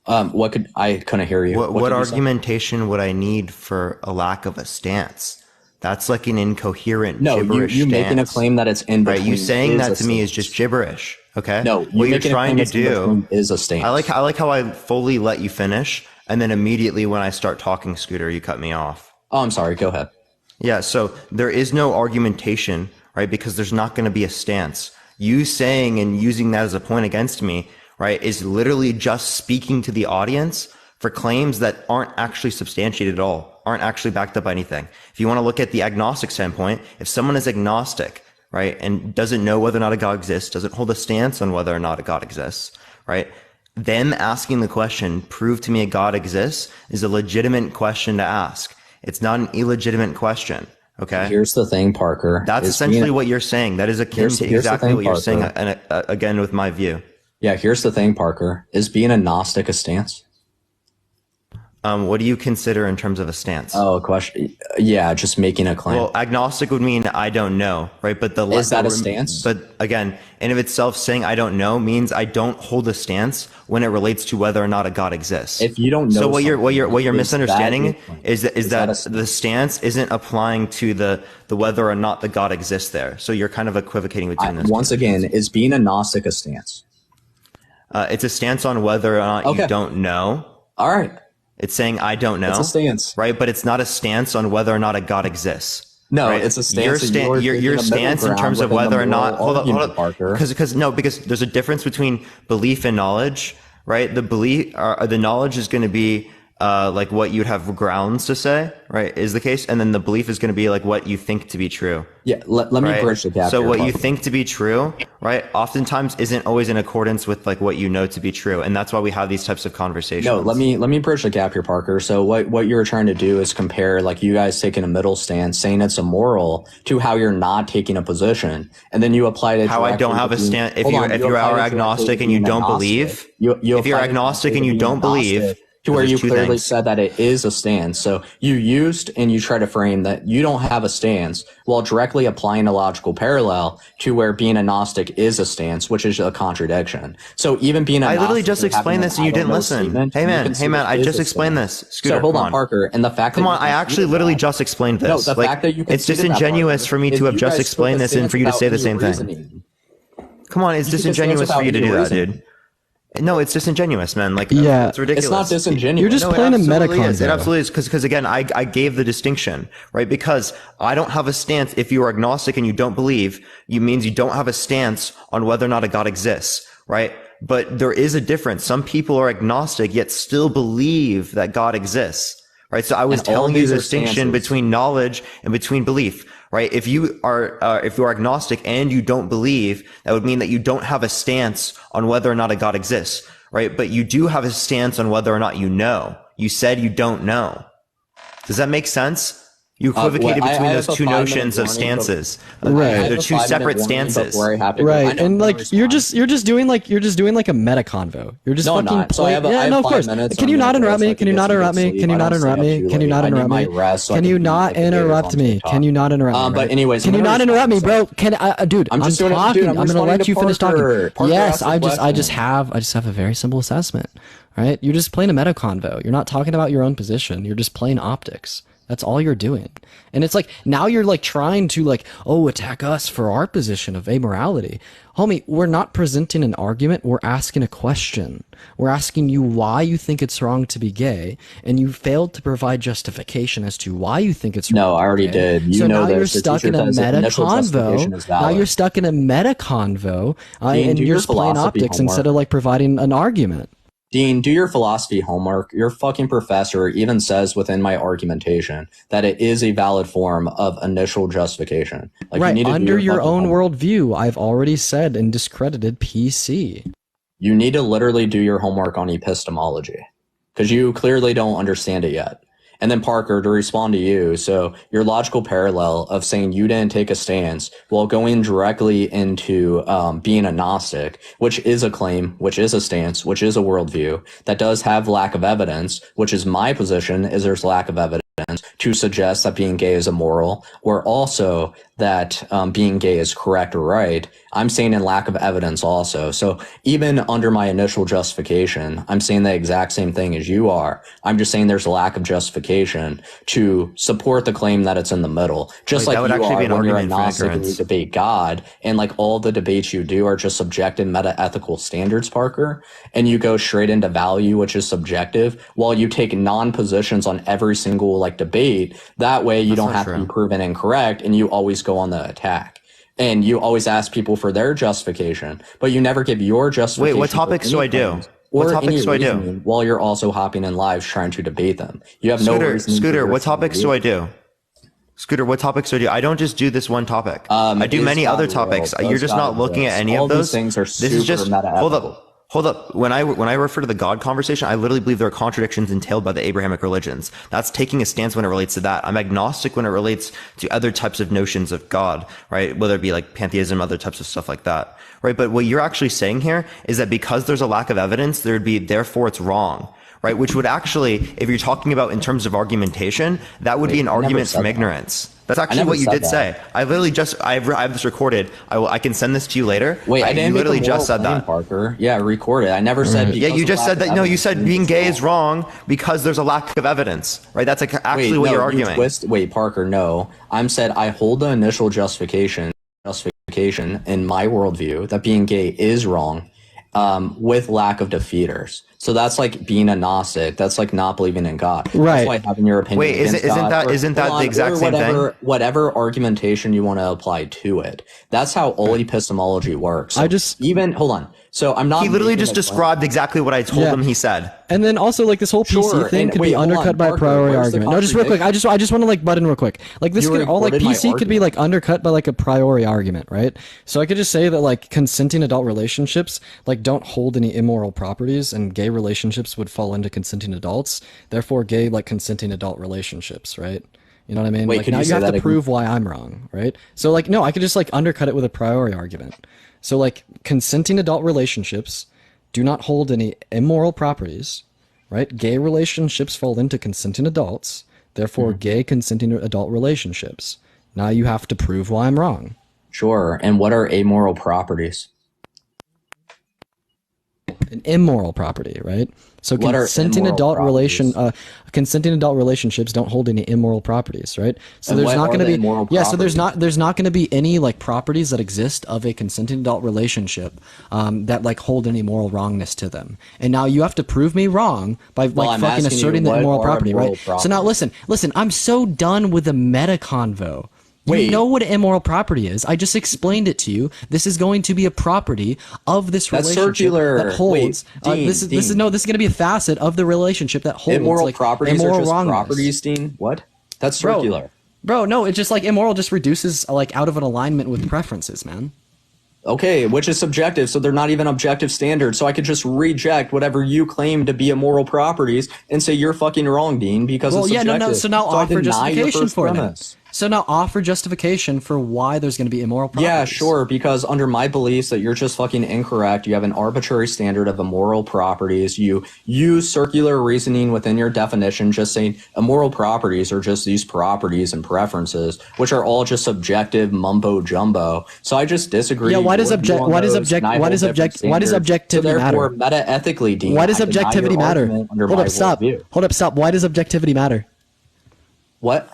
I couldn't hear you. What argumentation would I need for a lack of a stance? That's like an incoherent gibberish you making a claim that it's in between. Right, you saying that to me stance. is just gibberish. Okay. No, what you're trying to do is a stance. I like how I fully let you finish, and then immediately when I start talking, Scooter, you cut me off. Oh, I'm sorry. Go ahead. Yeah. So there is no argumentation, right? Because there's not going to be a stance. You saying and using that as a point against me, right, is literally just speaking to the audience for claims that aren't actually substantiated at all, aren't actually backed up by anything. If you want to look at the agnostic standpoint, if someone is agnostic, right, and doesn't know whether or not a God exists, doesn't hold a stance on whether or not a God exists, right, them asking the question, prove to me a God exists, is a legitimate question to ask. It's not an illegitimate question. Okay. Here's the thing, Parker. That's essentially what you're saying. That is akin to exactly what you're saying, again, with my view. Yeah, here's the thing, Parker. Is being a Gnostic a stance? What do you consider in terms of a stance? Oh, a question. Yeah, just making a claim. Well, agnostic would mean I don't know, right? But is that a stance? But again, in of itself, saying I don't know means I don't hold a stance when it relates to whether or not a God exists. If you don't know, so what you're misunderstanding is that the stance isn't applying to the whether or not the God exists there. So you're kind of equivocating between this. Once again, is being a Gnostic a stance? It's a stance on whether or not you don't know. All right. It's saying I don't know. It's a stance, right? But it's not a stance on whether or not a God exists. No, right? it's a stance. Your stance in terms of whether or not. Hold up, Parker. Because there's a difference between belief and knowledge, right? The knowledge is going to be like what you'd have grounds to say, right, is the case, and then the belief is going to be like what you think to be true. Yeah, let me right? bridge the gap. So here, what Parker. you think to be true, right, oftentimes isn't always in accordance with like what you know to be true, and that's why we have these types of conversations. No, let me bridge the gap here, Parker. So what you're trying to do is compare like you guys taking a middle stance, saying it's immoral, to how you're not taking a position, and then you applied it. How I don't have a stance. If you are agnostic and you don't believe, if you're agnostic and you don't believe. To where you clearly things. said that it is a stance. So you used and you try to frame that you don't have a stance while directly applying a logical parallel to where being agnostic is a stance, which is a contradiction. So even being agnostic, I literally just explained this and you didn't listen. Hey man, I just explained this. Scooter, so hold on, Parker. And the fact come on, I actually literally just explained this. No, the like, fact that you it's disingenuous for me to have just explained this and for you to say the same thing. Come on, it's disingenuous for you to do that, dude. No, it's disingenuous, man. Like, yeah, it's ridiculous. It's not disingenuous. You're just playing a meta convo. It absolutely is. Because again, I gave the distinction, right? Because I don't have a stance. If you are agnostic and you don't believe, you means you don't have a stance on whether or not a God exists, right? But there is a difference. Some people are agnostic yet still believe that God exists, right? So I was telling you the distinction between knowledge and between belief. Right? If you are agnostic and you don't believe, that would mean that you don't have a stance on whether or not a God exists, right? But you do have a stance on whether or not you know. You said you don't know. Does that make sense? You equivocated between those two notions of stances. Right. They're two separate stances. Right. And like you're just doing like a meta convo. You're just fucking yeah, no, of course. Can you not interrupt me? Can you not interrupt me? Can you not interrupt me? Can you not interrupt me? Can you not interrupt me? Can you not interrupt me? But anyways, can you not interrupt me, bro? Can I, dude? I'm talking. I'm gonna let you finish talking. Yes, I just have a very simple assessment. Right? You're just playing a meta convo. You're not talking about your own position. You're just playing optics. That's all you're doing. And it's like, now you're like trying to like, attack us for our position of amorality. Homie, we're not presenting an argument. We're asking a question. We're asking you why you think it's wrong to be gay. And you failed to provide justification as to why you think it's wrong. No, I already did. You know, now you're stuck in a meta convo. Now you're stuck in a meta convo. And you're just playing optics instead of like providing an argument. Dean, do your philosophy homework. Your fucking professor even says within my argumentation that it is a valid form of initial justification. Like, right, you under your own worldview, I've already said and discredited PC. You need to literally do your homework on epistemology because you clearly don't understand it yet. And then Parker, to respond to you, so your logical parallel of saying you didn't take a stance while going directly into being agnostic, which is a claim, which is a stance, which is a worldview, that does have lack of evidence, which is my position, is there's lack of evidence to suggest that being gay is immoral, or also that being gay is correct or right. I'm saying in lack of evidence also. So even under my initial justification, I'm saying the exact same thing as you are. I'm just saying there's a lack of justification to support the claim that it's in the middle. Just like you are when you're agnostic and you debate God, and like all the debates you do are just subjective meta-ethical standards, Parker, and you go straight into value, which is subjective, while you take non-positions on every single like debate. That way you don't have to be proven incorrect and you always go on the attack. And you always ask people for their justification, but you never give your justification. Wait, what topics do I do? What topics do I do? While you're also hopping in lives trying to debate them. You have no reason. Scooter, what topics do I do? Scooter, what topics do I do? I don't just do this one topic. I do many other topics. You're just not looking at any of those. Things are this is just, hold up. When I refer to the God conversation, I literally believe there are contradictions entailed by the Abrahamic religions. That's taking a stance when it relates to that. I'm agnostic when it relates to other types of notions of God, right? Whether it be like pantheism, other types of stuff like that, right? But what you're actually saying here is that because there's a lack of evidence, there'd be, therefore it's wrong, right? Which would actually, if you're talking about in terms of argumentation, that would be an argument from ignorance. That's actually what you did say. I literally just, I have this recorded. I can send this to you later. Wait, I didn't literally just said that. Parker. Yeah, record it. I never said. Yeah, you just said that. No, you said being gay is wrong because there's a lack of evidence, right? That's actually what you're arguing. Wait, Parker. No, I'm said I hold the initial justification in my worldview that being gay is wrong, with lack of defeaters. So that's like being agnostic. That's like not believing in God. Right. That's why having your opinion. Wait, isn't that the exact same thing? Whatever argumentation you want to apply to it. That's how all epistemology works. So hold on. So I'm not. He literally just described exactly what I told him he said. And then also like this whole PC thing could be undercut by a priori argument. No, just real quick. I just want to like butt in real quick. Like this could all like PC could be like undercut by like a priori argument, right? So I could just say that like consenting adult relationships like don't hold any immoral properties, and gay relationships would fall into consenting adults. Therefore, gay like consenting adult relationships, right? You know what I mean? Wait, like now you have to prove why I'm wrong, right? So like no, I could just like undercut it with a priori argument. So like consenting adult relationships do not hold any immoral properties, right? Gay relationships fall into consenting adults, therefore gay consenting adult relationships. Now you have to prove why I'm wrong. Sure. And what are amoral properties? An immoral property, right? So consenting adult relationships don't hold any immoral properties, right? So there's not going to be so there's not going to be any like properties that exist of a consenting adult relationship that like hold any moral wrongness to them. And now you have to prove me wrong by like fucking asserting the immoral property, right? So now listen, I'm so done with the meta convo. You know what an immoral property is. I just explained it to you. This is going to be a property of this relationship that holds. This is going to be a facet of the relationship that holds immoral like, properties immoral are just wrongness. properties, Dean. What? That's circular. Bro, no, it's just like immoral just reduces like out of an alignment with preferences, man. Okay, which is subjective, so they're not even objective standards. So I could just reject whatever you claim to be immoral properties and say you're fucking wrong, Dean, because it's subjective. So now offer justification for it. So now offer justification for why there's going to be immoral properties. Yeah, sure, because under my beliefs that you're just fucking incorrect. You have an arbitrary standard of immoral properties. You use circular reasoning within your definition, just saying immoral properties are just these properties and preferences, which are all just subjective mumbo jumbo. So I just disagree. Yeah, why does objectivity matter? Therefore, meta-ethically, Dean, why does objectivity matter? Hold up, stop. Why does objectivity matter? What?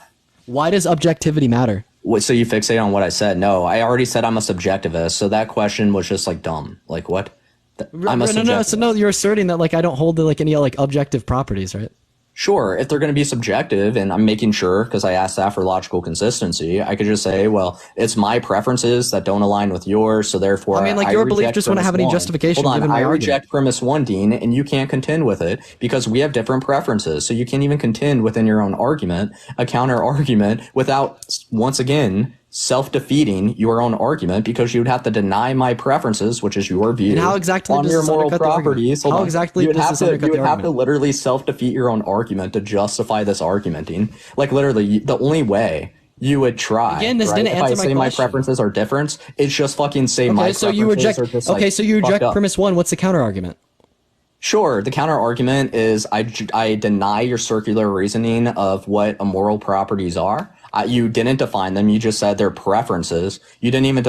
Why does objectivity matter? So you fixate on what I said? No, I already said I'm a subjectivist. So that question was just like dumb. Like what? I'm a subjectivist. So no, you're asserting that like I don't hold like any like objective properties, right? Sure, if they're going to be subjective, and I'm making sure because I asked that for logical consistency, I could just say, well, it's my preferences that don't align with yours, so therefore I mean, like your belief just wouldn't have any justification. Hold on, I reject premise one, Dean, and you can't contend with it because we have different preferences. So you can't even contend within your own argument, a counter argument, without once again self-defeating your own argument because you would have to deny my preferences, which is your view. And how exactly on does your this moral undercut properties. How exactly does this undercut the argument? You would have to literally self-defeat your own argument to justify this argumenting. Like literally, the only way you would try. Again, this didn't answer my question. If I say my preferences are different, it's just fucking say my preferences are just like, okay, so you reject premise one. What's the counter argument? Sure. The counter argument is I deny your circular reasoning of what immoral properties are. You didn't define them. You just said they're preferences. You didn't even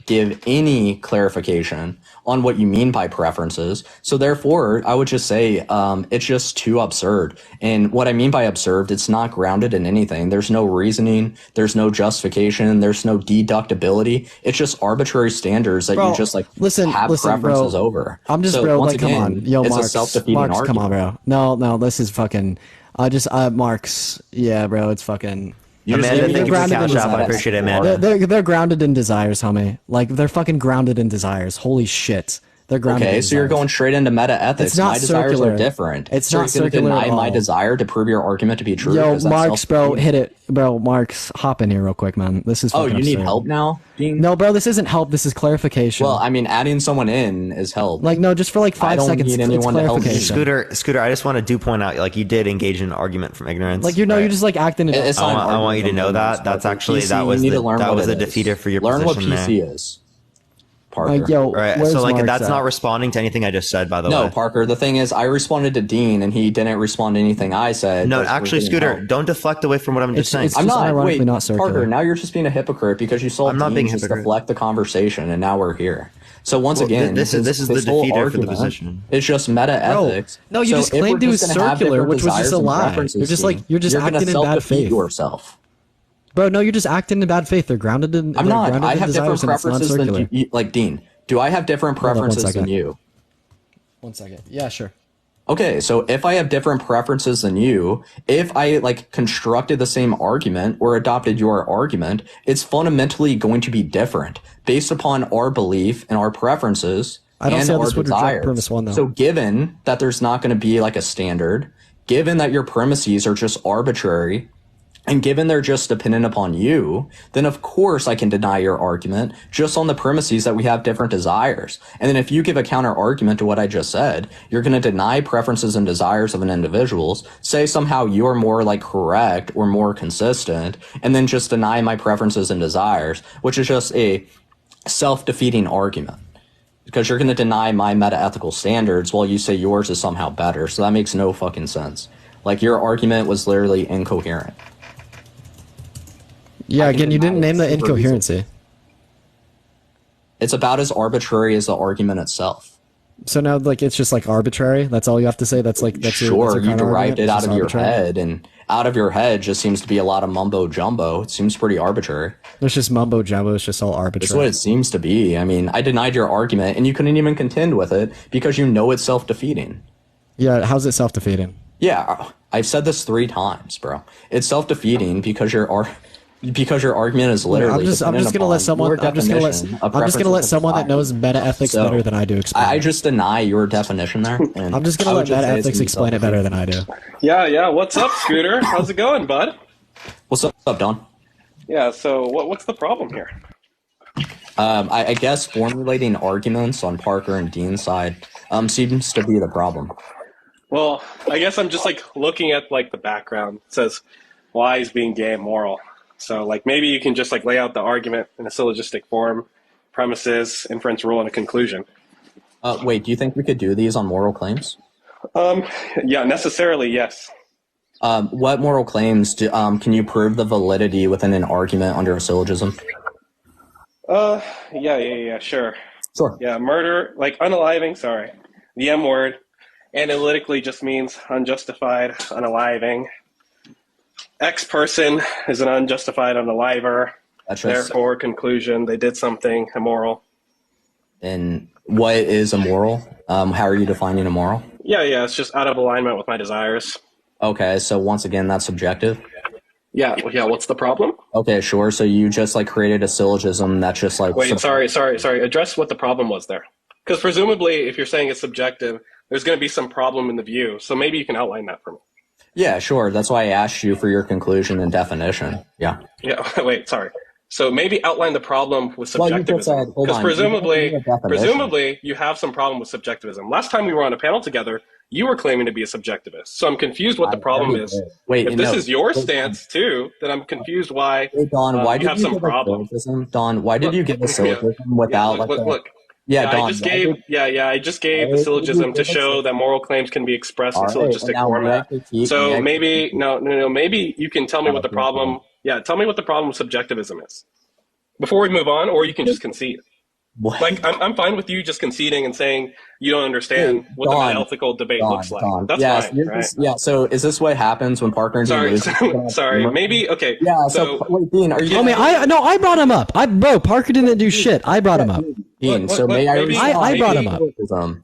give any clarification on what you mean by preferences. So therefore, I would just say it's just too absurd. And what I mean by absurd, it's not grounded in anything. There's no reasoning. There's no justification. There's no deductibility. It's just arbitrary standards that you just have preferences over. I'm just, so bro, once like, again, come on. Yo, it's Marks, a self-defeating argument. Come on, bro. No, this is fucking, Marks. Yeah, bro, it's fucking. Amanda, thank you for the cash app. I appreciate it, Amanda. They're grounded in desires, homie. Like, they're fucking grounded in desires. Holy shit. They're grounded in desires. So you're going straight into meta ethics. It's not my desires circular. are different. It's not circular deny at all. my desire to prove your argument to be true. Yo, Marks, bro, hit it. Bro, Marks, hop in here real quick, man. This is fucking you need absurd. help now, Dean? No, bro, this isn't help. This is clarification. Well, I mean, adding someone in is help. Like, no, just for like 5 seconds. Need anyone it's to help me. Scooter, I just want to point out, like, you did engage in an argument from ignorance. Like, you're just like acting. I want you to know that. That's actually, that was a defeater for your position. Learn what PC is. Parker. So like that's not responding to anything I just said, by the way. No, Parker, the thing is I responded to Dean and he didn't respond to anything I said. No, actually, Scooter, don't deflect away from what I'm just saying. I'm not. Wait, Parker, now you're just being a hypocrite because you saw Dean just deflect the conversation and now we're here. So once again, this is the defeater for the position. It's just meta ethics. No, you just claimed it was circular, which was just a lie. You're just acting in bad faith. Yourself. Bro, no, you're just acting in bad faith. They're grounded in. I'm not. I have different preferences than you. Like Dean, do I have different preferences than you? 1 second. Yeah, sure. Okay, so if I have different preferences than you, if I constructed the same argument or adopted your argument, it's fundamentally going to be different based upon our belief and our preferences. I don't and see how our this would reject desires. premise 1 though. So given that there's not going to be like a standard, given that your premises are just arbitrary, and given they're just dependent upon you, then of course I can deny your argument just on the premises that we have different desires. And then if you give a counter argument to what I just said, you're going to deny preferences and desires of an individual's, say somehow you're more like correct or more consistent, and then just deny my preferences and desires, which is just a self-defeating argument. Because you're going to deny my meta-ethical standards while you say yours is somehow better. So that makes no fucking sense. Like, your argument was literally incoherent. Yeah, again, you didn't name the incoherency. It's about as arbitrary as the argument itself. So now, like, it's just like arbitrary. That's all you have to say. That's like that's sure. your You derived it out of your arbitrary? head, and out of your head just seems to be a lot of mumbo jumbo. It seems pretty arbitrary. It's just mumbo jumbo. It's just all That's arbitrary. what it seems to be. I mean, I denied your argument, and you couldn't even contend with it because you know it's self-defeating. Yeah, how's it self-defeating? Yeah, I've said this 3 times, bro. It's self-defeating because your argument is literally. I'm just gonna let someone that knows meta ethics better than I do explain. I just deny your definition there. And I'm just gonna let meta ethics explain it better than I do. Yeah. What's up, Scooter? How's it going, bud? What's up, Don? Yeah. So what's the problem here? I guess formulating arguments on Parker and Dean's side seems to be the problem. Well, I guess I'm just like looking at like the background. It says why is being gay immoral. So like maybe you can just like lay out the argument in a syllogistic form, premises, inference, rule, and a conclusion. Wait, do you think we could do these on moral claims? Yeah, necessarily yes. What moral claims can you prove the validity within an argument under a syllogism? Yeah, sure. Sure. Yeah, murder, like unaliving, the M word, analytically just means unjustified unaliving. X person is an unjustified unaliver. Therefore, conclusion, they did something immoral. And what is immoral? How are you defining immoral? Yeah, it's just out of alignment with my desires. Okay, so once again, that's subjective. Yeah, what's the problem? Okay, sure. So you just like created a syllogism that's just like... Wait, sorry. Address what the problem was there. Because presumably, if you're saying it's subjective, there's going to be some problem in the view. So maybe you can outline that for me. Yeah, sure. That's why I asked you for your conclusion and definition. Yeah. Yeah, wait, sorry. So maybe outline the problem with subjectivism. Because presumably you have some problem with subjectivism. Last time we were on a panel together, you were claiming to be a subjectivist. So I'm confused what the problem is. Wait, if this is your stance too, then I'm confused why Don, why you have some problem. Don, why did you give a syllogism without look. Yeah, Don, I just gave the syllogism to show that moral claims can be expressed in syllogistic format. So maybe maybe you can tell me what the problem. Yeah, tell me what the problem with subjectivism is before we move on, or you can just concede. What? Like I'm fine with you just conceding and saying you don't understand what the ethical debate looks like. That's fine, right? Yeah. So is this what happens when Parker and Dean lose? Sorry. Maybe okay. Yeah. So wait, Dean, are you? I brought him up. Bro, Parker didn't do shit. I brought him up. Dean, so I brought him up.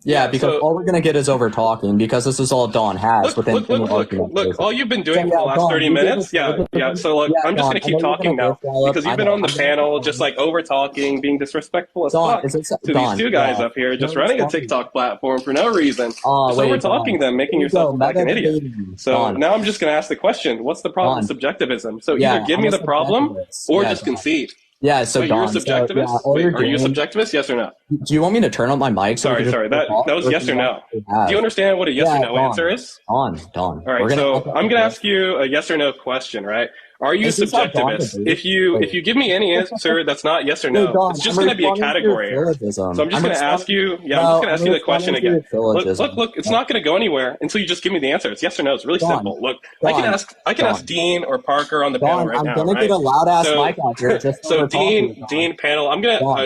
Yeah, because all we're gonna get is over talking because this is all Don has within the argument. Look, all you've been doing for the last 30 minutes. Yeah. So look, I'm just gonna keep talking now because you've been on the panel just like over talking, being disrespectful as fuck to these two guys up here, just running a TikTok platform for no reason. Just over talking them, making yourself look like an idiot. So now I'm just gonna ask the question: what's the problem with subjectivism? So either give me the problem or just concede. Yeah, so you're a subjectivist? Wait, are you a subjectivist? Yes or no? Do you want me to turn up my mic? Sorry. That was yes or no. Do you understand what a yes or no answer is? Don. All right, so I'm going to ask you a yes or no question, right? Are you a subjectivist? If you give me any answer that's not yes or no, it's just going to be a category error. So I'm just going to ask you. Yeah, I'm just going to ask you the question again. Look. It's not going to go anywhere until you just give me the answer. It's yes or no. It's really simple. Look, I can ask Dean or Parker on the panel right now. I'm going to get a loud ass mic out here. So Dean panel.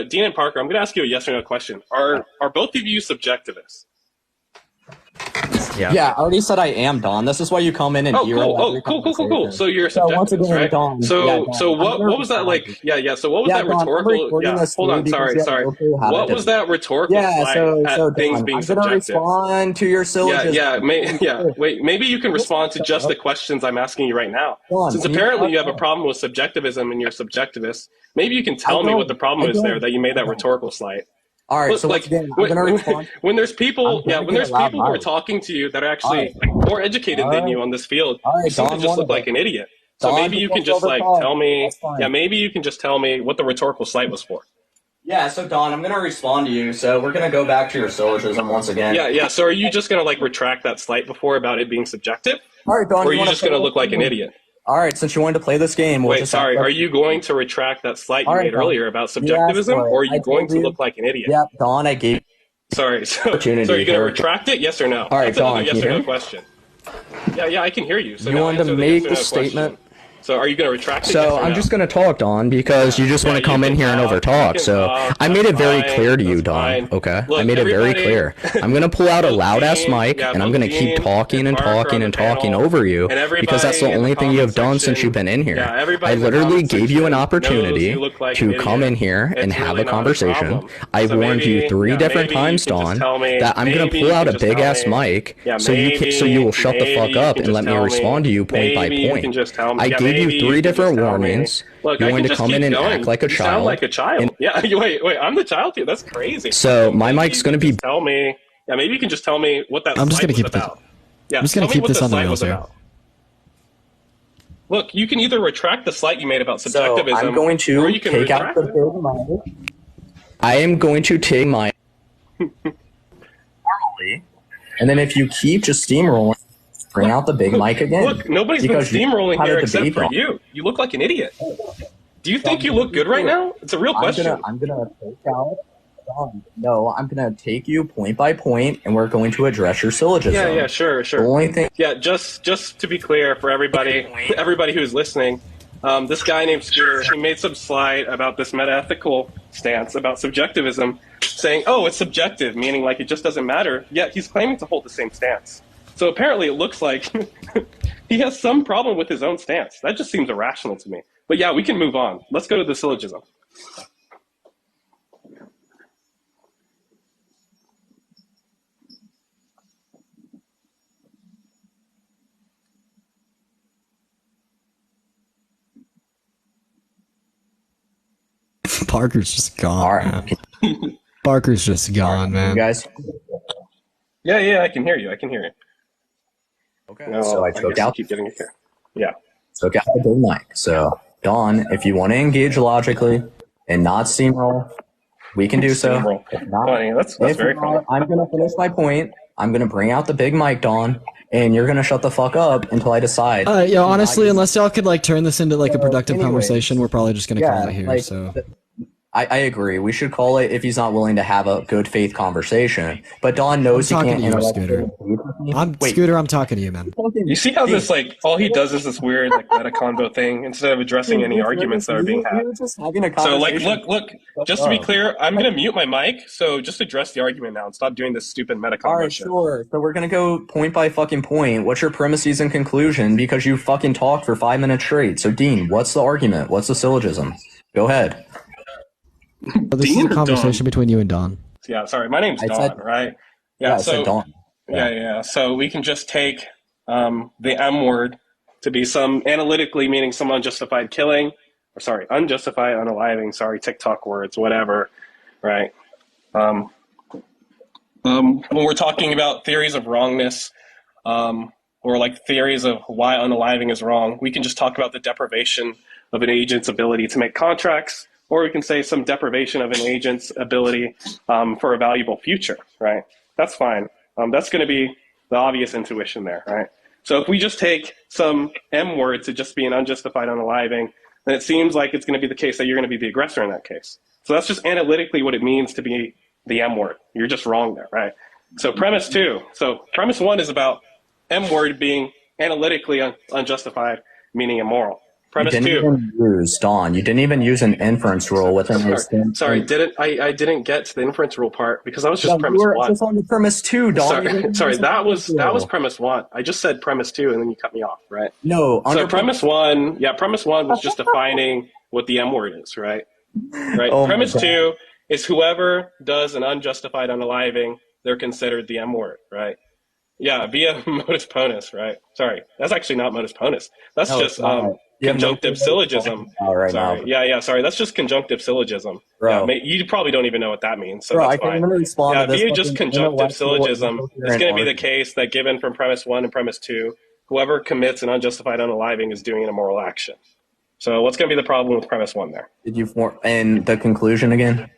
Dean and Parker. I'm going to ask you a yes or no question. Are both of you subjectivists? Yeah, I already said I am, Don. This is why you come in and cool. So you're a subjectivist, right? Don, so what was that like? Yeah. So what was that rhetorical? Yeah, hold on. Sorry. What was that rhetorical? So things Don, being I'm subjective. gonna respond to your syllogism. Wait, maybe you can respond to just the questions I'm asking you right now. Since apparently you have a problem with subjectivism and you're subjectivist, maybe you can tell me what the problem is there that you made that rhetorical slight. All right, so like again, I'm gonna respond. when there's people who are talking to you that are actually more educated than you on this field, you seem to just look like an idiot. So maybe you can just like tell me, maybe you can just tell me what the rhetorical slight was for. Yeah, so Don, I'm gonna respond to you. So we're gonna go back to your syllogism once again. Yeah. So are you just gonna like retract that slight before about it being subjective? All right, Don, or are you just gonna look like an idiot? All right, since you wanted to play this game, wait, sorry, are you going to retract that slight you made earlier about subjectivism, or are you going to look like an idiot? Yeah, Don, I gave. Sorry, so are you going to retract it? Yes or no? All right, that's Don, yes or no question. Yeah, I can hear you. So you wanted to make the statement. So are you going to retract it? So I'm just going to talk, Don, because you just want to come in here and overtalk. So I made it very clear to you, Don. Okay, I made it very clear. I'm going to pull out a loud ass mic and I'm going to keep talking and talking and talking over you because that's the only thing you have done since you've been in here. I literally gave you an opportunity to come in here and have a conversation. I warned you 3 different times, Don, that I'm going to pull out a big ass mic so you will shut the fuck up and let me respond to you point by point. I gave you 3 different warnings. Look, you're going to come in and act like a child. Sound like a child. Yeah, wait, I'm the child here. That's crazy. So my mic's going to be. Tell me. Yeah, maybe you can just tell me what that. I'm just going to keep about. Yeah, I'm just going to keep this on the rails here. Look, you can either retract the slight you made about subjectivism, I'm going to or you can take out the big mic. I am going to take my. And then if you keep just steamrolling. Bring out the big mic again. Look, nobody's been steamrolling here except for you. You look like an idiot. Do you think you look good right now? It's a real question. I'm gonna take out. No, I'm gonna take you point by point, and we're going to address your syllogism. Yeah, sure. The only thing. Yeah, just to be clear for everybody who's listening, this guy named Scooter, he made some slide about this metaethical stance about subjectivism, saying, "Oh, it's subjective," meaning like it just doesn't matter. Yet he's claiming to hold the same stance. So apparently it looks like he has some problem with his own stance. That just seems irrational to me. But yeah, we can move on. Let's go to the syllogism. Parker's just gone. Man. Parker's just gone, man. You guys? Yeah, I can hear you. Okay. No, so I took out. Keep getting it here. Yeah. Took out the big mic. So, Don, if you want to engage logically and not steamroll, we can do so. That's very funny. I'm going to finish my point. I'm going to bring out the big mic, Don, and you're going to shut the fuck up until I decide. Honestly, unless y'all could like turn this into like a productive conversation, we're probably just going to call it here. So. I agree. We should call it if he's not willing to have a good faith conversation. But Don knows he can't. Scooter. Scooter, I'm talking to you, man. You see how this like all he does is this weird like meta convo thing instead of addressing any arguments that are being had. So like, look. Just to be clear, I'm gonna mute my mic. So just address the argument now and stop doing this stupid meta convo. All right, shit. Sure. So we're gonna go point by fucking point. What's your premises and conclusion? Because you fucking talked for 5 minutes straight. So Dean, what's the argument? What's the syllogism? Go ahead. This is a conversation between you and Don. Yeah, sorry. My name's Don, right? Yeah, I said Don. Yeah. So we can just take the M word to be some analytically meaning some unjustified killing, unjustified unaliving, TikTok words, whatever, right? When we're talking about theories of wrongness, or like theories of why unaliving is wrong, we can just talk about the deprivation of an agent's ability to make contracts, or we can say some deprivation of an agent's ability for a valuable future, right? That's fine. That's going to be the obvious intuition there, right? So if we just take some M word to just be an unjustified unaliving, then it seems like it's going to be the case that you're going to be the aggressor in that case. So that's just analytically what it means to be the M word. You're just wrong there, right? So premise 2. So premise 1 is about M word being analytically unjustified, meaning immoral. Premise 2. You didn't even use an inference rule within this thing. Sorry, I didn't get to the inference rule part because I was just premise 1. Just on the premise 2, Don. Sorry, that was premise 1. I just said premise 2 and then you cut me off, right? No. So premise 1 was just defining what the M word is, right? Right. Oh premise 2 is whoever does an unjustified unaliving, they're considered the M word, right? Yeah, via modus ponens, right? Sorry, that's actually not modus ponens. That's conjunctive syllogism. Right sorry. now. Yeah. Sorry. That's just conjunctive syllogism. Bro. Yeah, you probably don't even know what that means, so Bro, that's I can't fine. even respond to this. Via just conjunctive syllogism, it's going to be the case that given from premise 1 and premise 2, whoever commits an unjustified unaliving is doing an immoral action. So what's going to be the problem with premise 1 there? Did you and the conclusion again?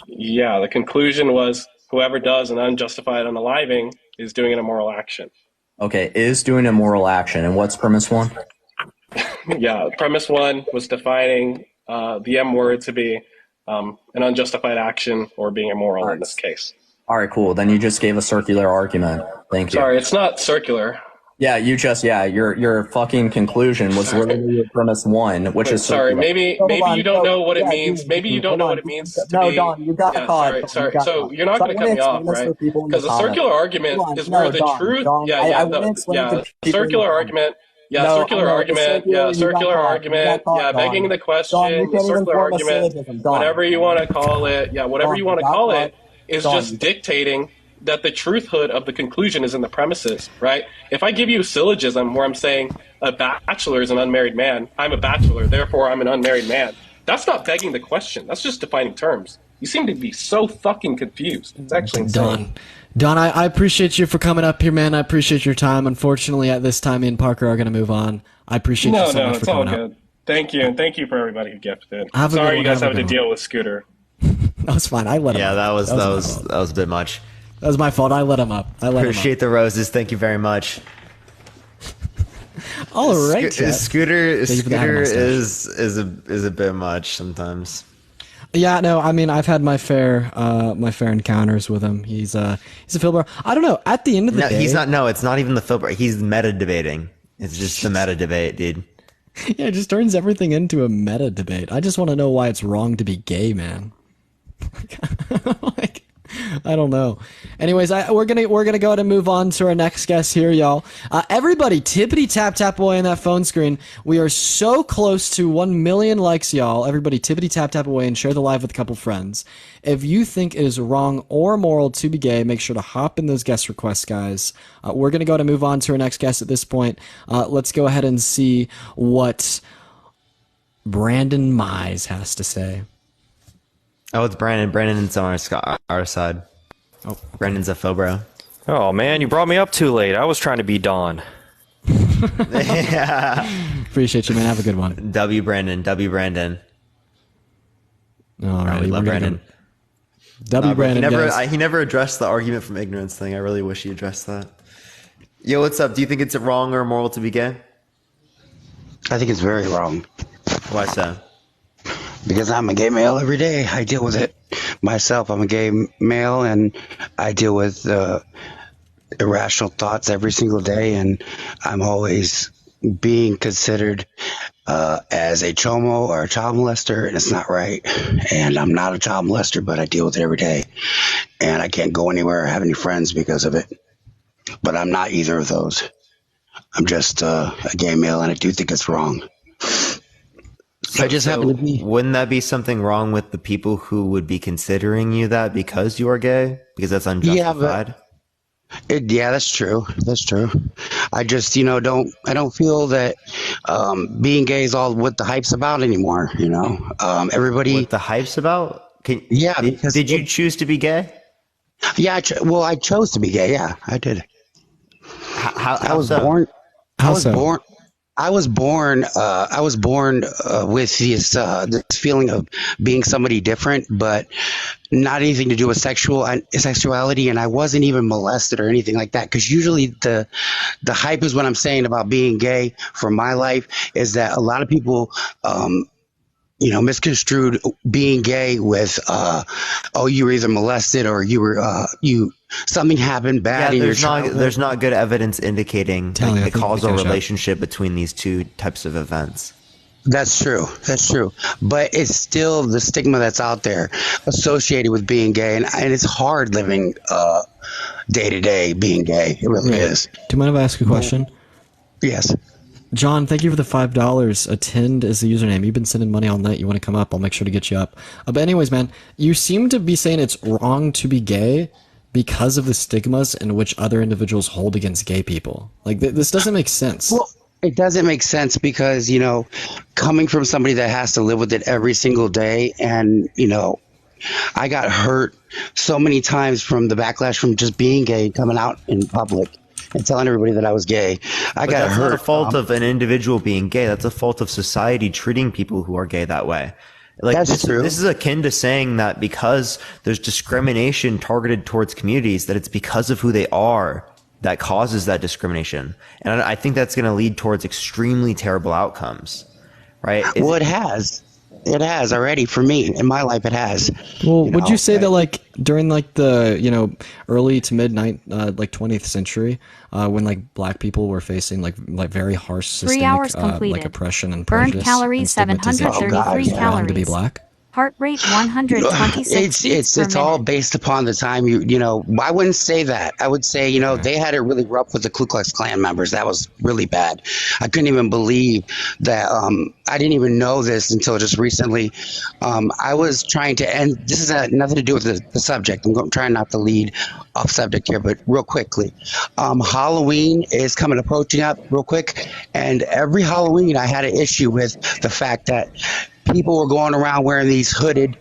Yeah, the conclusion was whoever does an unjustified unaliving is doing an immoral action. Okay, is doing a moral action. And what's premise 1? Yeah, premise 1 was defining the M word to be an unjustified action or being immoral in this case. All right, cool. Then you just gave a circular argument. Thank you. Sorry, it's not circular. Yeah, your fucking conclusion was literally your premise 1, which is sorry. circular. Maybe you don't know what it means. Maybe you don't know what it means to be. Don, you got caught. Sorry. So you're not going to cut me off, right? Because the circular argument is where the truth. Circular argument. Yeah, circular argument. Yeah, circular argument. Yeah, begging the question. The circular argument. Whatever you want to call it. Yeah, whatever you want to call it is just dictating that the truthhood of the conclusion is in the premises, right? If I give you a syllogism where I'm saying a bachelor is an unmarried man, I'm a bachelor, therefore I'm an unmarried man, that's not begging the question. That's just defining terms. You seem to be so fucking confused. It's actually insane. Don, I appreciate you for coming up here, man. I appreciate your time. Unfortunately, at this time, me and Parker are going to move on. I appreciate you so much for coming up. No, it's all good. Thank you, and thank you for everybody who gifted. Sorry you guys have to deal with Scooter. That was fine. I let him up. That was a bit much. That was my fault. I let him up. Appreciate the roses. Thank you very much. All right. Scooter is a bit much sometimes. Yeah, no, I mean I've had my fair encounters with him. He's a filbro. I don't know. At the end of the day, he's not. No, it's not even the filbro. He's meta debating. It's just the meta debate, dude. Yeah, it just turns everything into a meta debate. I just want to know why it's wrong to be gay, man. I don't know. Anyways, we're gonna go ahead and move on to our next guest here, y'all. Everybody, tippity tap away on that phone screen. We are so close to 1 million likes, y'all. Everybody, tippity tap away and share the live with a couple friends. If you think it is wrong or immoral to be gay, make sure to hop in those guest requests, guys. We're gonna go ahead and move on to our next guest at this point. Let's go ahead and see what Brandon Mize has to say. Oh, it's Brandon. Brandon's on our side. Oh, Brandon's a phobro. Oh, man, you brought me up too late. I was trying to be Don. Yeah. Appreciate you, man. Have a good one. W. Brandon. All right, we love Brandon. Brandon. He never addressed the argument from ignorance thing. I really wish he addressed that. Yo, what's up? Do you think it's wrong or immoral to be gay? I think it's very wrong. Why so? Because I'm a gay male every day. I deal with it myself. I'm a gay male, and I deal with irrational thoughts every single day, and I'm always being considered as a chomo or a child molester, and it's not right. And I'm not a child molester, but I deal with it every day, and I can't go anywhere or have any friends because of it. But I'm not either of those. I'm just a gay male, and I do think it's wrong. Wouldn't that be something wrong with the people who would be considering you that because you are gay? Because that's unjustified. Yeah, that's true. That's true. I just, I don't feel that being gay is all what the hype's about anymore. Everybody. What the hype's about? Because did you choose to be gay? Yeah, I chose to be gay. Yeah, I did. How was so? born. How I was so? born. I was born with this feeling of being somebody different, but not anything to do with sexuality, and I wasn't even molested or anything like that. Because usually the hype is what I'm saying about being gay for my life is that a lot of people misconstrued being gay with you were either molested or you were something happened bad in your childhood. There's not good evidence indicating the causal relationship between these two types of events. That's true. But it's still the stigma that's out there associated with being gay, and it's hard living day to day being gay. It really is. Do you mind if I ask a question? Yes. John, thank you for the $5. Attend is the username. You've been sending money all night. You want to come up? I'll make sure to get you up. But anyways, man, you seem to be saying it's wrong to be gay because of the stigmas in which other individuals hold against gay people. Like, this doesn't make sense. It doesn't make sense because, coming from somebody that has to live with it every single day, and, I got hurt so many times from the backlash from just being gay, coming out in public and telling everybody that I was gay. But that's not a fault of an individual being gay. That's a fault of society treating people who are gay that way. Like that's true. This is akin to saying that because there's discrimination targeted towards communities, that it's because of who they are that causes that discrimination. And I think that's going to lead towards extremely terrible outcomes, right? Well, it has. It has already for me in my life. It has. Well, would you say that like during like the early to mid 20th century, when like black people were facing like very harsh systemic like oppression and prejudice, burned calories 733 calories to be black? Heart rate 126 beats per it's all based upon the time I wouldn't say that. I would say, they had it really rough with the Ku Klux Klan members. That was really bad. I couldn't even believe that. I didn't even know this until just recently. I was trying to end. This has nothing to do with the subject. I'm trying not to lead off subject here, but real quickly, Halloween is approaching up real quick, and every Halloween I had an issue with the fact that people were going around wearing these hooded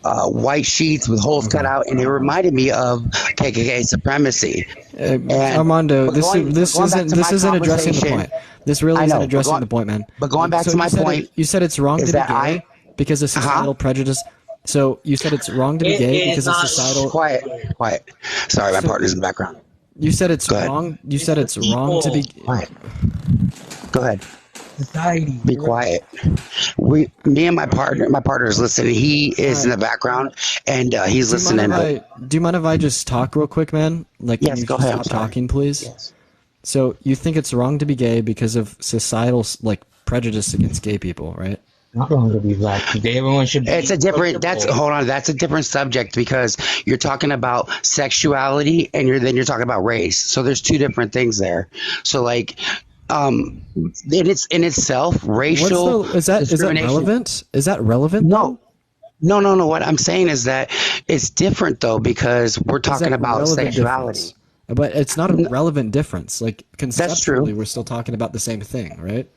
white sheets with holes cut out, and it reminded me of KKK supremacy. Armando, this isn't addressing the point. This really isn't addressing the point, man. But going back to my point, you said it's wrong to be gay because of societal prejudice. So you said it's wrong to be gay because of societal. Quiet. Sorry, my partner's in the background. You said it's wrong. You said it's wrong to be quiet. Go ahead. Society. Be quiet. Me and my partner is listening. He is in the background, and he's listening. Do you mind if I just talk real quick, man? Like, yes, can you go just ahead. Stop talking, please? Yes. So you think it's wrong to be gay because of societal prejudice against gay people, right? Not wrong to be black. Everyone should be. It's a different. That's a different subject because you're talking about sexuality and then you're talking about race. So there's two different things there. So in itself, racial is that relevant? Is that relevant? No. What I'm saying is that it's different though because we're talking about sexuality. Difference? But it's not a relevant difference. Like conceptually, that's true. We're still talking about the same thing, right?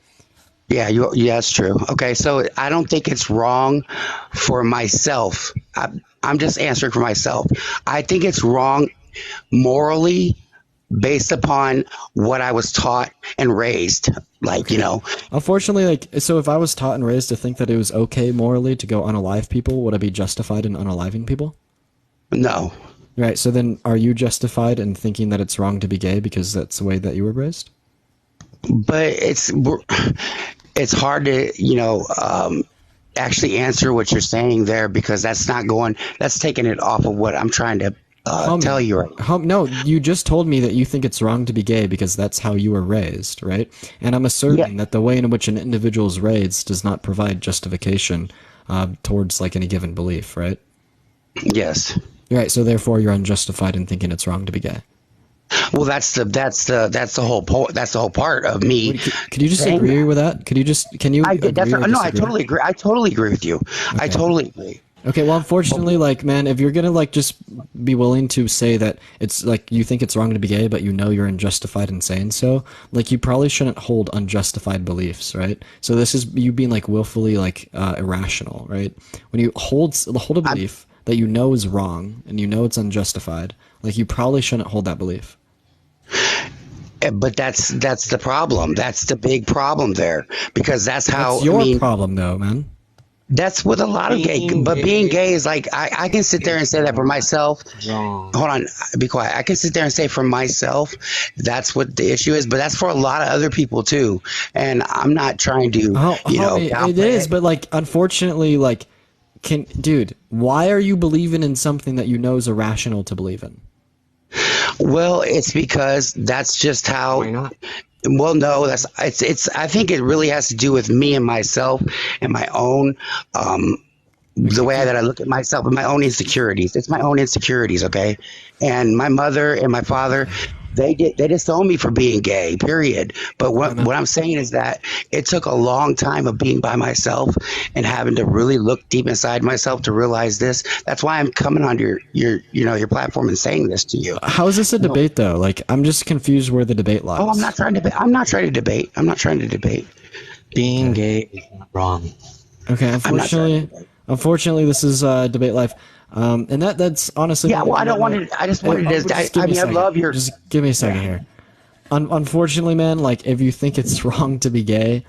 Yeah, that's true. Okay, so I don't think it's wrong for myself. I'm just answering for myself. I think it's wrong morally based upon what I was taught and raised. Unfortunately, so if I was taught and raised to think that it was okay morally to go unalive people, would I be justified in unaliving people? No. Right, so then are you justified in thinking that it's wrong to be gay because that's the way that you were raised? But it's hard to, actually answer what you're saying there because that's taking it off of what I'm trying to tell you right. No, you just told me that you think it's wrong to be gay because that's how you were raised, right? And I'm asserting that the way in which an individual is raised does not provide justification towards any given belief, right? Yes. Right, so therefore you're unjustified in thinking it's wrong to be gay. Well, that's the whole point. That's the whole part of me. Could you just agree with that? Can you? I totally agree. I totally agree with you. Okay. I totally agree. Okay, well, unfortunately, man, if you're gonna just be willing to say that it's you think it's wrong to be gay, but you're unjustified in saying so, you probably shouldn't hold unjustified beliefs, right? So this is you being willfully irrational, right? When you hold a belief that is wrong and it's unjustified, you probably shouldn't hold that belief. But that's the problem. That's the big problem there because that's how. That's your problem, though, man. That's with a lot of gay, but being gay is I can sit there and say that for myself. Wrong. Hold on, be quiet. I can sit there and say for myself, that's what the issue is, but that's for a lot of other people too. And I'm not trying to, it is, but unfortunately, dude, why are you believing in something that is irrational to believe in? Well, it's because that's just how. Why not? Well, no, it's. I think it really has to do with me and myself and my own, the way that I look at myself and my own insecurities. It's my own insecurities, okay? And my mother and my father, They disowned me for being gay, period. But what I'm saying is that it took a long time of being by myself and having to really look deep inside myself to realize this. That's why I'm coming on your platform and saying this to you. How is this a debate though? Like, I'm just confused where the debate lies. Oh, I'm not trying to debate. Being gay is not wrong. Okay, unfortunately, this is debate life. And that's honestly. Yeah, well, I don't want to. I just wanted to. I mean, I love your. Just give me a second here. Unfortunately, man, like if you think it's wrong to be gay,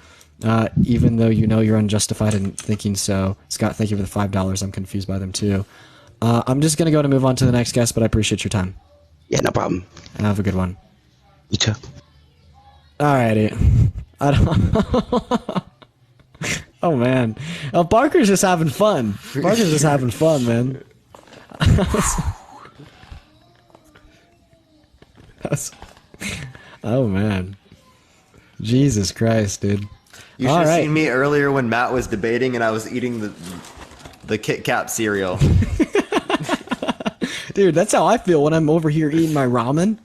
even though you know you're unjustified in thinking so, Scott, thank you for the $5. I'm confused by them too. I'm just gonna go to move on to the next guest, but I appreciate your time. Yeah, no problem. And have a good one. You too. Alrighty. I don't. Oh man, Parker's just having fun. Parker's just having fun, man. Oh man, Jesus Christ, dude. You should have seen me earlier when Matt was debating and I was eating the Kit Kat cereal. Dude, that's how I feel when I'm over here eating my ramen.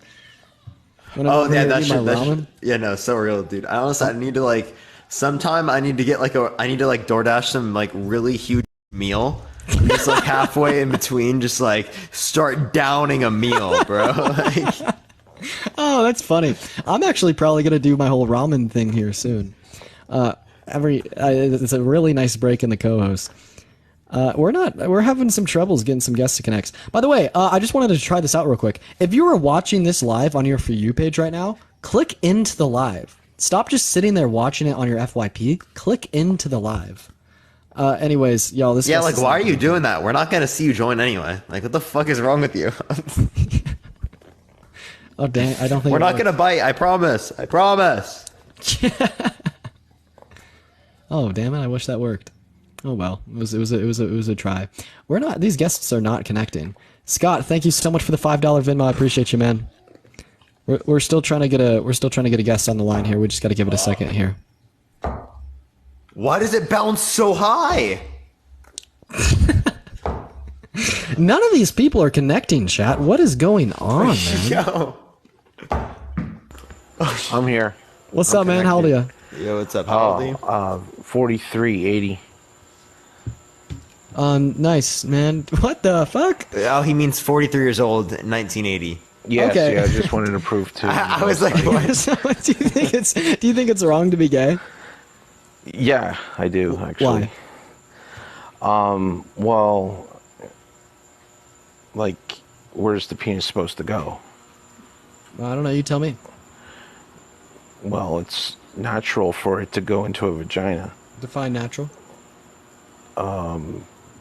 That shit. Yeah, no, so real, dude. I need to like. Sometime I need to get I need to DoorDash some like really huge meal. Just like halfway in between, just like start downing a meal, bro. Oh, that's funny. I'm actually probably gonna do my whole ramen thing here soon. It's a really nice break in the co-host. We're having some troubles getting some guests to connect. By the way, I just wanted to try this out real quick. If you are watching this live on your For You page right now, click into the live. Stop just sitting there watching it on your FYP. Click into the live. Anyways, y'all, this. Yeah, like, why are you doing that? We're not gonna see you join anyway. Like, what the fuck is wrong with you? Oh dang! I don't think we're not gonna bite. I promise. I promise. Oh damn it! I wish that worked. Oh well, it was a try. We're not. These guests are not connecting. Scott, thank you so much for the $5 Venmo. I appreciate you, man. We're still trying to get a guest on the line here. We just got to give it a second here. Why does it bounce so high? None of these people are connecting, chat. What is going on, man? Yo. I'm here. What's up, man? How old are you? Yo, what's up? How old are you? 4380. Nice, man. What the fuck? Oh, he means 43 years old, 1980. Yes, okay. Yeah, I just wanted to prove too. I was like, what? So, do you think it's wrong to be gay? Yeah, I do actually. Why? Well, like, where's the penis supposed to go? I don't know. You tell me. Well, it's natural for it to go into a vagina. Define natural.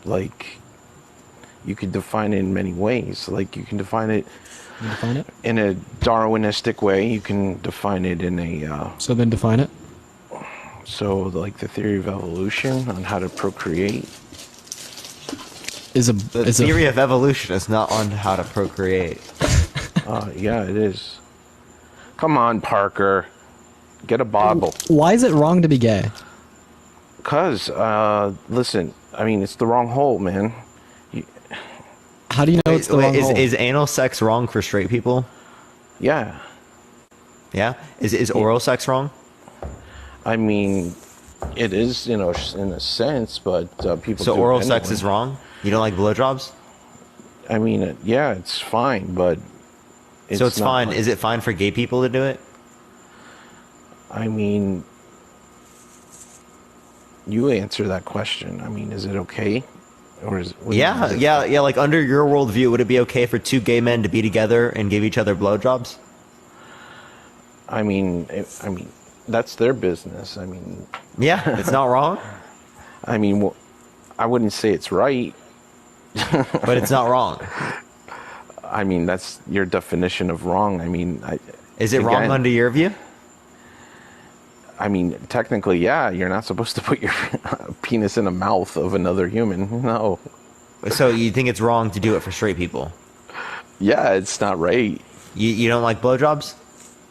Like, you can define it in many ways. Like, you can define it. You define it in a Darwinistic way. You can define it in a. So then define it. So, like the theory of evolution on how to procreate. The theory of evolution is not on how to procreate. Yeah, it is. Come on, Parker. Get a bottle. Why is it wrong to be gay? Because, listen, I mean, it's the wrong hole, man. How do you know it's the wrong hole? Is anal sex wrong for straight people? Yeah. Yeah? Is oral sex wrong? I mean, it is, in a sense, but people. So oral sex is wrong? You don't like blowjobs? I mean, yeah, it's fine, but. So it's fine. Is it fine for gay people to do it? I mean, you answer that question. I mean, is it okay? Or is yeah. Like under your worldview, would it be okay for two gay men to be together and give each other blowjobs? I mean, that's their business. I mean, yeah, it's not wrong. I mean, I wouldn't say it's right, but it's not wrong. I mean, that's your definition of wrong. I mean, is it wrong under your view? I mean, technically, yeah. You're not supposed to put your penis in the mouth of another human. No. So you think it's wrong to do it for straight people? Yeah, it's not right. You don't like blowjobs?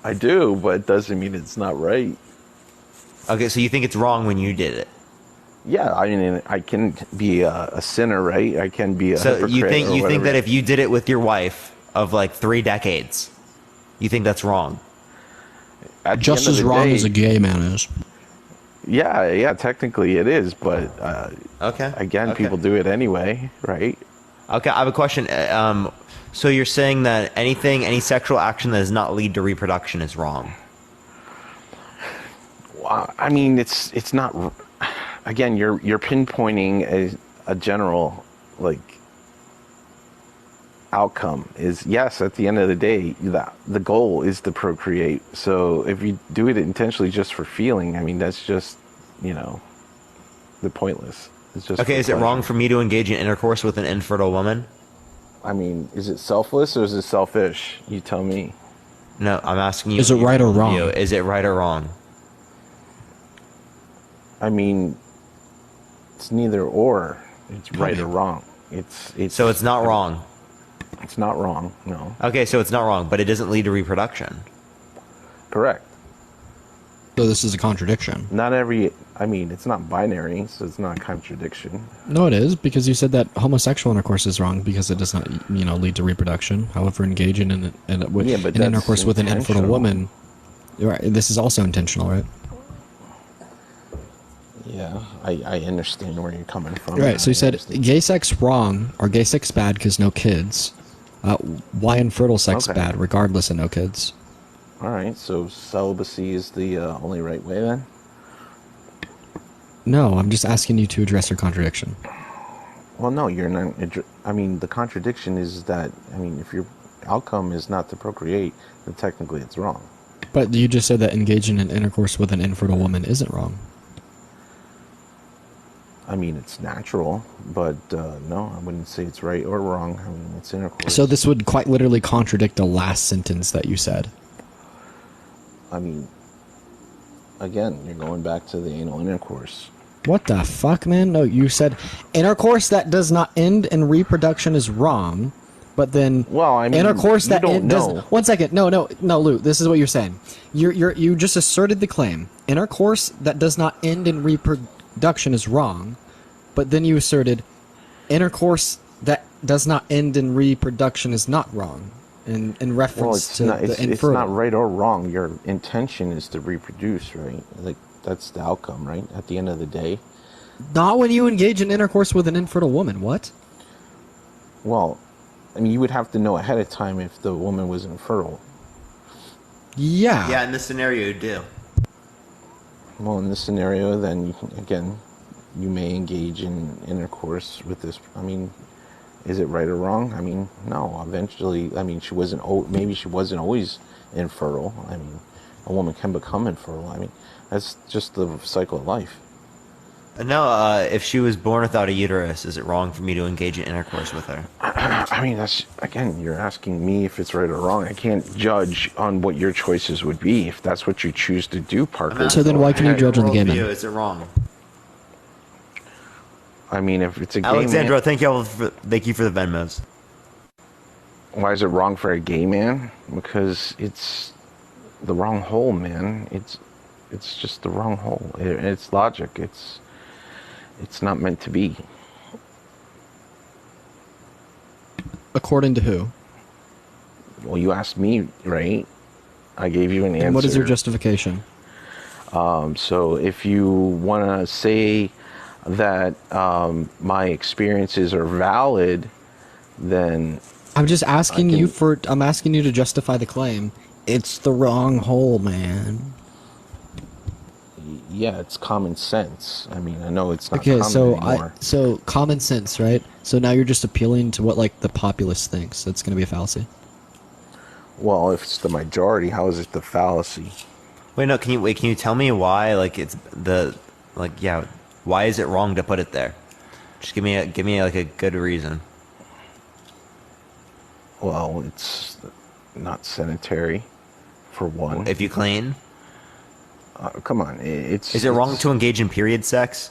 I do, but it doesn't mean it's not right. Okay, so you think it's wrong when you did it? Yeah, I mean, I can be a sinner, right? I can be a hypocrite. So you think that if you did it with your wife of like 3 decades, You think that's wrong? Just as wrong as a gay man is. Yeah, technically it is, but okay. Again, people do it anyway, right? Okay, I have a question. So you're saying that any sexual action that does not lead to reproduction is wrong? Well, I mean, it's not. Again, you're pinpointing a general outcome. Is yes, at the end of the day, the goal is to procreate. So if you do it intentionally just for feeling, I mean, that's just the pointless. It's just okay. Is it wrong for me to engage in intercourse with an infertile woman? I mean, is it selfless or is it selfish? You tell me. No, I'm asking you. Is it right or wrong? Is it right or wrong? I mean, it's neither or. It's right or wrong. So it's not wrong. It's not wrong. No. Okay, so it's not wrong, but it doesn't lead to reproduction. Correct. So this is a contradiction. I mean, it's not binary, so it's not a contradiction. No, it is, because you said that homosexual intercourse is wrong because it does not, lead to reproduction. However, engaging in intercourse with an infertile woman, right? This is also intentional, right? Yeah, I understand where you're coming from. Right. So you said gay sex wrong or gay sex bad because no kids. Why infertile sex bad regardless of no kids? All right. So celibacy is the only right way then? No, I'm just asking you to address your contradiction. Well, no, you're not. I mean, the contradiction is that, if your outcome is not to procreate, then technically it's wrong. But you just said that engaging in intercourse with an infertile woman isn't wrong. I mean, it's natural, but no, I wouldn't say it's right or wrong. I mean, it's intercourse. So this would quite literally contradict the last sentence that you said. I mean, again, you're going back to the anal intercourse. What the fuck, man? No, you said intercourse that does not end in reproduction is wrong, but then intercourse that does. One second, no, Lou. This is what you're saying. You just asserted the claim. Intercourse that does not end in reproduction is wrong, but then you asserted intercourse that does not end in reproduction is not wrong. In reference to the infertile. It's not right or wrong. Your intention is to reproduce, right? That's the outcome, right? At the end of the day. Not when you engage in intercourse with an infertile woman. What? Well, I mean, you would have to know ahead of time if the woman was infertile. Yeah. Yeah, in this scenario, you do. Well, in this scenario, then, again, you may engage in intercourse with this. I mean, is it right or wrong? I mean, no. Eventually, maybe she wasn't always infertile. I mean, a woman can become infertile. I mean, that's just the cycle of life. No, if she was born without a uterus, is it wrong for me to engage in intercourse with her? I mean, that's, again, you're asking me if it's right or wrong. I can't judge on what your choices would be if that's what you choose to do, Parker. So then why can you judge on the gay man? Is it wrong? I mean, if it's a gay Alexandra, man... thank you for the Venmos. Why is it wrong for a gay man? Because it's the wrong hole, man. It's just the wrong hole. It's logic. It's not meant to be. According to who? Well, you asked me, right? I gave you an answer. And what is your justification? So if you want to say that my experiences are valid, then I'm just asking you I'm asking you to justify the claim. It's the wrong hole, man. Yeah, it's common sense. I mean, I know it's not common anymore. So common sense, right? So now you're just appealing to what the populace thinks. That's going to be a fallacy. Well, if it's the majority, how is it the fallacy? Wait, no. Can you tell me why? Why is it wrong to put it there? Just give me a good reason. Well, it's not sanitary, for one. If you clean. Come on, Is it wrong to engage in period sex?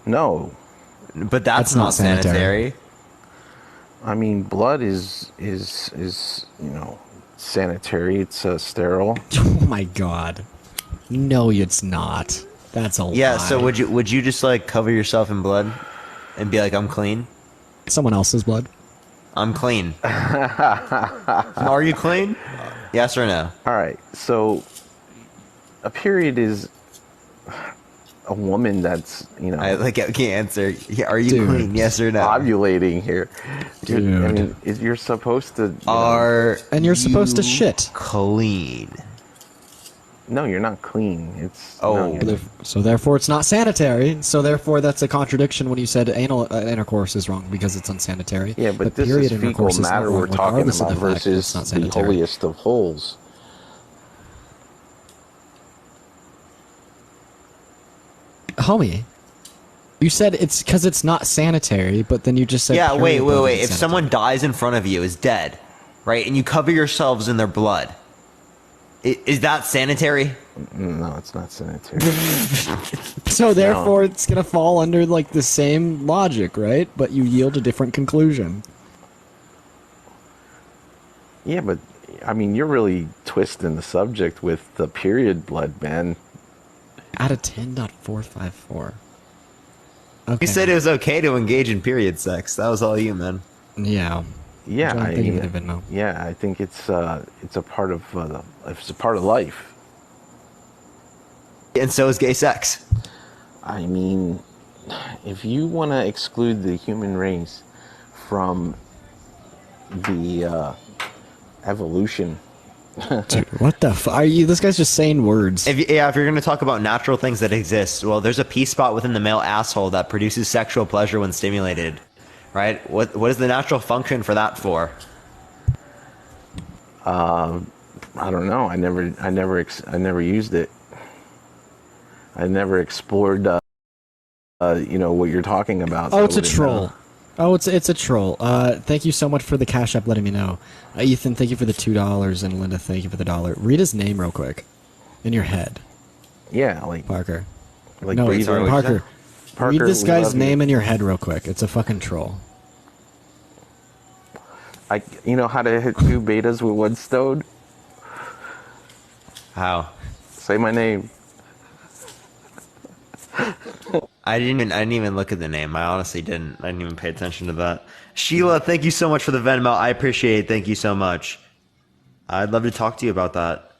No. But that's not sanitary. I mean, blood is sanitary. It's sterile. Oh my god. No, it's not. That's a lie. Yeah, so would you just cover yourself in blood and be like, I'm clean? Someone else's blood? I'm clean. Are you clean? Yes or no? All right. So a period is a woman that's, I can't answer. Are you clean? Yes or no? ovulating here. You're supposed to. And you're supposed to shit. Clean. No, you're not clean. It's So therefore it's not sanitary. So therefore that's a contradiction when you said anal intercourse is wrong because it's unsanitary. Yeah, but this is fecal matter we're talking about versus the holiest of holes. Homie, you said it's because it's not sanitary, but then you just said wait. If sanitary. someone dies in front of you, is dead, right, and you cover yourselves in their blood, is that sanitary? No, it's not sanitary. So therefore it's gonna fall under like the same logic, right? But you yield a different conclusion. Yeah, but you're really twisting the subject with the period blood, man. Out of 10.454. Okay. You said it was okay to engage in period sex. That was all you, man. Yeah. Yeah, I think it's a part of life. And so is gay sex. If you want to exclude the human race from the evolution. Dude, what the are you? This guy's just saying words. If you're going to talk about natural things that exist, well, there's a P spot within the male asshole that produces sexual pleasure when stimulated, right? What is the natural function for that for? I don't know. I never used it. I never explored. What you're talking about. Oh, it's a troll. Oh, it's a troll. Thank you so much for the Cash App letting me know. Ethan, thank you for the $2, and Linda, thank you for the $1. Read his name real quick. In your head. Yeah, like... Parker. Like no, it's Parker. Parker. Read this guy's name in your head real quick. It's a fucking troll. You know how to hit 2 betas with 1 stone? How? Say my name. I didn't even look at the name. I honestly didn't. I didn't even pay attention to that. Sheila, thank you so much for the Venmo. I appreciate it. Thank you so much. I'd love to talk to you about that.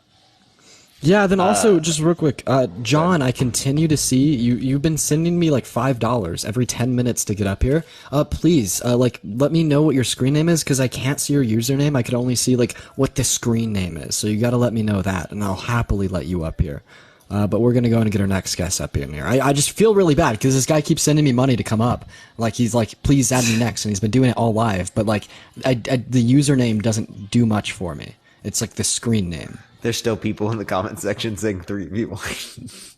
Yeah, then also, just real quick, John, I continue to see, you've been sending me like $5 every 10 minutes to get up here. Please, let me know what your screen name is, because I can't see your username. I could only see like what the screen name is. So you gotta let me know that, and I'll happily let you up here. But we're going to go and get our next guest up in here. I just feel really bad because this guy keeps sending me money to come up. Like, he's like, please add me next. And he's been doing it all live. But, like, the username doesn't do much for me. It's like the screen name. There's still people in the comment section saying 3v1.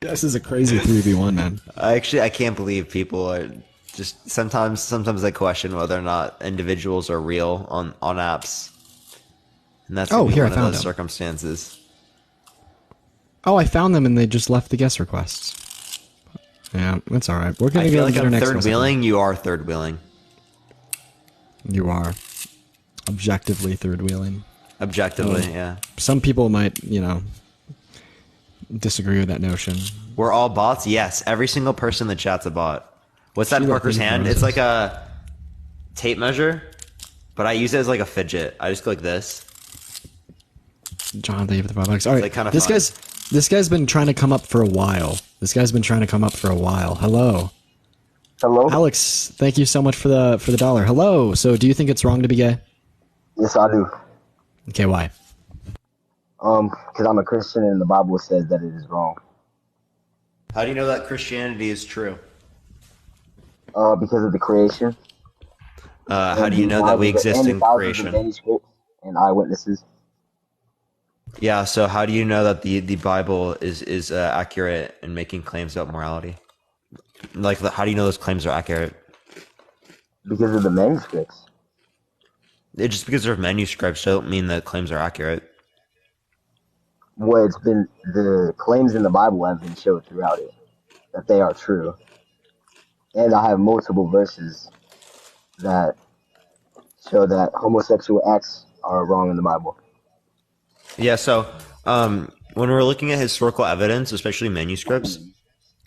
This is a crazy 3v1, man. I can't believe people are just... Sometimes I question whether or not individuals are real on apps. And that's here, one I of found those them. circumstances. Oh, I found them and they just left the guest requests. Yeah, that's all right. We're gonna I feel go like get our I'm next third guest. wheeling. You are third wheeling. You are objectively third wheeling. Objectively, yeah. Some people might, disagree with that notion. We're all bots. Yes, every single person in the chat's a bot. What's that in Sheila, Parker's thank you for hand? those. It's like a tape measure, but I use it as like a fidget. I just go like this. John, thank you for the $5. All right, like kinda this fun. guy's been trying to come up for a while. Hello. Hello. Alex, thank you so much for the $1. Hello. So, do you think it's wrong to be gay? Yes, I do. Okay, why? Because I'm a Christian and the Bible says that it is wrong. How do you know that Christianity is true? Because of the creation. How do you know that we exist in creation? Manuscripts and eyewitnesses. Yeah, so how do you know that the Bible is accurate in making claims about morality? Like, how do you know those claims are accurate? Because of the manuscripts. Just because they're manuscripts don't mean the claims are accurate. Well, it's been the claims in the Bible have been showed throughout it that they are true, and I have multiple verses that show that homosexual acts are wrong in the Bible. Yeah, so when we're looking at historical evidence, especially manuscripts,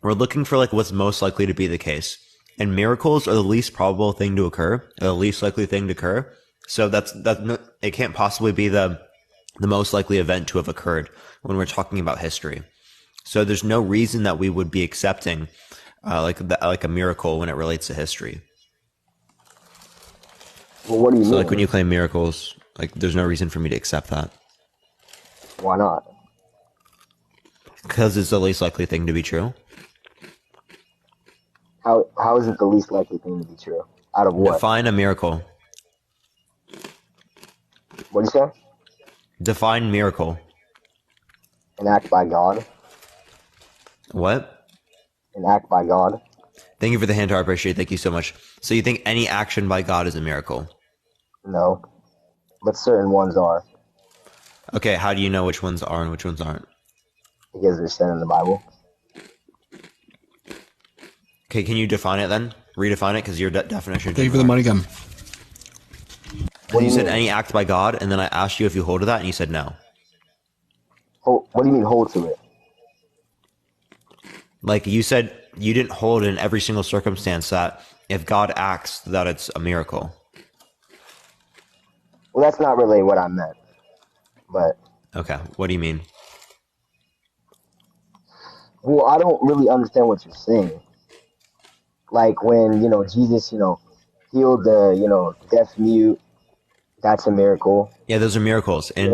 we're looking for like what's most likely to be the case. and miracles are the least probable thing to occur, or the least likely thing to occur. So it can't possibly be the most likely event to have occurred when we're talking about history. So there's no reason that we would be accepting like a miracle when it relates to history. Well, what do you mean? So like when you claim miracles, like there's no reason for me to accept that. Why not? Because it's the least likely thing to be true. How is it the least likely thing to be true? Out of what? Define a miracle. What do you say? Define miracle. An act by God. What? An act by God. Thank you for the hand, I appreciate it. Thank you so much. So you think any action by God is a miracle? No. But certain ones are. Okay, how do you know which ones are and which ones aren't? Because they're said in the Bible. Okay, can you define it then? Redefine it, because your definition... Thank you for the money gun. You said any act by God, and then I asked you if you hold to that, and you said no. What do you mean hold to it? Like you said, you didn't hold in every single circumstance that if God acts, that it's a miracle. Well, that's not really what I meant. But... Okay, what do you mean? Well, I don't really understand what you're saying. Like when, Jesus, healed the, deaf mute, that's a miracle. Yeah, those are miracles. And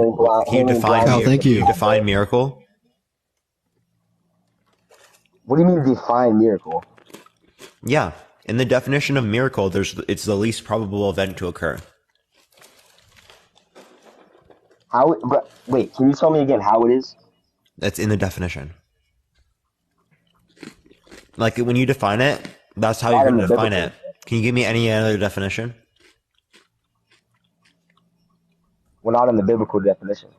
can you define miracle? What do you mean define miracle? Yeah, in the definition of miracle, it's the least probable event to occur. But wait, can you tell me again how it is? That's in the definition. Like when you define it, that's how you're going to define it. Can you give me any other definition? Well, not in the biblical definition.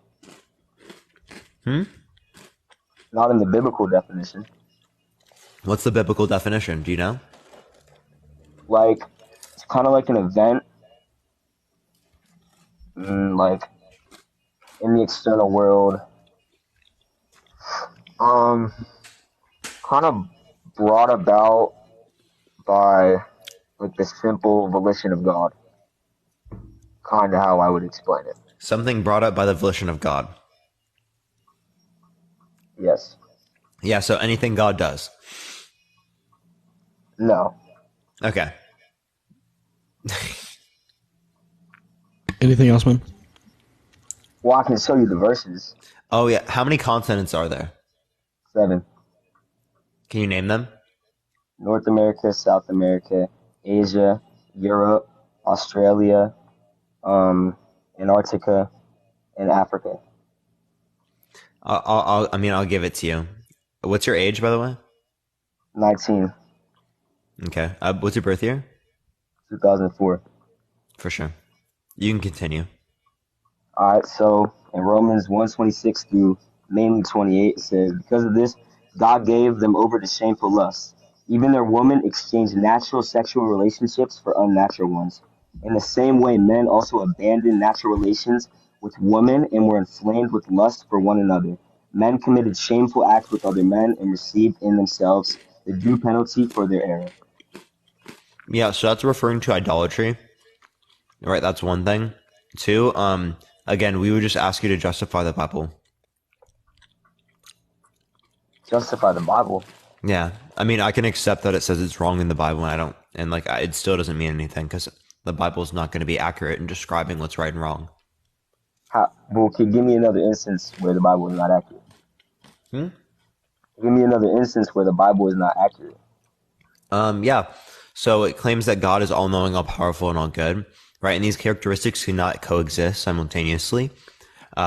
Not in the biblical definition. What's the biblical definition? Do you know? Like, it's kind of like an event. Like, in the external world. Kind of brought about by like the simple volition of God. Kind of how I would explain it. Something brought up by the volition of God. Yes. Yeah, so anything God does. No. Okay. Anything else, man? Well, I can show you the verses. Oh, yeah. How many continents are there? 7. Can you name them? North America, South America, Asia, Europe, Australia, Antarctica, and Africa. I'll give it to you. What's your age, by the way? 19. Okay. What's your birth year? 2004. For sure. You can continue. All right, so in Romans 1:26 through mainly 28, it says, because of this, God gave them over to shameful lusts. Even their women exchanged natural sexual relationships for unnatural ones. In the same way, men also abandoned natural relations with women and were inflamed with lust for one another. Men committed shameful acts with other men and received in themselves the due penalty for their error. Yeah, so that's referring to idolatry. Right, that's one thing. 2, again, we would just ask you to justify the Bible. Justify the Bible? Yeah, I mean, I can accept that it says it's wrong in the Bible, and it still doesn't mean anything, because the Bible is not going to be accurate in describing what's right and wrong. Well, can you give me another instance where the Bible is not accurate? Give me another instance where the Bible is not accurate. Yeah. So it claims that God is all-knowing, all-powerful, and all-good, right? And these characteristics cannot coexist simultaneously,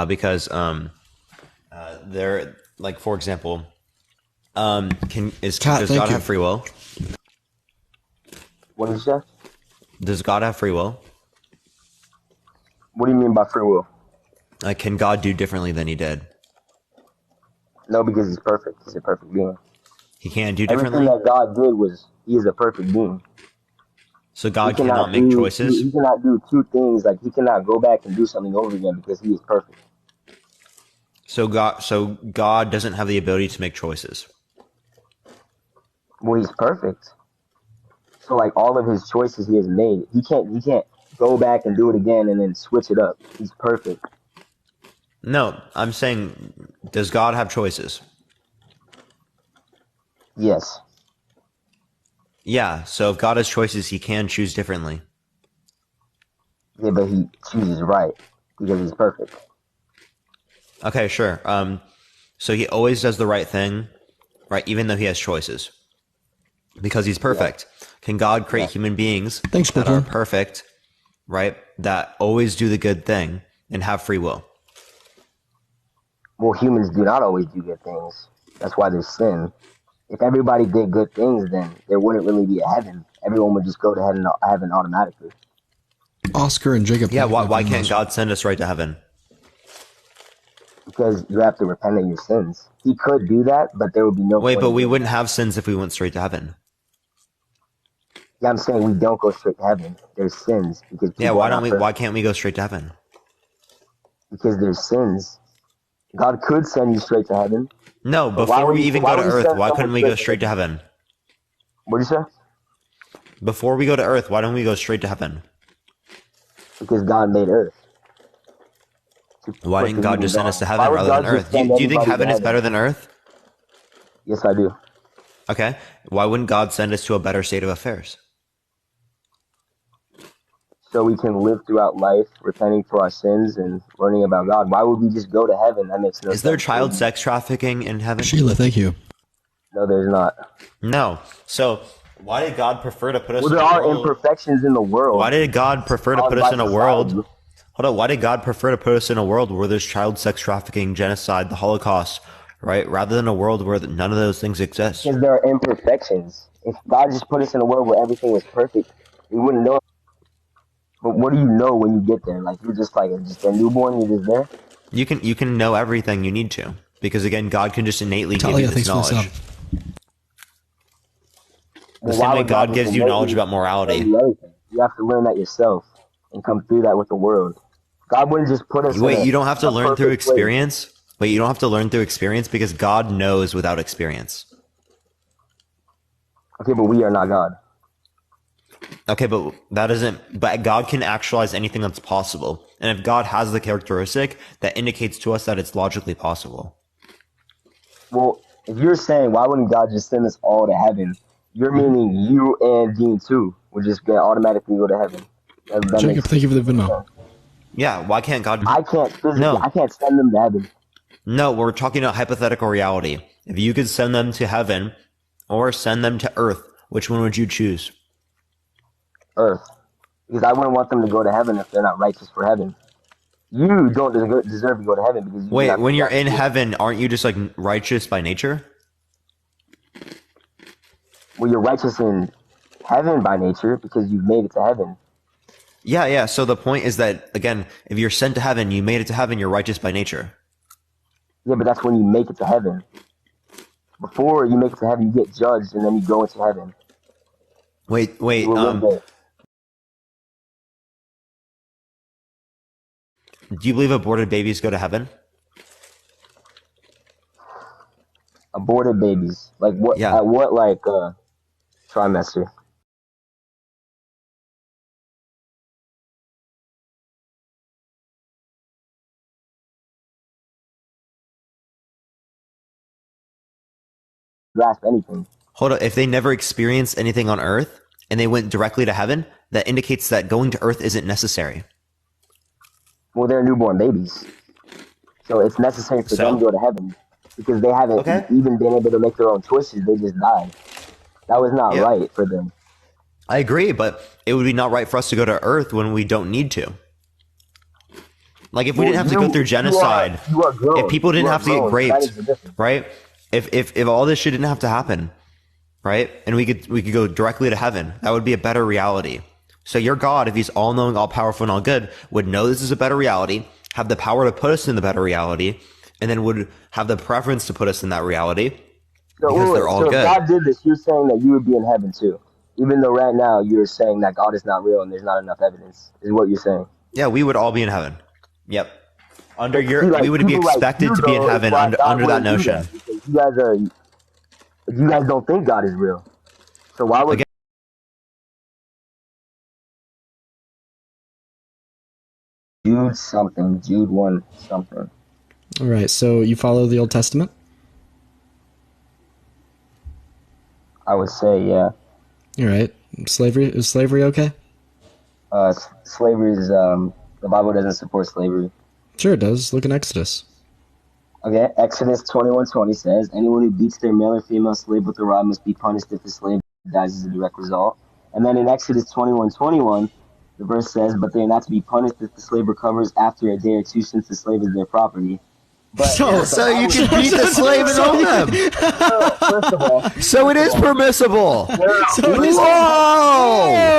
because they're like, for example, does God have free will? What did you say? Does God have free will? What do you mean by free will? Like, can God do differently than he did? No, because he's perfect. He's a perfect being. He can't do differently? Everything that God did he is a perfect being. So God cannot make choices? He cannot do two things. Like, he cannot go back and do something over again because he is perfect. So God doesn't have the ability to make choices? Well, he's perfect. So like all of his choices he has made, he can't go back and do it again and then switch it up. He's perfect. No, I'm saying, does God have choices? Yes. Yeah, so if God has choices, he can choose differently. Yeah, but he chooses right because he's perfect. Okay, sure. So he always does the right thing, right? Even though he has choices, because he's perfect. Yeah. Can God create human beings that are perfect, right? That always do the good thing and have free will? Well, humans do not always do good things. That's why there's sin. If everybody did good things, then there wouldn't really be a heaven. Everyone would just go to heaven automatically. Oscar and Jacob. Yeah, why can't God send us right to heaven? Because you have to repent of your sins. He could do that, but there would be no. Wait, but we wouldn't have sins if we went straight to heaven. Yeah, I'm saying we don't go straight to heaven. There's sins because why can't we go straight to heaven? Because there's sins. God could send you straight to heaven. No, before we even go to earth, why couldn't we go straight to heaven? What did you say? Before we go to earth, why don't we go straight to heaven? Because God made earth. Why didn't God just send us to heaven rather than earth? Do you think heaven is better than earth? Yes, I do. Okay. Why wouldn't God send us to a better state of affairs? So we can live throughout life, repenting for our sins and learning about God. Why would we just go to heaven? That makes no sense. Is there child sex trafficking in heaven? Sheila, thank you. No, there's not. No. So why did God prefer to put us in a world? Well, there are imperfections in the world. Why did God prefer to put us in a world? Hold on. Why did God prefer to put us in a world where there's child sex trafficking, genocide, the Holocaust, right? Rather than a world where none of those things exist? Because there are imperfections. If God just put us in a world where everything was perfect, we wouldn't know. But what do you know when you get there? Like you're just just a newborn, you're just there? You can know everything you need to. Because again, God can just innately give you this knowledge. The same way God gives you knowledge about morality. You have to learn that yourself and come through that with the world. God wouldn't just put us Wait, you don't have to learn through experience? Wait, you don't have to learn through experience because God knows without experience. Okay, but we are not God. Okay, but but God can actualize anything that's possible. And if God has the characteristic, that indicates to us that it's logically possible. Well, if you're saying, why wouldn't God just send us all to heaven? You're meaning you and Dean too would just automatically go to heaven. Jacob, thank you for the Venmo. Yeah, why can't God? I can't send them to heaven. No, we're talking about hypothetical reality. If you could send them to heaven or send them to earth, which one would you choose? Earth. Because I wouldn't want them to go to heaven if they're not righteous for heaven. You don't deserve to go to heaven because wait, when you're in heaven, aren't you just like righteous by nature? Well, you're righteous in heaven by nature because you've made it to heaven. Yeah. So the point is that, again, if you're sent to heaven, you made it to heaven, you're righteous by nature. Yeah, but that's when you make it to heaven. Before you make it to heaven, you get judged and then you go into heaven. Wait. Do you believe aborted babies go to heaven? Aborted babies? Like what? Yeah. At what trimester? Grasp anything. Hold on. If they never experienced anything on earth and they went directly to heaven, that indicates that going to earth isn't necessary. Well, they're newborn babies. So it's necessary for them to go to heaven because they haven't even been able to make their own choices. They just died. That was not right for them. I agree, but it would be not right for us to go to earth when we don't need to. Like if we didn't have to go through genocide, if people didn't have to get raped, right? If all this shit didn't have to happen, right? And we could go directly to heaven, that would be a better reality. So your God, if he's all knowing, all powerful, and all good, would know this is a better reality, have the power to put us in the better reality, and then would have the preference to put us in that reality because they're all good. If God did this, you're saying that you would be in heaven too, even though right now you're saying that God is not real and there's not enough evidence, is what you're saying. Yeah, we would all be in heaven. Yep. We would be expected to be in heaven under that notion. You guys don't think God is real. So why would Jude something. Jude 1 something. All right, so you follow the Old Testament? I would say, yeah. All right. Is slavery okay? Slavery is, the Bible doesn't support slavery. Sure it does. Look in Exodus. Okay, Exodus 21:20 says, anyone who beats their male or female slave with a rod must be punished if the slave dies as a direct result. And then in Exodus 21:21, the verse says, but they are not to be punished if the slave recovers after a day or two, since the slave is their property. But so you can beat the slave and own them. First of all, So it is permissible. Whoa!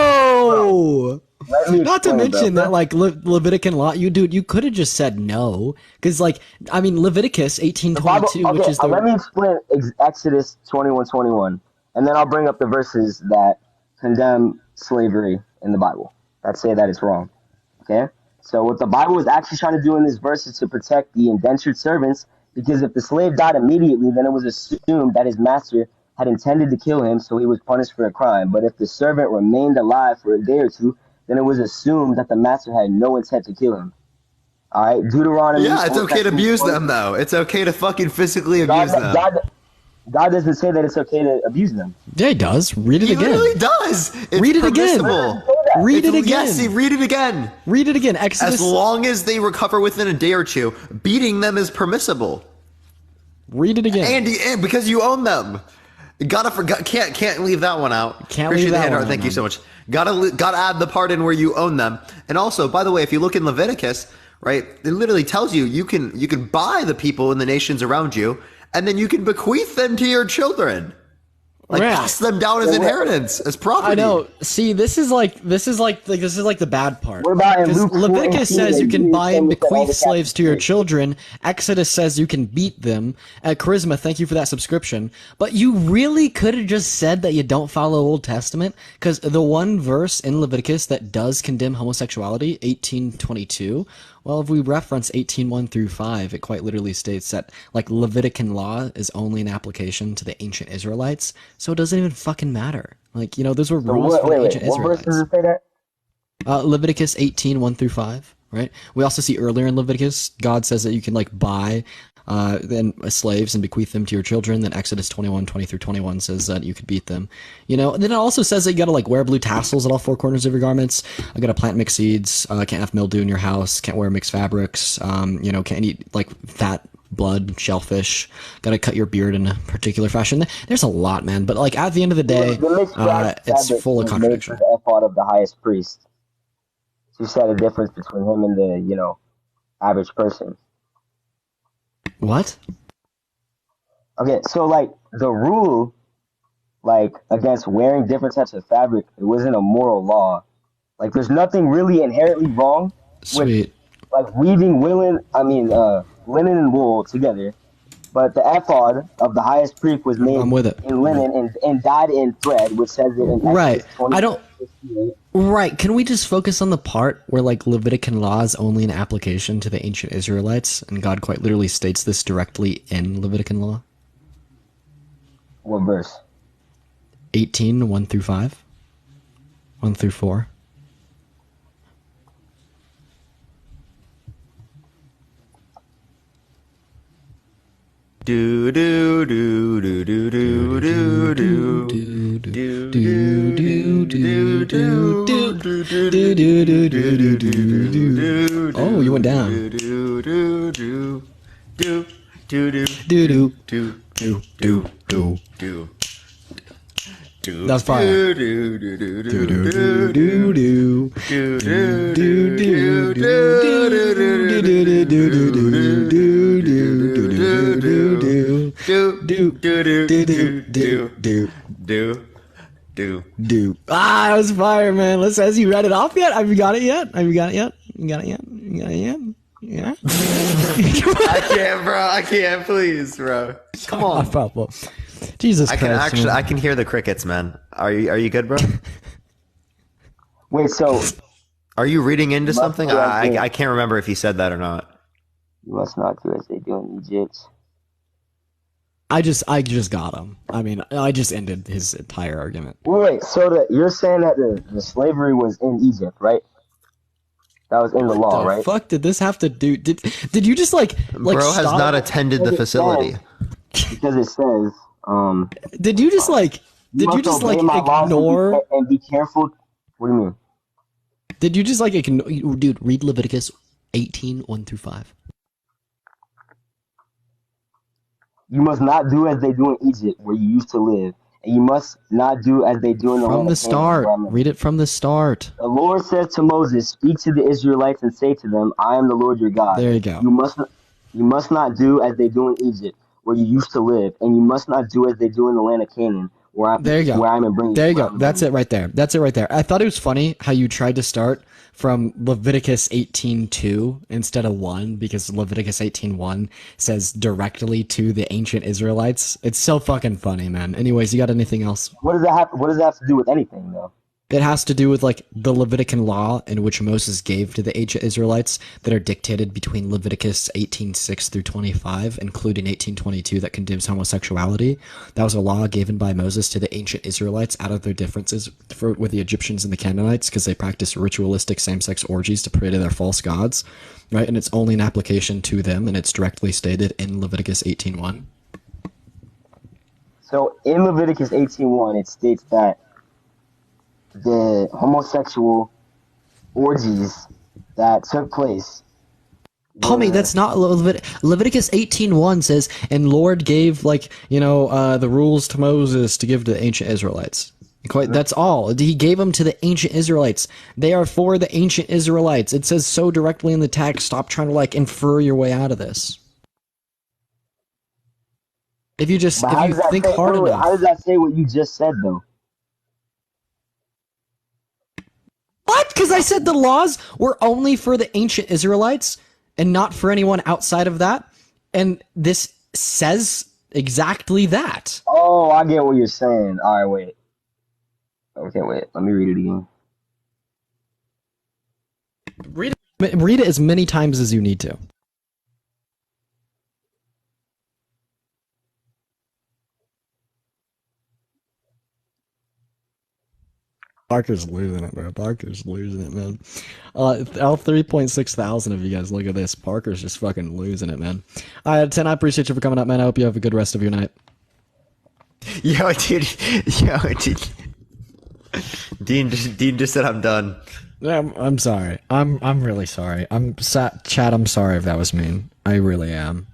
Not to mention bro. that, like, Levitican law, you could have just said no, because, like, I mean, Leviticus 18:22, which is the. Let me explain Exodus 21:21, and then I'll bring up the verses that condemn slavery in the Bible that say that it's wrong. Okay, so what the Bible is actually trying to do in this verse is to protect the indentured servants, because if the slave died immediately, then it was assumed that his master had intended to kill him, so he was punished for a crime. But if the servant remained alive for a day or two, then it was assumed that the master had no intent to kill him. All right, Deuteronomy. Yeah, it's okay to abuse them, though. It's okay to fucking physically abuse them. God doesn't say that it's okay to abuse them. Yeah, he does. Read it again. He really does. It's read it permissible. again. Read it again. Yes, read it again. Read it again. Exodus. As long as they recover within a day or two, beating them is permissible. Read it again. And because you own them. Can't leave that one out. Appreciate the hand art. Thank you so much. Gotta add the part in where you own them. And also, by the way, if you look in Leviticus, right, it literally tells you can buy the people in the nations around you, and then you can bequeath them to your children. Like, pass them down as inheritance, as property. I know. See, this is like the bad part. What about in Because Luke Leviticus 14, says you can buy and bequeath slaves to your captives? children. Exodus says you can beat them. Charisma, thank you for that subscription. But you really could have just said that you don't follow Old Testament, because the one verse in Leviticus that does condemn homosexuality, 18:22. Well, if we reference 18:1 through 5, it quite literally states that, like, Levitican law is only an application to the ancient Israelites, so it doesn't even fucking matter. Like, you know, those were rules for the ancient Israelites. What verse does it say that? Leviticus 18:1 through 5, right? We also see earlier in Leviticus, God says that you can, like, buy slaves and bequeath them to your children. Then Exodus 21:20 through 21 says that you could beat them. You know, and then it also says that you gotta, like, wear blue tassels at all four corners of your garments. I gotta plant mixed seeds. Can't have mildew in your house. Can't wear mixed fabrics. You know, can't eat, like, fat, blood, shellfish. Gotta cut your beard in a particular fashion. There's a lot, man. But, like, at the end of the day, it's full of contradiction. The ephod of the highest priest. You said a difference between him and the, you know, average person. What? Okay, so, like, the rule, like, against wearing different types of fabric, it wasn't a moral law. Like, there's nothing really inherently wrong with, like, weaving linen and wool together. But the ephod of the highest priest was made in linen and dyed in thread, which says it in Right. Right. Can we just focus on the part where, like, Levitican law is only an application to the ancient Israelites, and God quite literally states this directly in Levitican law? What verse? 18:1 through 5, 1 through 4. Do do do do do do do do do do do do. Oh, you went down. That's fire. Ah, that was fire, man. Has you read it off yet? Have you got it yet? Yeah. I can't, bro. I can't. Please, bro. Come on, Papa. Jesus Christ. I can hear the crickets, man. Are you good, bro? Wait, so are you reading into something? I can't remember if you said that or not. You must not do as they do in Egypt. I just got him. I mean, I just ended his entire argument. Wait, so you're saying that the slavery was in Egypt, right? That was in the law, the right? fuck did this have to do? Did you just like Bro has stop? not attended the facility. Because it says, Did you just like? Did you just like ignore? And be careful. What do you mean? Did you just like ignore? Dude, read Leviticus 18:1-5. You must not do as they do in Egypt, where you used to live, and you must not do as they do in the land From the start. Read it from the start. The Lord says to Moses, "Speak to the Israelites and say to them, I am the Lord your God." There you go. You must not do as they do in Egypt, where you used to live, and you must not do as they do in the land of Canaan, where I'm bringing. There you go. That's it right there. That's it right there. I thought it was funny how you tried to start from Leviticus 18:2 instead of 1, because Leviticus 18:1 says directly to the ancient Israelites. It's so fucking funny, man. Anyways, you got anything else? What does that have to do with anything, though? It has to do with like the Levitican law in which Moses gave to the ancient Israelites that are dictated between Leviticus 18:6-25, including 18:22 that condemns homosexuality. That was a law given by Moses to the ancient Israelites out of their differences with the Egyptians and the Canaanites, because they practiced ritualistic same-sex orgies to pray to their false gods, right? And it's only an application to them, and it's directly stated in Leviticus 18:1. So in Leviticus 18:1, it states that the homosexual orgies that took place. Homie, that's not Leviticus 18:1 says, and Lord gave the rules to Moses to give to the ancient Israelites. That's all. He gave them to the ancient Israelites. They are for the ancient Israelites. It says so directly in the text. Stop trying to infer your way out of this. If you think hard enough. How does that say what you just said, though? What? Because I said the laws were only for the ancient Israelites and not for anyone outside of that. And this says exactly that. Oh, I get what you're saying. All right, wait. Okay, wait. Let me read it again. Read it as many times as you need to. Parker's losing it, bro. Parker's losing it, man. All 3.6 thousand of you guys look at this. Parker's just fucking losing it, man. All right, 10, I appreciate you for coming up, man. I hope you have a good rest of your night. Yo, dude. Dean just said I'm done. Yeah, I'm sorry. I'm really sorry. Chad, I'm sorry if that was mean. I really am.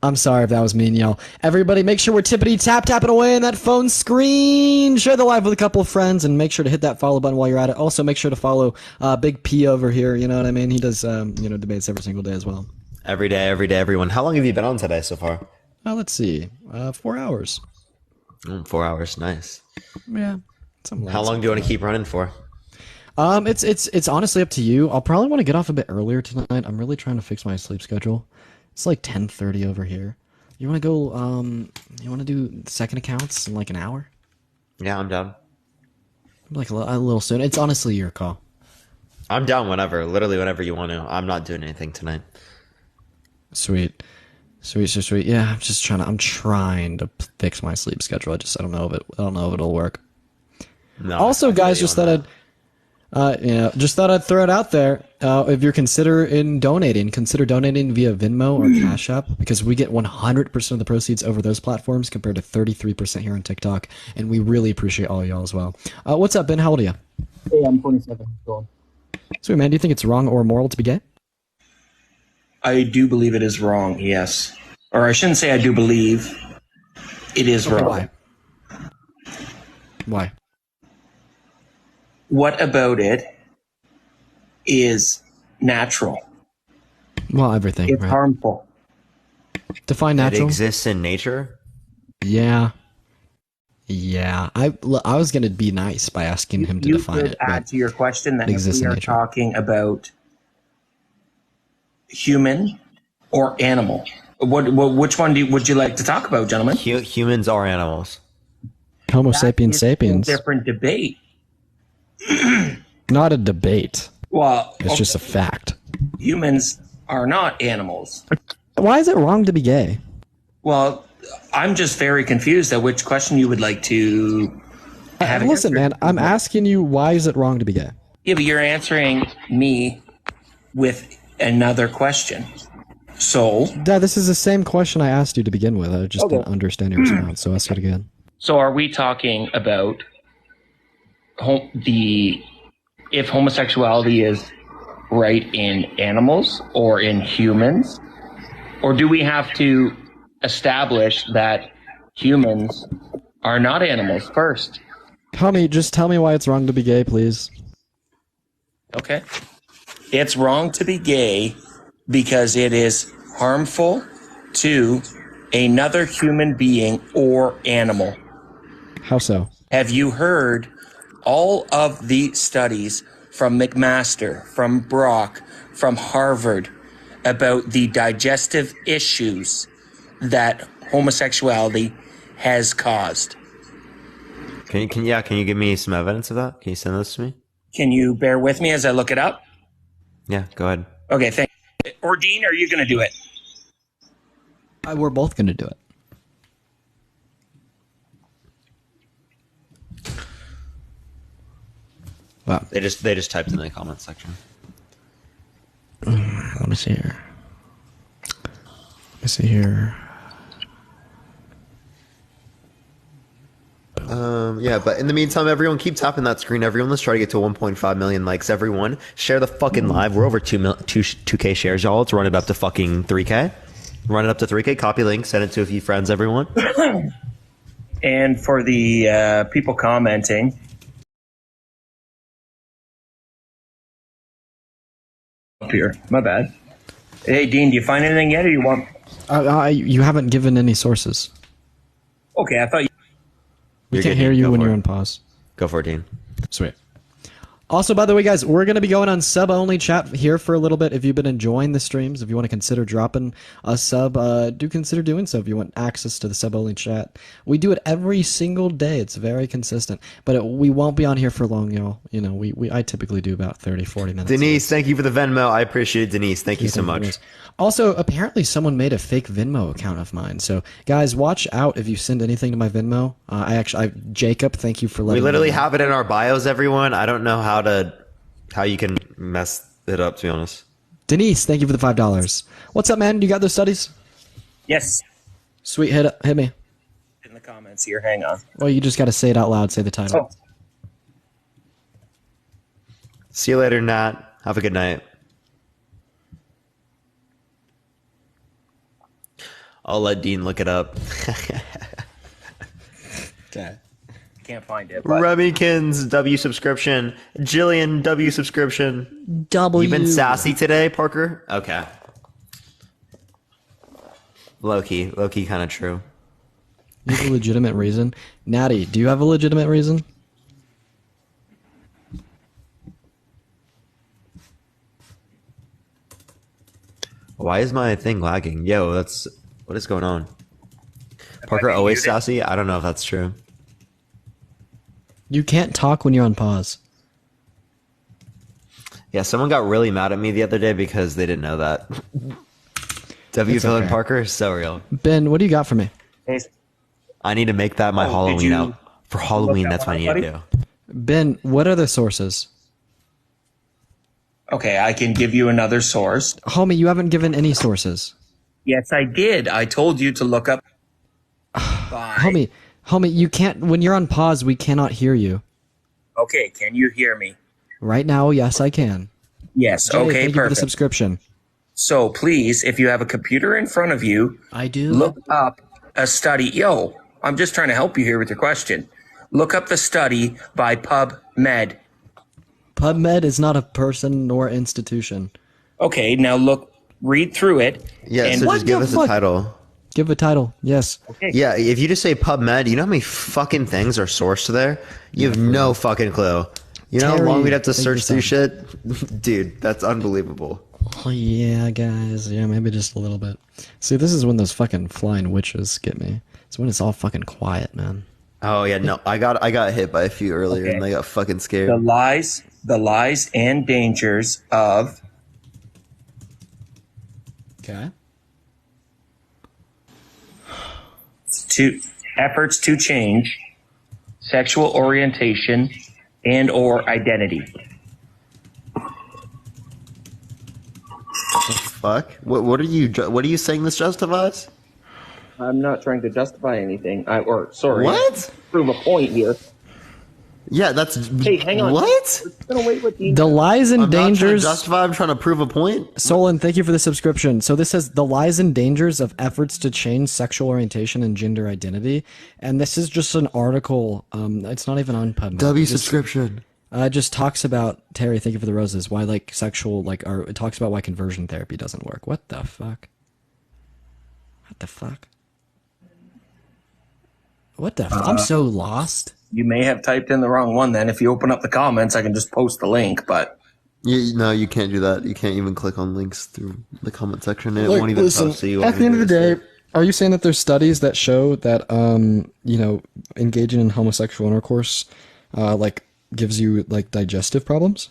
I'm sorry if that was mean, y'all. Everybody, make sure we're tapping away on that phone screen. Share the live with a couple of friends, and make sure to hit that follow button while you're at it. Also, make sure to follow Big P over here. You know what I mean? He does, debates every single day as well. Every day, everyone. How long have you been on today so far? Let's see. 4 hours. 4 hours. Nice. Yeah. How long do you want to keep running for? It's honestly up to you. I'll probably want to get off a bit earlier tonight. I'm really trying to fix my sleep schedule. It's 10:30 over here. You want to go, you want to do second accounts in an hour? Yeah, I'm down. A little soon. It's honestly your call. I'm down whenever, literally whenever you want to. I'm not doing anything tonight. Sweet. Yeah, I'm trying to fix my sleep schedule. I don't know if it'll work. No, also, guys, just thought I'd throw it out there. If you're consider donating via Venmo or Cash App, because we get 100% of the proceeds over those platforms compared to 33% here on TikTok, and we really appreciate all y'all as well. What's up, Ben? How old are you? Hey, I'm 27. Go on. Sweet, man. Do you think it's wrong or immoral to be gay? I do believe it is wrong, yes. Or I shouldn't say I do believe. It is wrong. Why? What about it is natural? Well, everything. It's harmful. Define natural. It exists in nature? Yeah. I was going to be nice by asking him to define it. You could add to your question that if we are nature. talking about human or animal. Which one would you like to talk about, gentlemen? Humans are animals. Homo sapiens sapiens. Different debate. Not a debate. Well, it's just a fact. Humans are not animals. Why is it wrong to be gay? Well, I'm just very confused at which question you would like to have. Listen, man, I'm asking you, why is it wrong to be gay? Yeah, but you're answering me with another question. So, Dad, this is the same question I asked you to begin with. I just didn't understand your response, so ask it again. so are we talking about if homosexuality is right in animals or in humans, or do we have to establish that humans are not animals first? Tommy, just tell me why it's wrong to be gay, please. Okay. It's wrong to be gay because it is harmful to another human being or animal. How so? Have you heard all of the studies from McMaster, from Brock, from Harvard about the digestive issues that homosexuality has caused? Can you give me some evidence of that? Can you send those to me? Can you bear with me as I look it up? Yeah, go ahead. Okay, thank you. Or Dean, are you going to do it? We're both going to do it. Wow. They just typed in the comments section. Let me see here. Yeah, but in the meantime, everyone keep tapping that screen. Everyone, let's try to get to 1.5 million likes. Everyone, share the fucking live. We're over 2K shares, y'all. Let's run it up to fucking 3K. Run it up to 3K. Copy link. Send it to a few friends, everyone. And for the people commenting, up here. My bad. Hey, Dean, do you find anything yet, or you want? You haven't given any sources. Okay, I thought you. We can't hear you when you're on pause. Go for it, Dean. Sweet. Also, by the way, guys, we're going to be going on sub-only chat here for a little bit. If you've been enjoying the streams, if you want to consider dropping a sub, do consider doing so if you want access to the sub-only chat. We do it every single day. It's very consistent. But we won't be on here for long, y'all. You know, I typically do about 30, 40 minutes. Denise, thank you for the Venmo. I appreciate it, Denise. Thank you so much. Also, apparently someone made a fake Venmo account of mine. So, guys, watch out if you send anything to my Venmo. Jacob, thank you for letting me know. We literally have it in our bios, everyone. I don't know how you can mess it up, to be honest. Denise, thank you for the $5. What's up, man? You got those studies? Yes. Sweet, hit me. In the comments here, hang on. Well, you just got to say it out loud. Say the title. Oh. See you later, Nat. Have a good night. I'll let Dean look it up. Okay. Can't find it. But... Rummykins, W subscription. Jillian, W subscription. W. You been sassy today, Parker? Okay. Low-key kind of true. You have a legitimate reason? Natty, do you have a legitimate reason? Why is my thing lagging? Yo, what is going on? Parker always sassy? I don't know if that's true. You can't talk when you're on pause. Yeah, someone got really mad at me the other day because they didn't know that. W. Phil and Parker is so real. Ben, what do you got for me? I need to make that my Halloween out. For Halloween, that's what I need to do. Ben, what are the sources? Okay, I can give you another source. Homie, you haven't given any sources. Yes, I did. I told you to look up. Homie, you can't. When you're on pause, we cannot hear you. Okay, can you hear me? Right now, yes, I can. Yes, Jay, okay, thank you for the perfect. subscription. So please, if you have a computer in front of you, I do. Look up a study. Yo, I'm just trying to help you here with your question. Look up the study by PubMed. PubMed is not a person nor institution. Okay, now read through it. Yeah, and so just give us a title. Give a title, yes. Okay. Yeah, if you just say PubMed, you know how many fucking things are sourced there? You have no fucking clue. You know how long we'd have to search through shit? Dude, that's unbelievable. Oh, yeah, guys. Yeah, maybe just a little bit. See, this is when those fucking flying witches get me. It's when it's all fucking quiet, man. Oh, yeah, no. I got hit by a few earlier, and they got fucking scared. The lies and dangers of... Okay. Efforts to change sexual orientation and or identity. Fuck. What are you saying this justifies? I'm not trying to justify anything. What? Prove a point here. Yeah, that's. Hey, hang on. What? We're just gonna wait with The lies and I'm not trying to dangers. justify. I'm trying to prove a point. Solon, thank you for the subscription. So this says the lies and dangers of efforts to change sexual orientation and gender identity, and this is just an article. It's not even on PubMed. W subscription. It just talks about Terry. Thank you for the roses. Why or it talks about why conversion therapy doesn't work. What the fuck? What the fuck? What the? I'm so lost. You may have typed in the wrong one. Then, if you open up the comments, I can just post the link. But No, you can't do that. You can't even click on links through the comment section. It Like, won't even listen, post to you. at the end of the day, are you saying that there's studies that show that engaging in homosexual intercourse gives you like digestive problems?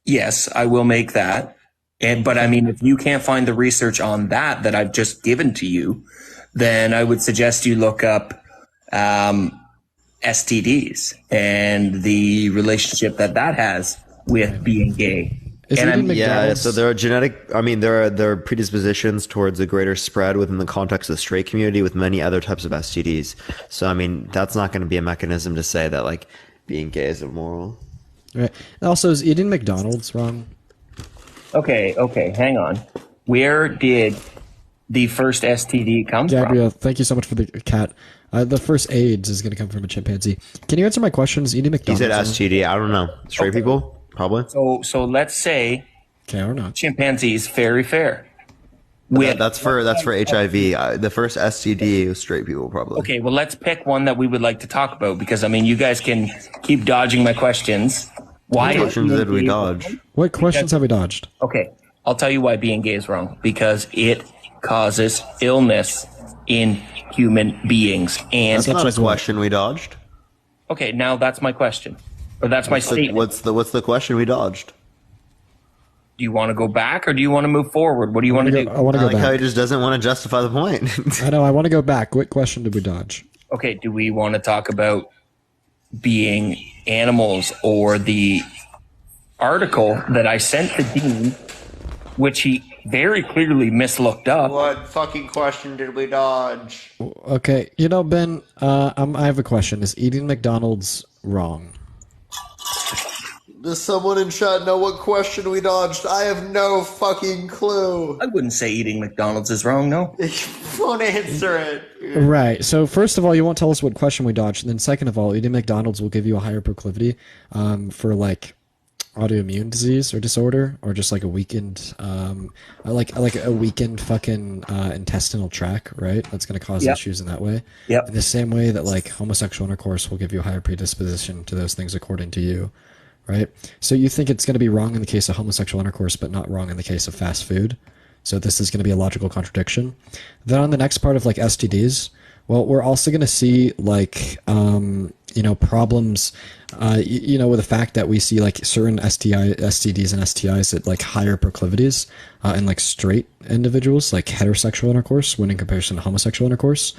yes, I will make that. But I mean, if you can't find the research on that I've just given to you, then I would suggest you look up STDs and the relationship that has with being gay. So there are there are predispositions towards a greater spread within the context of the straight community with many other types of STDs. So I mean, that's not going to be a mechanism to say that like being gay is immoral. Right. Also, is eating McDonald's wrong? Okay, hang on. Where did the first STD come from? Gabrielle, thank you so much for the cat. The first AIDS is going to come from a chimpanzee. Can you answer my question? Is eating McDonald's? He said STD. I don't know. Straight people, probably. So let's say, okay, or not. Chimpanzees very fair. That's for HIV. The first STD was straight people, probably. Okay, well, let's pick one that we would like to talk about because I mean, you guys can keep dodging my questions. What questions did we dodge? What questions have we dodged? Okay, I'll tell you why being gay is wrong. Because it causes illness in human beings. And that's not a question we dodged. Okay, now that's my question. Or that's my statement. What's the question we dodged? Do you want to go back or do you want to move forward? What do you want to do? I want to go back. How he just doesn't want to justify the point. I know. I want to go back. What question did we dodge? Okay, do we want to talk about being animals or the article that I sent the dean, which he very clearly mislooked up? What fucking question did we dodge? Okay, Ben, I have a question. Is eating McDonald's wrong? Does someone in chat know what question we dodged? I have no fucking clue. I wouldn't say eating McDonald's is wrong, no. You won't answer it. Right. So first of all, you won't tell us what question we dodged, and then second of all, eating McDonald's will give you a higher proclivity for like autoimmune disease or disorder, or just like a weakened like a weakened fucking intestinal tract, right? That's going to cause issues in that way. Yep. In the same way that like homosexual intercourse will give you a higher predisposition to those things according to you, right? So you think it's going to be wrong in the case of homosexual intercourse, but not wrong in the case of fast food. So this is going to be a logical contradiction. Then on the next part of like STDs, well, we're also going to see like problems with the fact that we see like certain STDs and STIs at like higher proclivities in like straight individuals, like heterosexual intercourse, when in comparison to homosexual intercourse.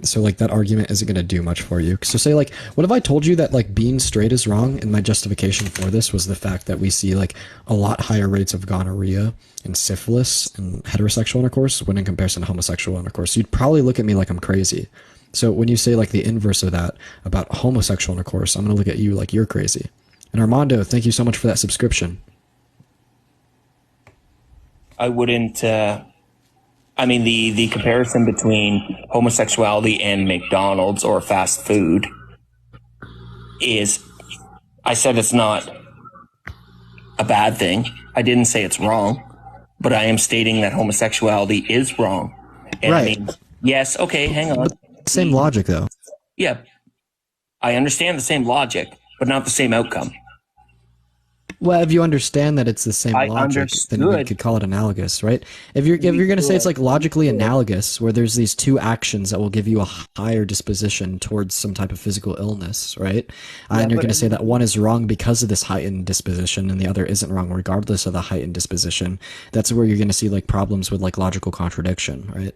So like that argument isn't going to do much for you. So say like, what if I told you that like being straight is wrong, and my justification for this was the fact that we see like a lot higher rates of gonorrhea and syphilis and heterosexual intercourse when in comparison to homosexual intercourse? You'd probably look at me like I'm crazy. So when you say like the inverse of that about homosexual intercourse, I'm going to look at you like you're crazy. And Armando, thank you so much for that subscription. I wouldn't. The comparison between homosexuality and McDonald's or fast food is, I said it's not a bad thing. I didn't say it's wrong, but I am stating that homosexuality is wrong. And right. Yes, okay, hang on. Same logic, though. Yeah, I understand the same logic, but not the same outcome. Well, if you understand that it's the same logic, then we could call it analogous, right? If you're going to say it's like logically analogous, where there's these two actions that will give you a higher disposition towards some type of physical illness, right? And you're going to say that one is wrong because of this heightened disposition, and the other isn't wrong regardless of the heightened disposition. That's where you're going to see like problems with like logical contradiction, right?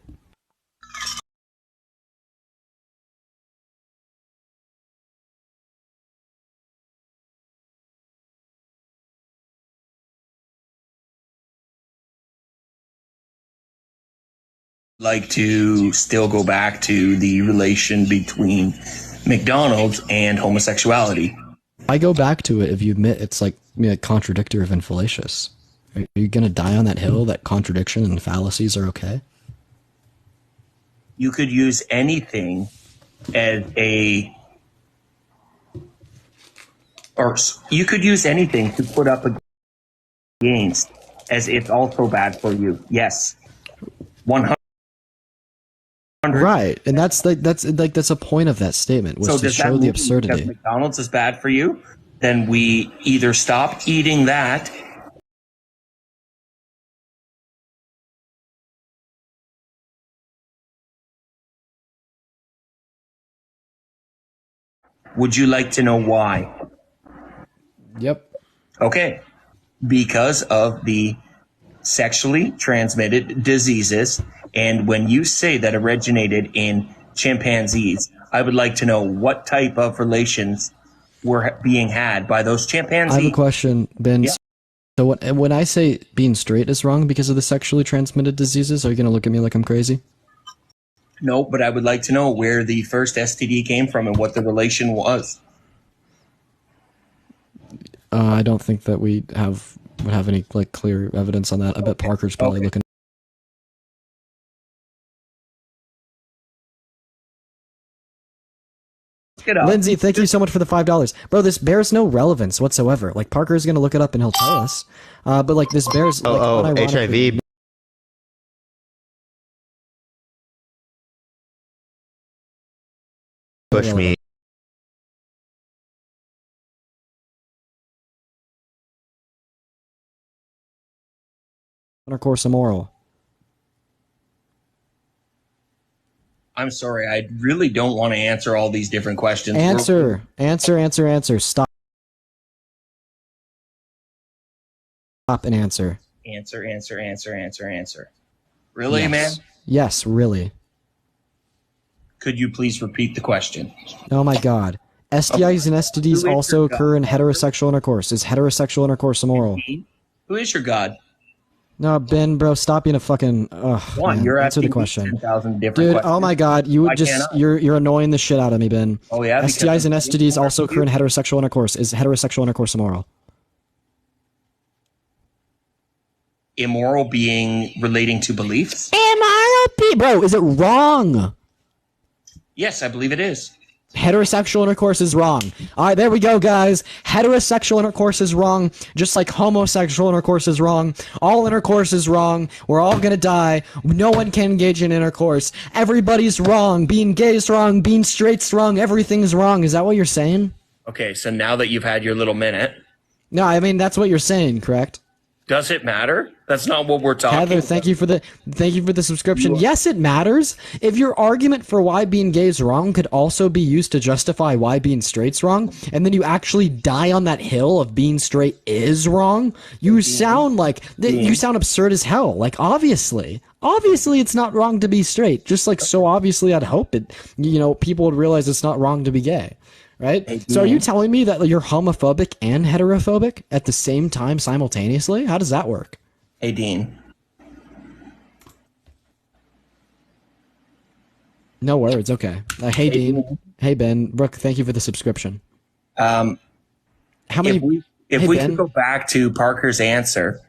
like to still go back to the relation between McDonald's and homosexuality. I go back to it if you admit it's like contradictory and fallacious. Are you going to die on that hill that contradiction and fallacies are okay? You could use anything as you could use anything to put up against as it's also bad for you. Yes. 100. Right, and that's a point of that statement, was to show the absurdity. Because McDonald's is bad for you, then we either stop eating that. Would you like to know why? Yep. Okay. Because of the sexually transmitted diseases. And when you say that originated in chimpanzees, I would like to know what type of relations were being had by those chimpanzees. I have a question, Ben. Yeah. So when I say being straight is wrong because of the sexually transmitted diseases, are you going to look at me like I'm crazy? No, but I would like to know where the first STD came from and what the relation was. I don't think that would have any clear evidence on that. I bet Parker's probably looking. Lindsay, thank you so much for the $5, bro. This bears no relevance whatsoever. Like, Parker's gonna look it up and he'll tell us. But like, this bears. HIV. Push me. Intercourse immoral. I'm sorry, I really don't want to answer all these different questions. Answer. Stop. Stop and answer. Answer. Really, yes. man? Yes, really. Could you please repeat the question? Oh my God. STIs and STDs also occur in heterosexual intercourse. Is heterosexual intercourse immoral? Who is your God? No, Ben, bro, stop being a fucking. One, you're answer the asking question, 10,000 different dude. questions. Oh my God, you would you're annoying the shit out of me, Ben. Oh yeah. STIs and STDs also occur in heterosexual intercourse. Is heterosexual intercourse immoral? Immoral being relating to beliefs? Bro, is it wrong? Yes, I believe it is. Heterosexual intercourse is wrong. All right, there we go, guys. Heterosexual intercourse is wrong, just like homosexual intercourse is wrong. All intercourse is wrong. We're all gonna die. No one can engage in intercourse. Everybody's wrong. Being gay is wrong. Being straight's wrong. Everything's wrong. Is that what you're saying? Okay, so now that you've had your little minute. No, I mean, that's what you're saying, correct? Does it matter? That's not what we're talking Heather, about. thank you for the subscription. Yes, it matters. If your argument for why being gay is wrong could also be used to justify why being straight's wrong, and then you actually die on that hill of being straight is wrong, you sound like you sound absurd as hell. Like, obviously it's not wrong to be straight. Just like, so obviously I'd hope it, people would realize it's not wrong to be gay. Right? So are you telling me that you're homophobic and heterophobic at the same time simultaneously? How does that work? Hey, Dean. No words. Okay. Hey, Dean. Hey, Ben. Brooke, thank you for the subscription. How many? If we Ben? could go back to Parker's answer.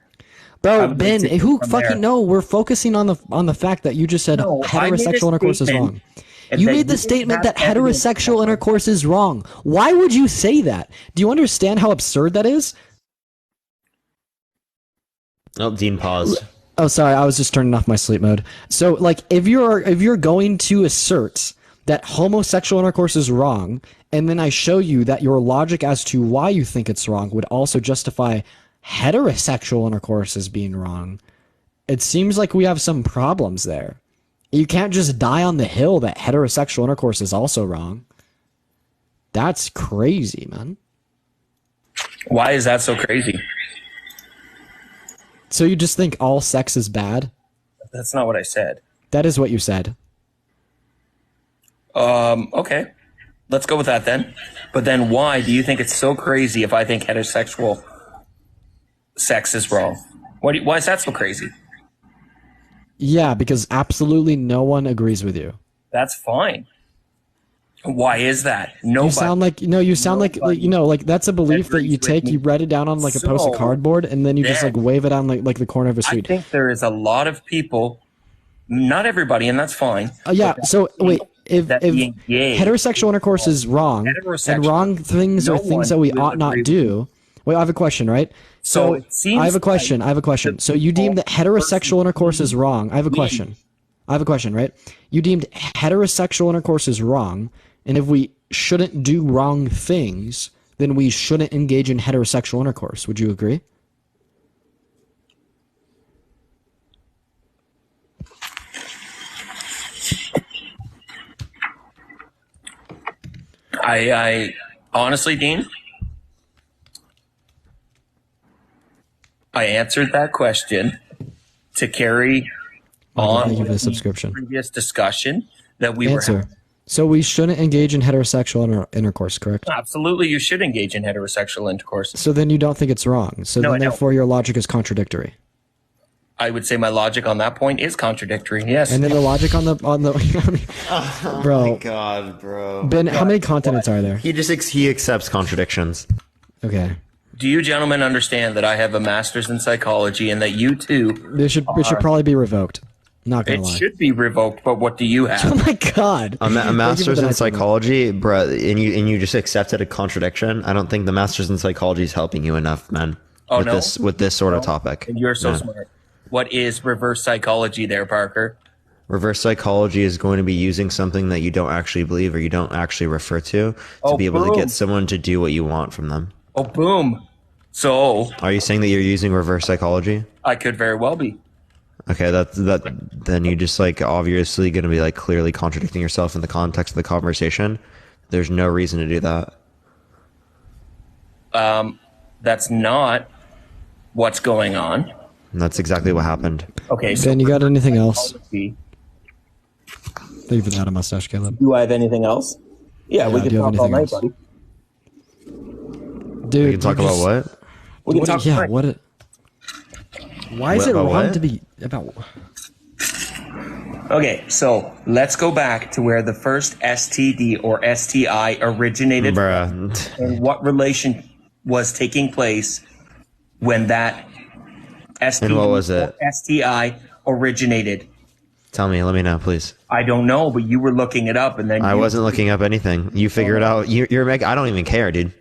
Bro, Ben, who fucking no? We're focusing on the fact that you just said heterosexual intercourse is wrong. You made the statement that heterosexual intercourse is wrong. Why would you say that? Do you understand how absurd that is? Oh, Dean paused. Oh, sorry, I was just turning off my sleep mode. So, like, if you're going to assert that homosexual intercourse is wrong, and then I show you that your logic as to why you think it's wrong would also justify heterosexual intercourse as being wrong, it seems like we have some problems there. You can't just die on the hill that heterosexual intercourse is also wrong. That's crazy, man. Why is that so crazy? So you just think all sex is bad? That's not what I said. That is what you said. Okay. Let's go with that then. But then why do you think it's so crazy if I think heterosexual sex is wrong? Why is that so crazy? Yeah, because absolutely no one agrees with you. That's fine. Why is that? Nobody. You sound like that's a belief that you take. You write it down on like a post of cardboard, and then you just like wave it on like the corner of a street. I think there is a lot of people, not everybody, and that's fine. Yeah. So wait, if heterosexual intercourse is wrong, and wrong things are things that we ought not do. Wait, I have a question, right? So it seems I have a question. I have a question. So you deem that heterosexual intercourse is wrong. I have a question. I have a question, right? You deemed heterosexual intercourse is wrong, and if we shouldn't do wrong things, then we shouldn't engage in heterosexual intercourse. Would you agree? I honestly, Dean, I answered that question to carry on Thank you for the subscription. Previous discussion that we were having. So we shouldn't engage in heterosexual intercourse, correct? Absolutely, you should engage in heterosexual intercourse. So then you don't think it's wrong. So No, then therefore your logic is contradictory. I would say my logic on that point is contradictory. Yes. And then the logic on the Oh bro. my god, bro. Ben, how many continents are there? He accepts contradictions. Okay. Do you gentlemen understand that I have a master's in psychology and that you too? It should probably be revoked. Not gonna It lie. should be revoked, but what do you have? Oh my god. A master's in psychology, bro, and you just accepted a contradiction. I don't think the master's in psychology is helping you enough, man. Oh, with no? this sort of topic. And you're so Yeah. smart. What is reverse psychology there, Parker? Reverse psychology is going to be using something that you don't actually believe or you don't actually refer to be able to get someone to do what you want from them. Oh, boom. So Are you saying that you're using reverse psychology? I could very well be. Okay, then you just like obviously going to be like clearly contradicting yourself in the context of the conversation. There's no reason to do that. That's not what's going on. And that's exactly what happened. Okay, so Ben, you got anything else? Thank you for that, a mustache, Caleb. Do I have anything else? Yeah, we do can you have talk all anything night, else? buddy. Dude, We can talk about what? We can talk yeah, about what it Why is it About wrong what? to be about Okay, so let's go back to where the first STD or STI originated from and what relation was taking place when that STD And what was it? or STI originated. Tell me, let me know, please. I don't know, but you were looking it up and then I wasn't looking up anything. You figure it out. You're I don't even care, dude.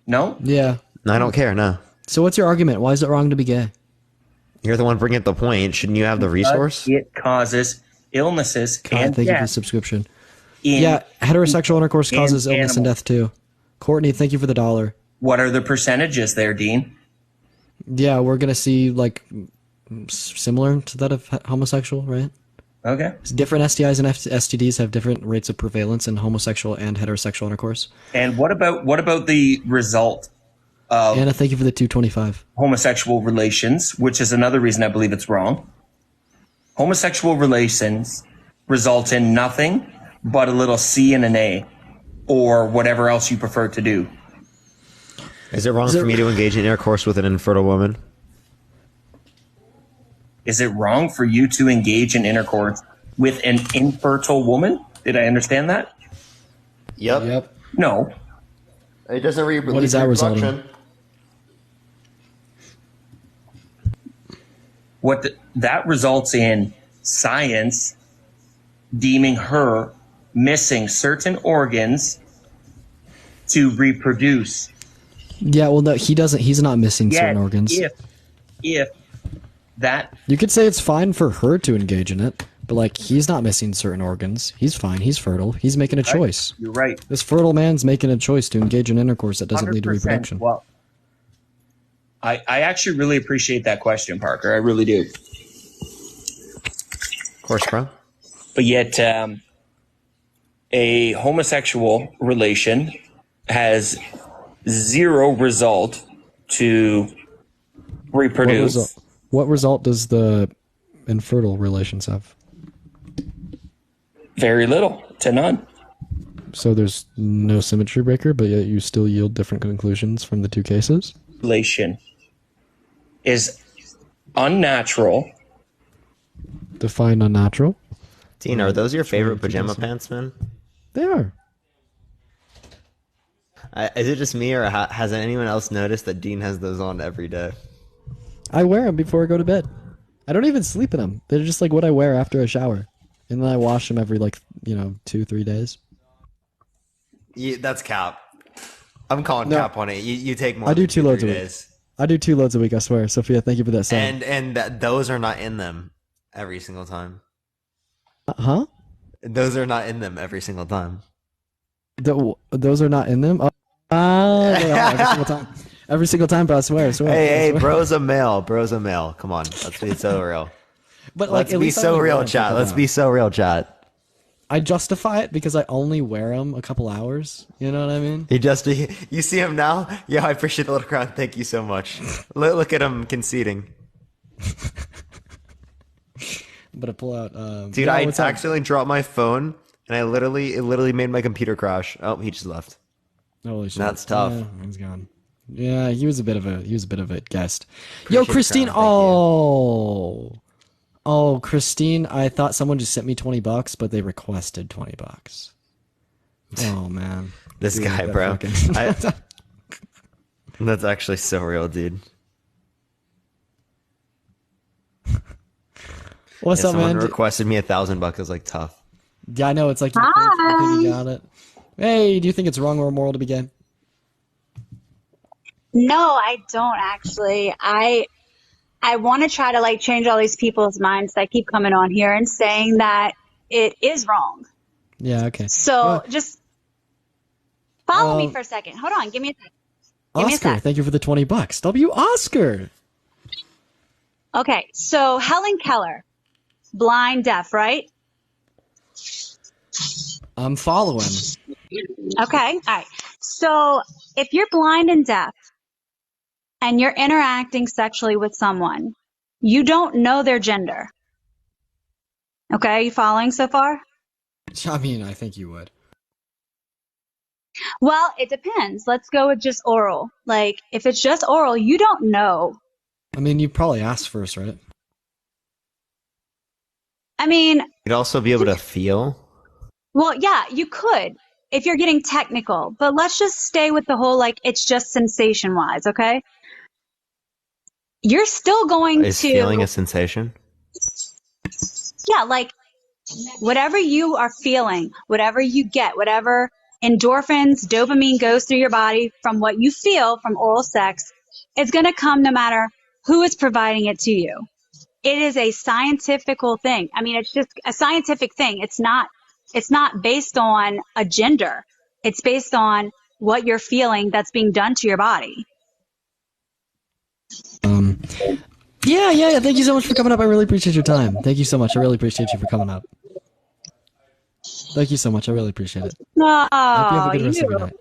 No? Yeah. I don't care, no. So what's your argument? Why is it wrong to be gay? You're the one bringing up the point. Shouldn't you have the resource? It causes illnesses God, and thank you for the death. subscription. Yeah, heterosexual intercourse in causes illness and animals. death too. Courtney, thank you for the $1. What are the percentages there, Dean? Yeah, we're gonna see like similar to that of homosexual, right? Okay. Different STIs and STDs have different rates of prevalence in homosexual and heterosexual intercourse. And what about the result of Anna, thank you for the 225. homosexual relations, which is another reason I believe it's wrong? Homosexual relations result in nothing but a little C and an A, or whatever else you prefer to do. Is it wrong for me to engage in intercourse with an infertile woman? Is it wrong for you to engage in intercourse with an infertile woman? Did I understand that? Yep. No. It doesn't What does that result in? That results in science deeming her missing certain organs to reproduce. Yeah, well, no, he doesn't. He's not missing certain organs. If that You could say it's fine for her to engage in it, but like he's not missing certain organs. He's fine. He's fertile. He's making a choice. You're right. This fertile man's making a choice to engage in intercourse that doesn't lead to 100%. reproduction. Well, I actually really appreciate that question, Parker. I really do. Of course, bro. But yet, a homosexual relation has zero result to reproduce. What result does the infertile relations have? Very little to none. So there's no symmetry breaker, but yet you still yield different conclusions from the two cases? Relation is unnatural Define unnatural. Dean, are those your favorite pajama pants, man? They are. Is it just me, or has anyone else noticed that Dean has those on every day? I wear them before I go to bed. I don't even sleep in them. They're just like what I wear after a shower. And then I wash them every 2-3 days. That's cap. I'm calling cap on it. You take more. I do than 2 loads a week. days. I do 2 loads a week, I swear. Sophia, thank you for that sign. And those are not in them every single time. Huh? Those are not in them every single time. Those are not in them? Every single time. Every single time, bro. I swear. Hey, bro's a male. Come on. Let's be so real. But let's be so real, chat. Let's be so real, chat. I justify it because I only wear them a couple hours. You know what I mean? You see him now? Yeah, I appreciate the little crown. Thank you so much. Look at him conceding. I'm gonna pull out. Dude, I accidentally dropped my phone, and it literally made my computer crash. Oh, he just left. Holy shit! That's tough. Yeah, he's gone. Yeah, he was a bit of a guest. Yo, Christine. Oh, Christine. I thought someone just sent me $20, but they requested $20. Oh man, this guy, bro. That's actually so real, dude. What's up, man? Someone requested me $1,000. I was like, tough. Yeah, I know. It's like, you think you got it. Hey, do you think it's wrong or immoral to be gay? No, I don't actually. I want to try to change all these people's minds that keep coming on here and saying that it is wrong. Yeah, okay. So just follow me for a second. Hold on. Give me a second. Oscar, thank you for the $20. W. Oscar. Okay, so Helen Keller, blind, deaf, right? I'm following. Okay, all right. So if you're blind and deaf and you're interacting sexually with someone, you don't know their gender. Okay, you following so far? I mean, I think you would. Well, it depends. Let's go with just oral. If it's just oral, you don't know. I mean, you probably asked first, right? I mean... You'd also be able to feel? Well, yeah, you could if you're getting technical. But let's just stay with the whole, it's just sensation-wise, okay? You're still going to... Is feeling a sensation? Yeah, whatever you are feeling, whatever you get, whatever endorphins, dopamine goes through your body from what you feel from oral sex, it's going to come no matter who is providing it to you. It is a scientifical thing. I mean, it's just a scientific thing. It's not based on a gender. It's based on what you're feeling that's being done to your body. Yeah. Thank you so much for coming up. I really appreciate your time. Thank you so much. I really appreciate you for coming up. Thank you so much. I really appreciate it. Oh, I hope you have a good rest of your night.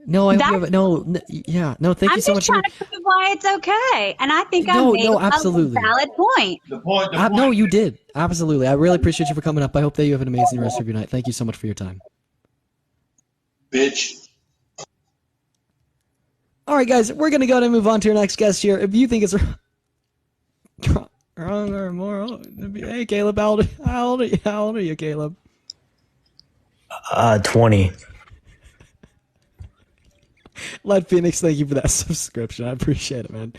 No, thank you so much. I'm just trying to prove why it's okay, and I think I made absolutely. a valid point. The point. No, you did. Absolutely. I really appreciate you for coming up. I hope that you have an amazing rest of your night. Thank you so much for your time. Bitch. All right, guys, we're going to go ahead and move on to our next guest here. If you think it's wrong or immoral, hey, Caleb, how old are you, Caleb? 20. Led Phoenix, thank you for that subscription. I appreciate it, man.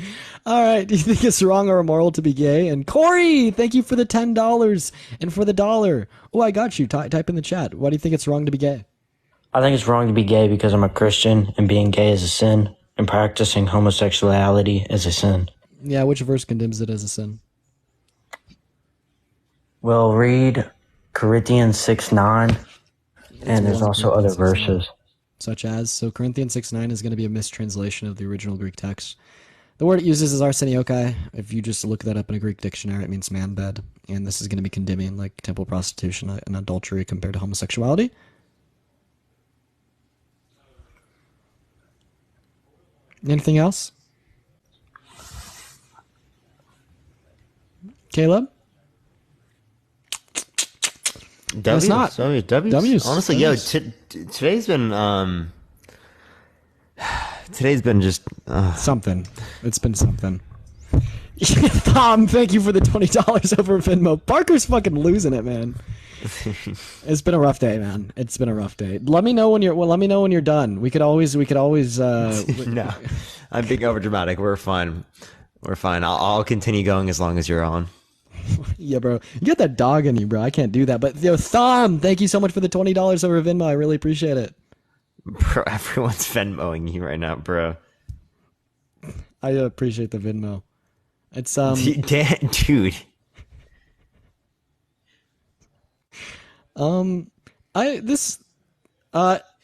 All right, do you think it's wrong or immoral to be gay? And Corey, thank you for the $10 and for the $1. Oh, I got you. Type in the chat. Why do you think it's wrong to be gay? I think it's wrong to be gay because I'm a Christian and being gay is a sin and practicing homosexuality is a sin. Yeah, which verse condemns it as a sin? Well, read Corinthians 6:9, and there's also other verses. Such as, so Corinthians 6:9 is going to be a mistranslation of the original Greek text. The word it uses is arseniokai. If you just look that up in a Greek dictionary, it means man bed. And this is going to be condemning temple prostitution and adultery compared to homosexuality. Anything else? Caleb? W's? Not. Sorry, W's? W's. Honestly, W's. Today's been just... something. It's been something. Tom, thank you for the $20 over Venmo. Parker's fucking losing it, man. It's been a rough day, man. It's been a rough day. Let me know when you're done. We could always No, I'm being over dramatic. We're fine. I'll continue going as long as you're on. Yeah, bro. You got that dog in you, bro. I can't do that. But yo, Thom, thank you so much for the $20 over Venmo. I really appreciate it. Bro, everyone's Venmoing you right now, bro. I appreciate the Venmo. It's dude.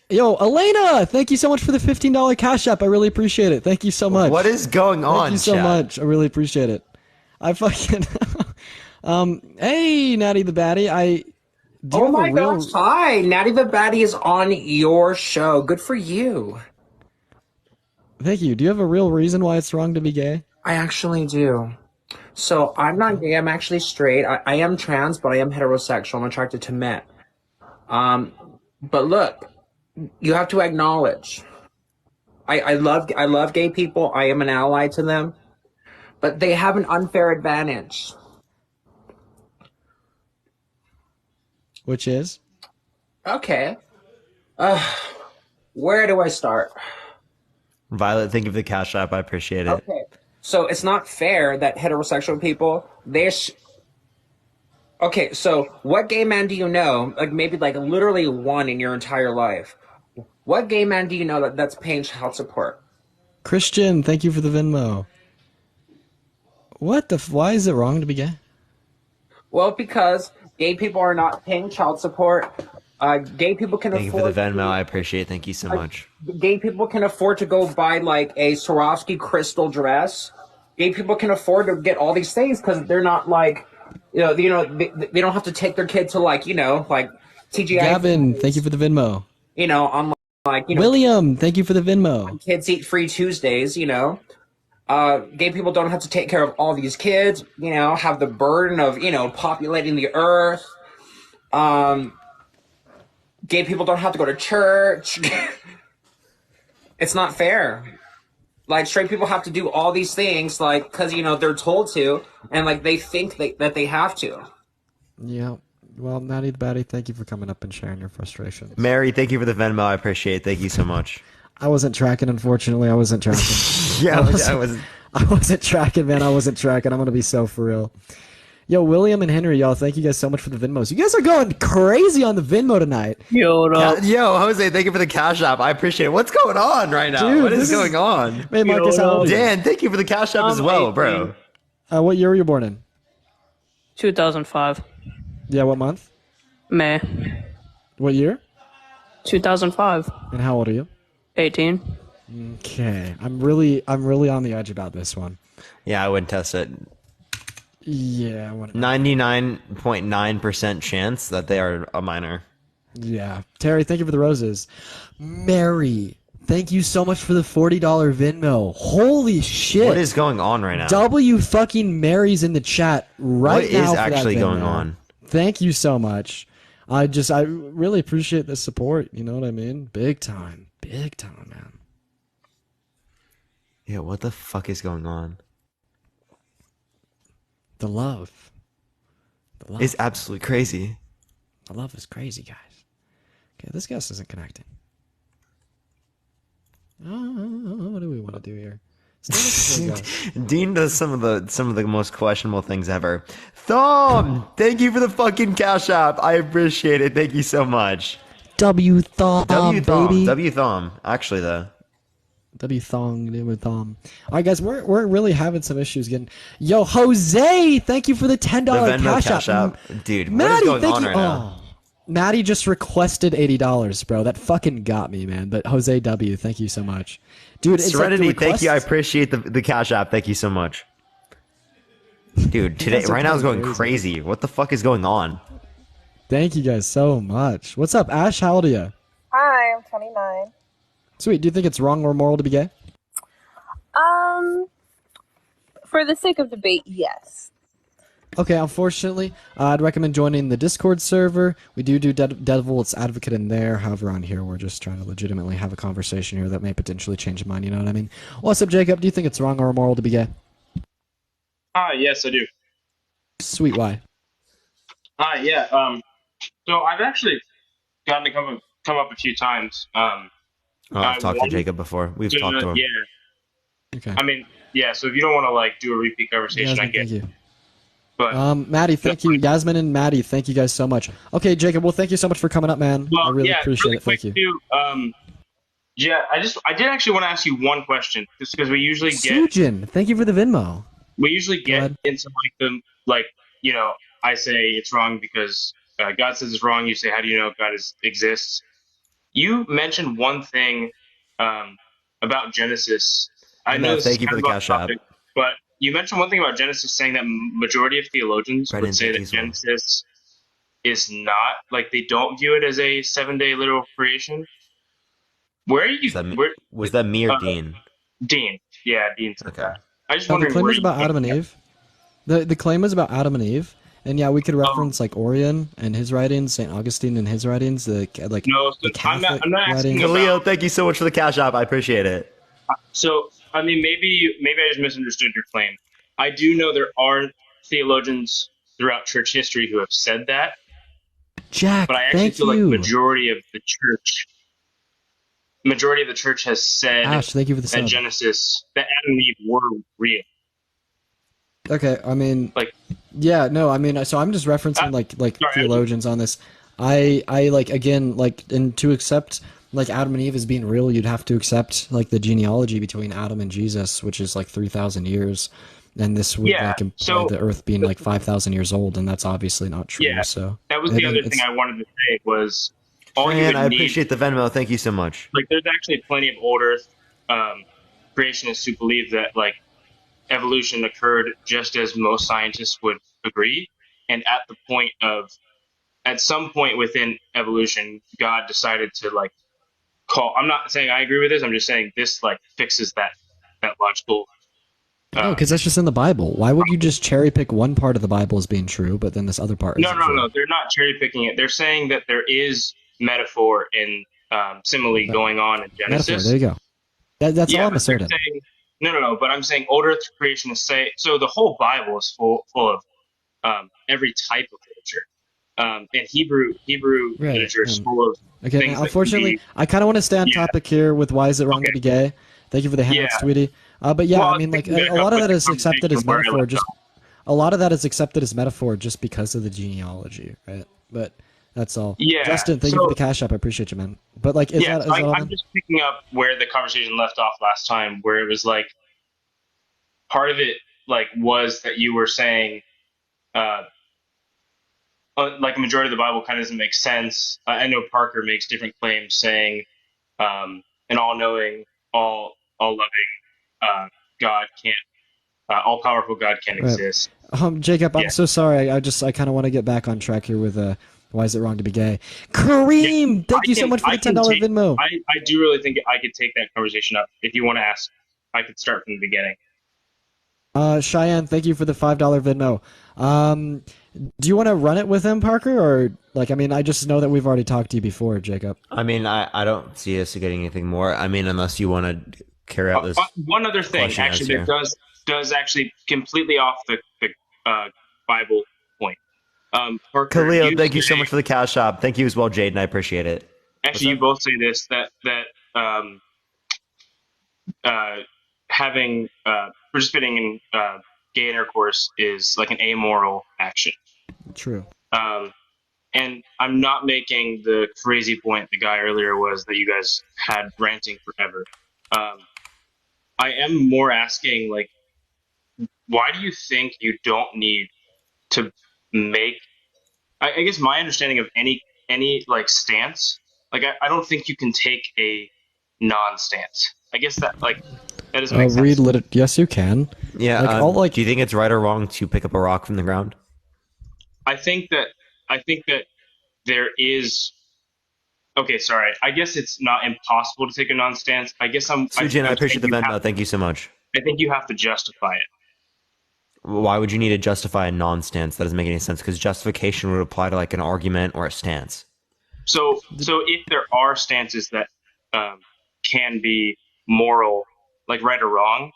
Yo, Elena, thank you so much for the $15 Cash App. I really appreciate it. Thank you so much. What is going on? Thank you so much. I really appreciate it. I fucking hey, Natty the Baddie. Oh my gosh, hi. Natty the Baddie is on your show. Good for you. Thank you. Do you have a real reason why it's wrong to be gay? I actually do. So I'm not gay. I'm actually straight. I am trans, but I am heterosexual. I'm attracted to men. But look, you have to acknowledge. I love gay people. I am an ally to them, but they have an unfair advantage. Which is? Okay. Where do I start? Violet, thank you for the Cash App. I appreciate it. Okay. So it's not fair that heterosexual people, okay, so what gay man do you know, like maybe like literally one in your entire life? What gay man do you know that's paying child support? Christian, thank you for the Venmo. Why is it wrong to be gay? Well, because gay people are not paying child support. Gay people can afford. Thank you for the Venmo. I appreciate it. Thank you so much. Gay people can afford to go buy like a Swarovski crystal dress. Gay people can afford to get all these things because they're not like, they don't have to take their kid to like TGI. Gavin, thank you for the Venmo. On William, thank you for the Venmo. Kids Eat Free Tuesdays. Gay people don't have to take care of all these kids. Have the burden of populating the earth. Gay people don't have to go to church. It's not fair. Like, straight people have to do all these things, like, because, they're told to, and, like, they think that they have to. Yeah. Well, Natty the Baddie, thank you for coming up and sharing your frustrations. Mary, thank you for the Venmo. I appreciate it. Thank you so much. I wasn't tracking, unfortunately. I wasn't tracking. Yeah, I wasn't tracking, man. I wasn't tracking. I'm going to be so for real. Yo, William and Henry, y'all, thank you guys so much for the Venmos. You guys are going crazy on the Venmo tonight. Yo, Jose, thank you for the Cash App. I appreciate it. What's going on right now? Dude, what is going on? Hey, Marcus, how old are you? Dan, thank you for the Cash App as well, 18. bro. What year were you born in? 2005. Yeah, what month? May. What year? 2005. And how old are you? 18. Okay. I'm really on the edge about this one. Yeah, I wouldn't test it. Yeah. 99.9% chance that they are a minor. Yeah. Terry, thank you for the roses. Mary, thank you so much for the $40 Venmo. Holy shit. What is going on right now? W fucking Mary's in the chat right now. What is actually going on? Thank you so much. I really appreciate the support. You know what I mean? Big time, man. Yeah, what the fuck is going on? The love. It's absolutely crazy. The love is crazy, guys. Okay, this guest isn't connecting. What do we want to do here? Dean does some of the most questionable things ever. Thom, thank you for the fucking Cash App. I appreciate it. Thank you so much. W Thom, baby. W Thom. Actually, though. W Thong with Thom. All right, guys, we're really having some issues getting. Yo, Jose, thank you for the $10 Cash App. Dude, Maddie, what is going on right now? Maddie just requested $80, bro. That fucking got me, man. But Jose W, thank you so much. Dude, it's Serenity, like thank you. I appreciate the Cash App. Thank you so much. Dude, right now is going crazy. What the fuck is going on? Thank you guys so much. What's up, Ash? How old are you? Hi, I'm 29. Sweet. Do you think it's wrong or moral to be gay? For the sake of debate, yes. Okay, unfortunately, I'd recommend joining the Discord server. We do Devil's Advocate in there. However, on here, we're just trying to legitimately have a conversation here that may potentially change your mind, you know what I mean? What's up, Jacob? Do you think it's wrong or immoral to be gay? Hi, yes, I do. Sweet, why? Hi, yeah. So I've actually gotten to come up a few times. I've I talked to won. Jacob before. We've talked to him. Yeah. Okay. I mean, yeah. So if you don't want to like do a repeat conversation, I Yasmin, get. thank you. But Maddie, thank you. Yasmin and Maddie, thank you guys so much. Okay, Jacob, well, thank you so much for coming up, man. I really appreciate really it. Thank you. Too. Yeah, I did actually want to ask you one question, just because we usually Sujin, thank you for the Venmo. get into like the I say it's wrong because God says it's wrong. You say, how do you know God exists? You mentioned one thing about Genesis. I know MF, this is thank you for kind the of off cash app. topic, but you mentioned one thing about Genesis, saying that majority of theologians Brennan, would say thank that you as well. Genesis is not like they don't view it as a 7-day literal creation. Where are you? Was that me or Dean? Dean. Yeah, Dean said Okay. that. I just The wondering claim where was you about Adam and Eve. The claim was about Adam and Eve, and yeah, we could reference like Orion and his writings, Saint Augustine and his writings, the Catholic I'm not asking writings. Khalil, thank you so much for the cash app. I appreciate it. So, I mean, maybe I just misunderstood your claim. I do know there are theologians throughout church history who have said that, Jack, but I actually thank feel like you. majority of the church has said Ash, thank you for the that sub. that Adam and Eve were real. Okay, I mean, yeah, no, I mean, so I'm just referencing theologians on this. I like again and to accept like Adam and Eve as being real, you'd have to accept like the genealogy between Adam and Jesus, which is like 3,000 years, and this would like imply the Earth being like 5,000 years old, and that's obviously not true. Yeah, so that was the other thing I wanted to say was all you Fran, would I need. appreciate the Venmo. Thank you so much. Like, there's actually plenty of old Earth creationists who believe that like evolution occurred just as most scientists would agree, and at some point within evolution, God decided to like call. I'm not saying I agree with this. I'm just saying this like fixes that logical. no, because that's just in the Bible. Why would you just cherry pick one part of the Bible as being true, but then this other part isn't true? No. They're not cherry picking it. They're saying that there is metaphor and simile going on in Genesis. Metaphor. There you go. That's all I'm asserting. No. But I'm saying old Earth creationists say so. The whole Bible is full of every type of literature. And Hebrew literature is full of okay. Now, unfortunately, I kind of want to stay on topic here with why is it wrong to be gay? Thank you for the hands, sweetie. But yeah, I mean, like a lot of that is accepted as metaphor. Just a lot of that is accepted as metaphor just because of the genealogy, right? But that's all. Yeah. Justin, thank you for the cash app. I appreciate you, man. But like, is that all, I'm just picking up where the conversation left off last time, where it was like part of it like was that you were saying like a majority of the Bible kind of doesn't make sense. I know Parker makes different claims saying an all-knowing, all-loving God can't, all-powerful God can't exist. Jacob, I'm so sorry. I kind of want to get back on track here with why is it wrong to be gay? Kareem, thank you so much for the $10 Venmo. I do really think I could take that conversation up. If you want to ask, I could start from the beginning. Cheyenne, thank you for the $5 Venmo. Do you want to run it with him, Parker, or like? I mean, I just know that we've already talked to you before, Jacob. I mean, I don't see us getting anything more. I mean, unless you want to carry out this. One other thing, actually, that does actually completely off the Bible point. Parker, Khalil, thank you so much for the cash app. Thank you as well, Jaden. I appreciate it. Actually, you both say this that having participating in gay intercourse is like an amoral action. True. And I'm not making the crazy point the guy earlier was that you guys had ranting forever. I am more asking, like, why do you think you don't need to make? I guess my understanding of any like stance, like I don't think you can take a non-stance. I guess that doesn't make sense. Yes, you can. Yeah. Do you think it's right or wrong to pick up a rock from the ground? I think that there is. Okay, sorry. I guess it's not impossible to take a non-stance. I guess Sujin, I appreciate the Venmo. Thank you so much. I think you have to justify it. Why would you need to justify a non-stance? That doesn't make any sense because justification would apply to like an argument or a stance. So if there are stances that can be moral, like right or wrong,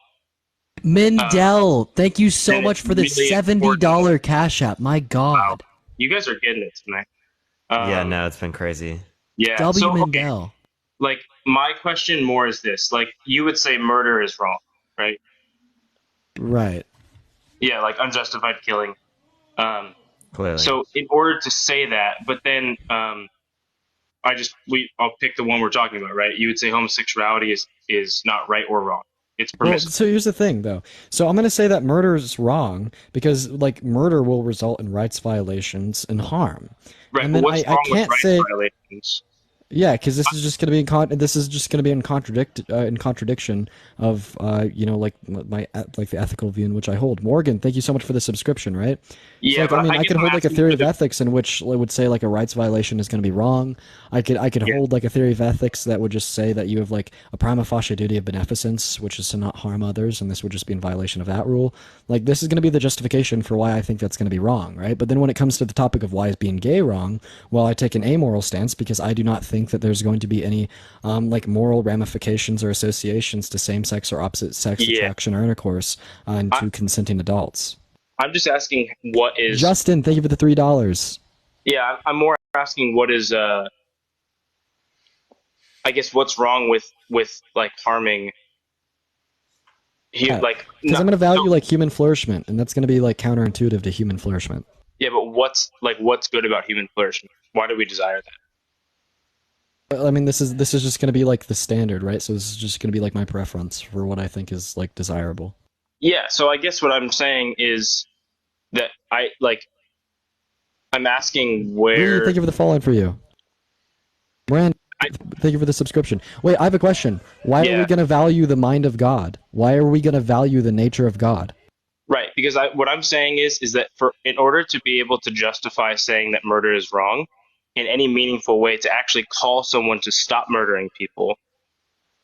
Mindell, thank you so then much it's for the really $70 Cash App. My God. You guys are getting it tonight. Yeah, no, it's been crazy. Yeah. W. So, okay, Mindell. like, my question more is this: like, you would say murder is wrong, right? Right. Yeah, like unjustified killing. Clearly. So, in order to say that, but then I'll pick the one we're talking about, right? You would say homosexuality is not right or wrong. It's Well, permissible. so here's the thing, though. So I'm going to say that murder is wrong because, like, murder will result in rights violations and harm. Right, And but then what's I wrong with can't rights say, violations? yeah, because this is just going to be in contradiction of like the ethical view in which I hold. Morgan, thank you so much for the subscription. Right? Yeah, so, like, but I mean, I I guess could I'm hold like a asking theory for of the- ethics in which it would say like a rights violation is going to be wrong. I could hold like a theory of ethics that would just say that you have like a prima facie duty of beneficence, which is to not harm others, and this would just be in violation of that rule. Like, this is going to be the justification for why I think that's going to be wrong, right? But then when it comes to the topic of why is being gay wrong, well, I take an amoral stance because I do not think that there's going to be any like moral ramifications or associations to same-sex or opposite-sex attraction or intercourse to consenting adults. I'm just asking what is. Justin, thank you for the $3. Yeah, I'm more asking what is. I guess what's wrong with like harming. Like, because I'm going to value like human flourishment, and that's going to be like counterintuitive to human flourishment. yeah, but what's good about human flourishment? Why do we desire that? I mean, this is just going to be like the standard, right? So this is just going to be like my preference for what I think is like desirable. Yeah, so I guess what I'm saying is that I'm asking where. Lee, thank you for the follow-in for you. Brand, thank you for the subscription. Wait, I have a question. Why are we going to value the mind of God? Why are we going to value the nature of God? Right, because what I'm saying is that in order to be able to justify saying that murder is wrong in any meaningful way, to actually call someone to stop murdering people,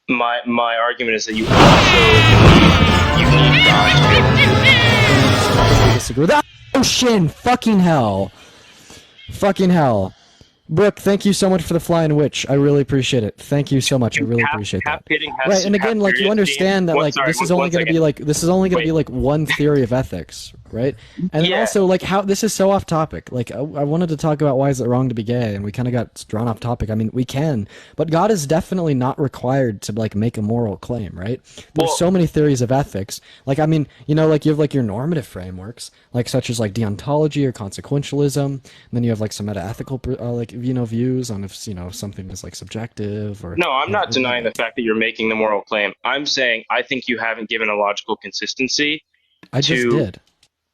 my argument is that you also need God to be able to do that. I disagree with that. Oh, shin! Fucking hell! Fucking hell! Brooke, thank you so much for the flying witch. I really appreciate it. Thank you so much. I really appreciate that. Right, and again, like, you understand that like this is only going to be like one theory of ethics, right? And then also like how this is so off topic. Like I wanted to talk about why is it wrong to be gay, and we kind of got drawn off topic. I mean, we can, but God is definitely not required to like make a moral claim, right? There's so many theories of ethics. Like, I mean, like you have like your normative frameworks, like such as like deontology or consequentialism, and then you have like some metaethical views on if something is like subjective or. No, I'm not denying the fact that you're making the moral claim. I'm saying I think you haven't given a logical consistency. Just did.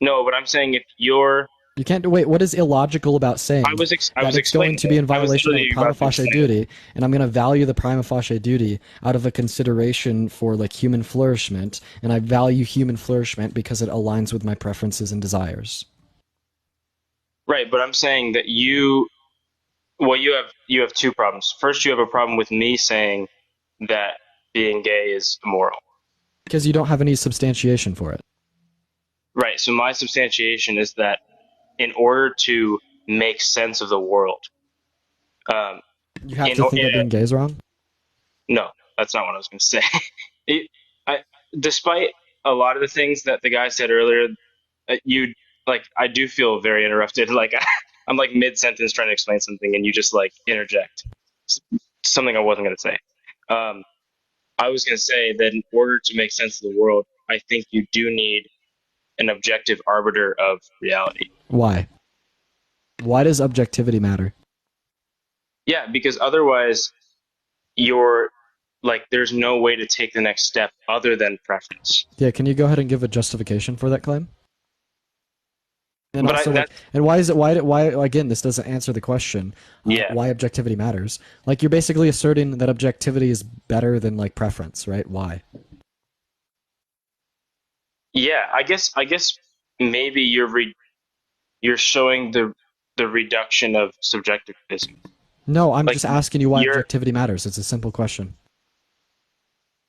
No, but I'm saying if you're. You can't wait. What is illogical about saying I was that it's going to be in violation of the prima facie duty, and I'm going to value the prima facie duty out of a consideration for like human flourishment, and I value human flourishment because it aligns with my preferences and desires. Right, but I'm saying that you have two problems. First, you have a problem with me saying that being gay is immoral. Because you don't have any substantiation for it. Right, so my substantiation is that in order to make sense of the world, you have to think that being gay is wrong? No, that's not what I was going to say. Despite a lot of the things that the guy said earlier, I do feel very interrupted. Like I'm like mid-sentence trying to explain something, and you just like interject something I wasn't going to say. I was going to say that in order to make sense of the world, I think you do need an objective arbiter of reality. Why? Why does objectivity matter? Yeah, because otherwise there's no way to take the next step other than preference. Yeah, can you go ahead and give a justification for that claim? And and why is it? Why again? This doesn't answer the question. Why objectivity matters? Like, you're basically asserting that objectivity is better than like preference, right? Why? Yeah, I guess maybe you're showing the reduction of subjectivism. No, I'm just asking you why objectivity matters. It's a simple question.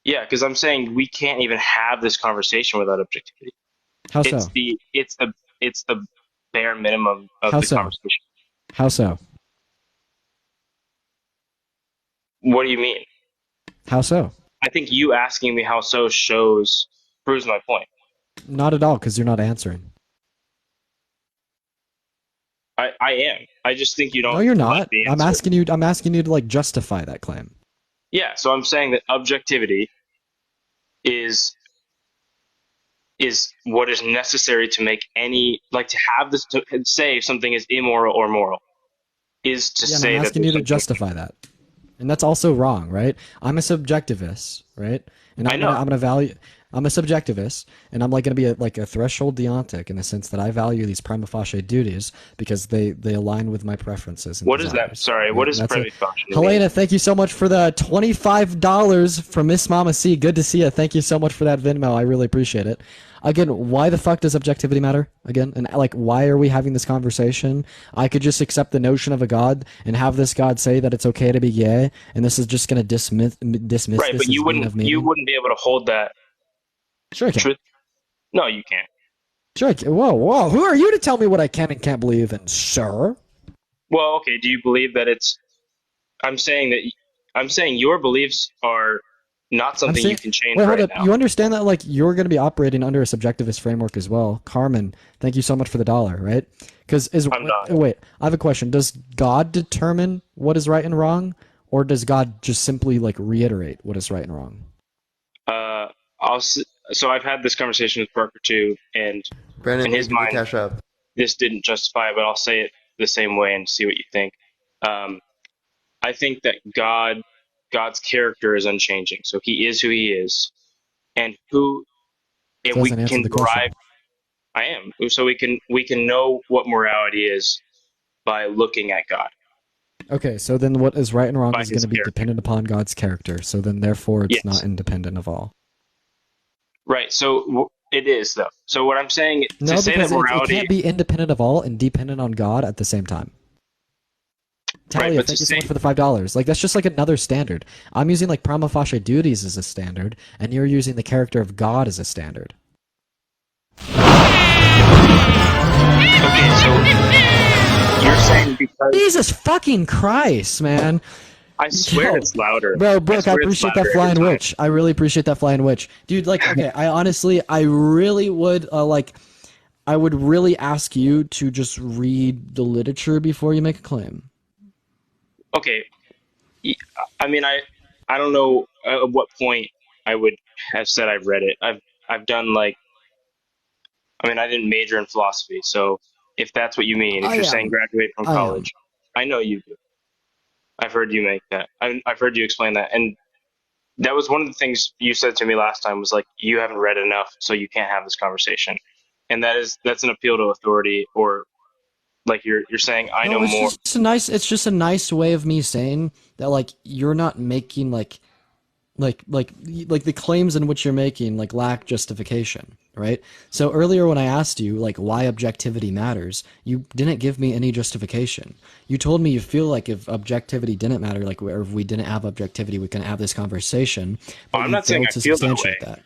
Yeah, because I'm saying we can't even have this conversation without objectivity. How so? It's the bare minimum of the conversation. How so? What do you mean? How so? I think you asking me how so shows proves my point. Not at all, because you're not answering. I am. I just think you don't. No, you're like not. the I'm answer. asking you to like justify that claim. Yeah, so I'm saying that objectivity is what is necessary to make any, like, to have this, to say something is immoral or moral, is to Yeah, and I'm say that asking there's you to something. justify that. And that's also wrong, right? I'm a subjectivist, right? And I know. I'm gonna value. I'm a subjectivist, and I'm like gonna be a threshold deontic in the sense that I value these prima facie duties because they align with my preferences. And What is that? desires, Sorry, right? what is And that's prima it. facie mean? Helena, thank you so much for the $25 from Miss Mama C. Good to see you. Thank you so much for that Venmo. I really appreciate it. Again, why the fuck does objectivity matter? Again, and like, why are we having this conversation? I could just accept the notion of a god and have this god say that it's okay to be gay, and this is just going to dismiss Right, this but as you being of meaning. wouldn't be able to hold that. Sure, I can. Truth. No, you can't. Sure, I can. Whoa! Who are you to tell me what I can and can't believe in, sir? Well, okay. Do you believe that it's? I'm saying your beliefs are not I'm something saying, you can change wait, hold right up. now. You understand that like you're going to be operating under a subjectivist framework as well, Carmen? Thank you so much for the $1, right? Because wait, I have a question. Does God determine what is right and wrong, or does God just simply like reiterate what is right and wrong? So I've had this conversation with Parker too, and Brandon, in his thank you for the mind, cash up. this didn't justify it, but I'll say it the same way and see what you think. I think that God's character is unchanging. So he is who he is, and we Doesn't answer can the question. derive. I am. So we can know what morality is by looking at God, Okay, so then what is right and wrong by is going his to be character. dependent upon God's character. So then, therefore, it's Yes. not independent of all. Right. So it is though. So what I'm saying No, to say because that morality. it can't be independent of all and dependent on God at the same time. Talia, but thank to you so say- much for the $5. Like, that's just like another standard. I'm using like prima facie duties as a standard, and you're using the character of God as a standard. Okay, so you're saying because Jesus fucking Christ, man. I swear it's louder. Bro, Brooke, I swear it's appreciate that louder flying every time. witch. I really appreciate that flying witch. Dude, like, okay, I really would, I would really ask you to just read the literature before you make a claim. Okay, I mean, I don't know at what point I would have said I've read it. I've done like, I mean, I didn't major in philosophy, so if that's what you mean, if you're saying graduate from college, I know you do. I've heard you make that. I've heard you explain that, and that was one of the things you said to me last time was like, you haven't read enough, so you can't have this conversation, and that's an appeal to authority, or like you're saying I know more. It's just a nice way of me saying that, like, you're not making like the claims in which you're making like lack justification, right? So earlier when I asked you like why objectivity matters, you didn't give me any justification. You told me you feel like if objectivity didn't matter, like, or if we didn't have objectivity, we couldn't have this conversation. But I'm you not saying failed I to feel that substantiate way. that.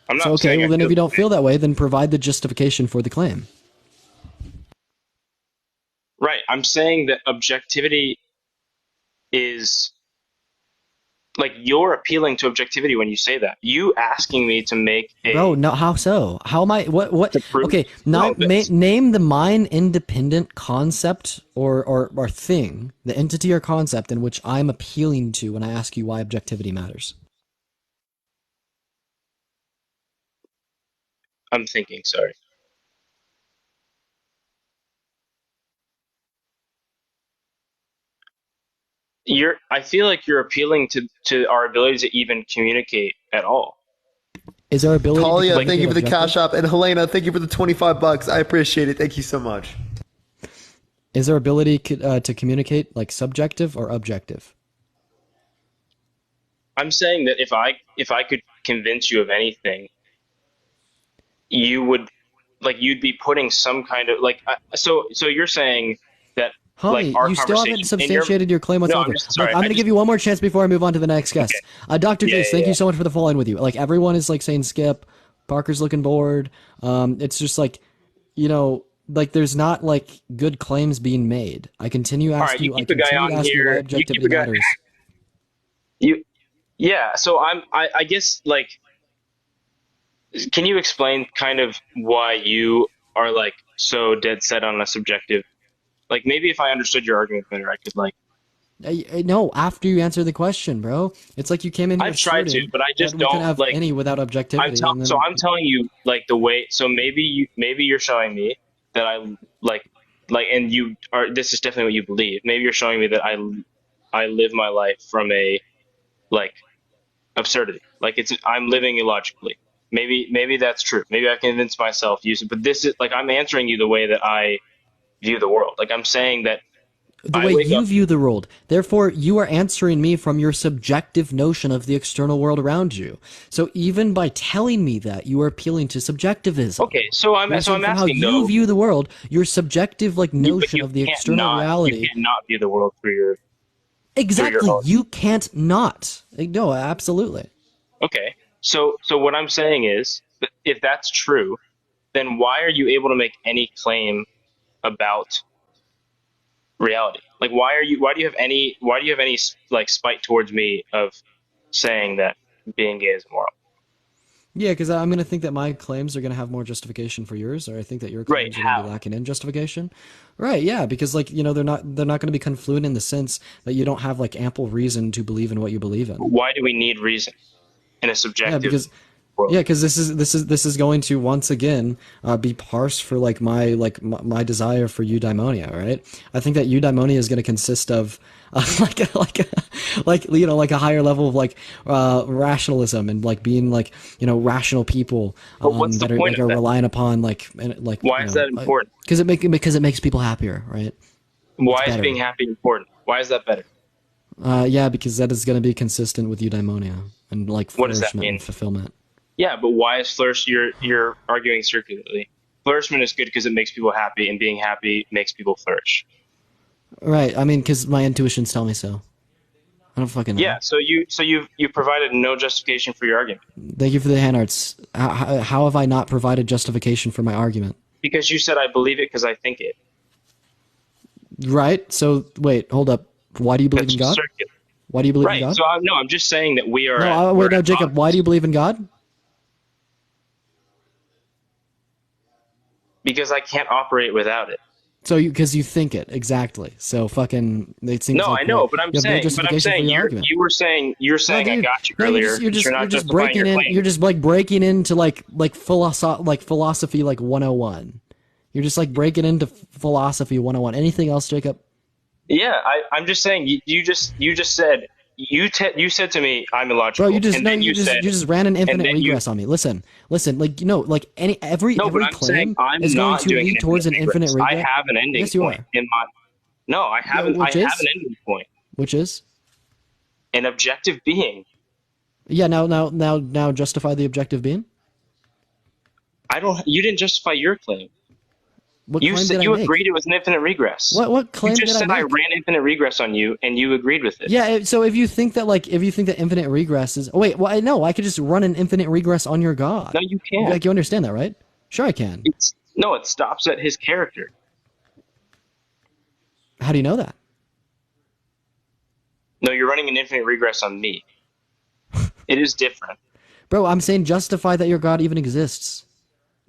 I'm not So okay, saying well I then feel if you that don't way. feel that way, then provide the justification for the claim. Right. I'm saying that objectivity is like, you're appealing to objectivity when you say that. You asking me to make a Bro, no, how so? How am I? What? prove- Okay, No, name the mind-independent concept or thing, the entity or concept in which I'm appealing to when I ask you why objectivity matters. I'm thinking, sorry. I feel like you're appealing to our ability to even communicate at all. Is our ability Talia, to thank you for the objective? cash up, and Helena, thank you for the $25. I appreciate it. Thank you so much. Is our ability to communicate like subjective or objective? I'm saying that if I could convince you of anything, you would, like, you'd be putting some kind of like, so you're saying that, like, Homie, our you still haven't conversation substantiated your claim no, whatsoever. I'm just Look, sorry. I'm gonna give you one more chance before I move on to the next guest. Dr. Yeah, Jace, thank yeah. you so much for the following with you. Like, everyone is like saying skip. Parker's looking bored. It's just like, you know, like there's not like good claims being made. I continue All right, asking you you. I keep a guy continue to on ask you why here. You objectivity keep a guy. matters. Yeah. So I guess, like, Can you explain kind of why you are like so dead set on a subjective? Like maybe if I understood your argument better, I could like. No, after you answer the question, bro. It's like you came in here I've tried to, asserting but I just that we can don't have like. any without objectivity. And then, So I'm telling you like the way. So maybe you're showing me that I like, and you are. This is definitely what you believe. Maybe you're showing me that I live my life from a like absurdity. Like I'm living illogically. Maybe that's true. Maybe I convince myself use it. But this is like I'm answering you the way that I view the world. Like I'm saying that the I way wake you up. view the world. Therefore, you are answering me from your subjective notion of the external world around you. So even by telling me that, you are appealing to subjectivism. Okay, so I'm from how asking you though. view the world, your subjective notion of the external reality. You can't not view the world through your. Exactly, through your own. you can't not. No, absolutely. Okay, so what I'm saying is, that if that's true, then why are you able to make any claim about reality? Like, why do you have any like spite towards me of saying that being gay is immoral? Yeah, because I'm going to think that my claims are going to have more justification for yours, or I think that your Right, claims are going to be lacking in justification. Right, yeah, because like, you know, they're not going to be confluent in the sense that you don't have like ample reason to believe in what you believe in. Why do we need reason in a subjective world? Yeah, because this is going to once again be parsed for like my desire for eudaimonia, right? I think that eudaimonia is going to consist of like you know, like a higher level of like rationalism and like being like, you know, rational people that are relying upon like why is that important? Because it makes people happier, right? Why is being happy important? Why is that better? Yeah, because that is going to be consistent with eudaimonia and like flourishment and fulfillment. Yeah, but why is flourish? You're arguing circularly. Flourishment is good because it makes people happy, and being happy makes people flourish. Right. I mean, because my intuitions tell me so. I don't fucking know. Yeah. So you provided no justification for your argument. Thank you for the hand arts. How have I not provided justification for my argument? Because you said I believe it because I think it. Right. So wait, hold up. Why do you believe in God? Circular. Why do you believe in God? So I'm just saying that we are. No, Jacob. Why do you believe in God? Because I can't operate without it. So because you think it exactly. So fucking it seems. No, like I know, but I'm saying you're saying I got you earlier. You're just breaking in. You're just like breaking into like philosophy like 101. You're just like breaking into philosophy 101. Anything else, Jacob? Yeah, I'm just saying you just said you said to me I'm illogical. Bro, you just ran an infinite regress on me. Listen, like you know, like every claim is going to lead towards an infinite regress. I have an ending point in my. No, I haven't. I have an ending point. Which is an objective being. Yeah. Now, justify the objective being. You didn't justify your claim. What you claim said did you I make? agreed it was an infinite regress. What claim you just did I said make? I ran infinite regress on you, and you agreed with it. Yeah. So if you think that infinite regress is, I could just run an infinite regress on your God. No, you can't. Like you understand that, right? Sure, I can. It stops at his character. How do you know that? No, you're running an infinite regress on me. It is different. Bro, I'm saying justify that your God even exists.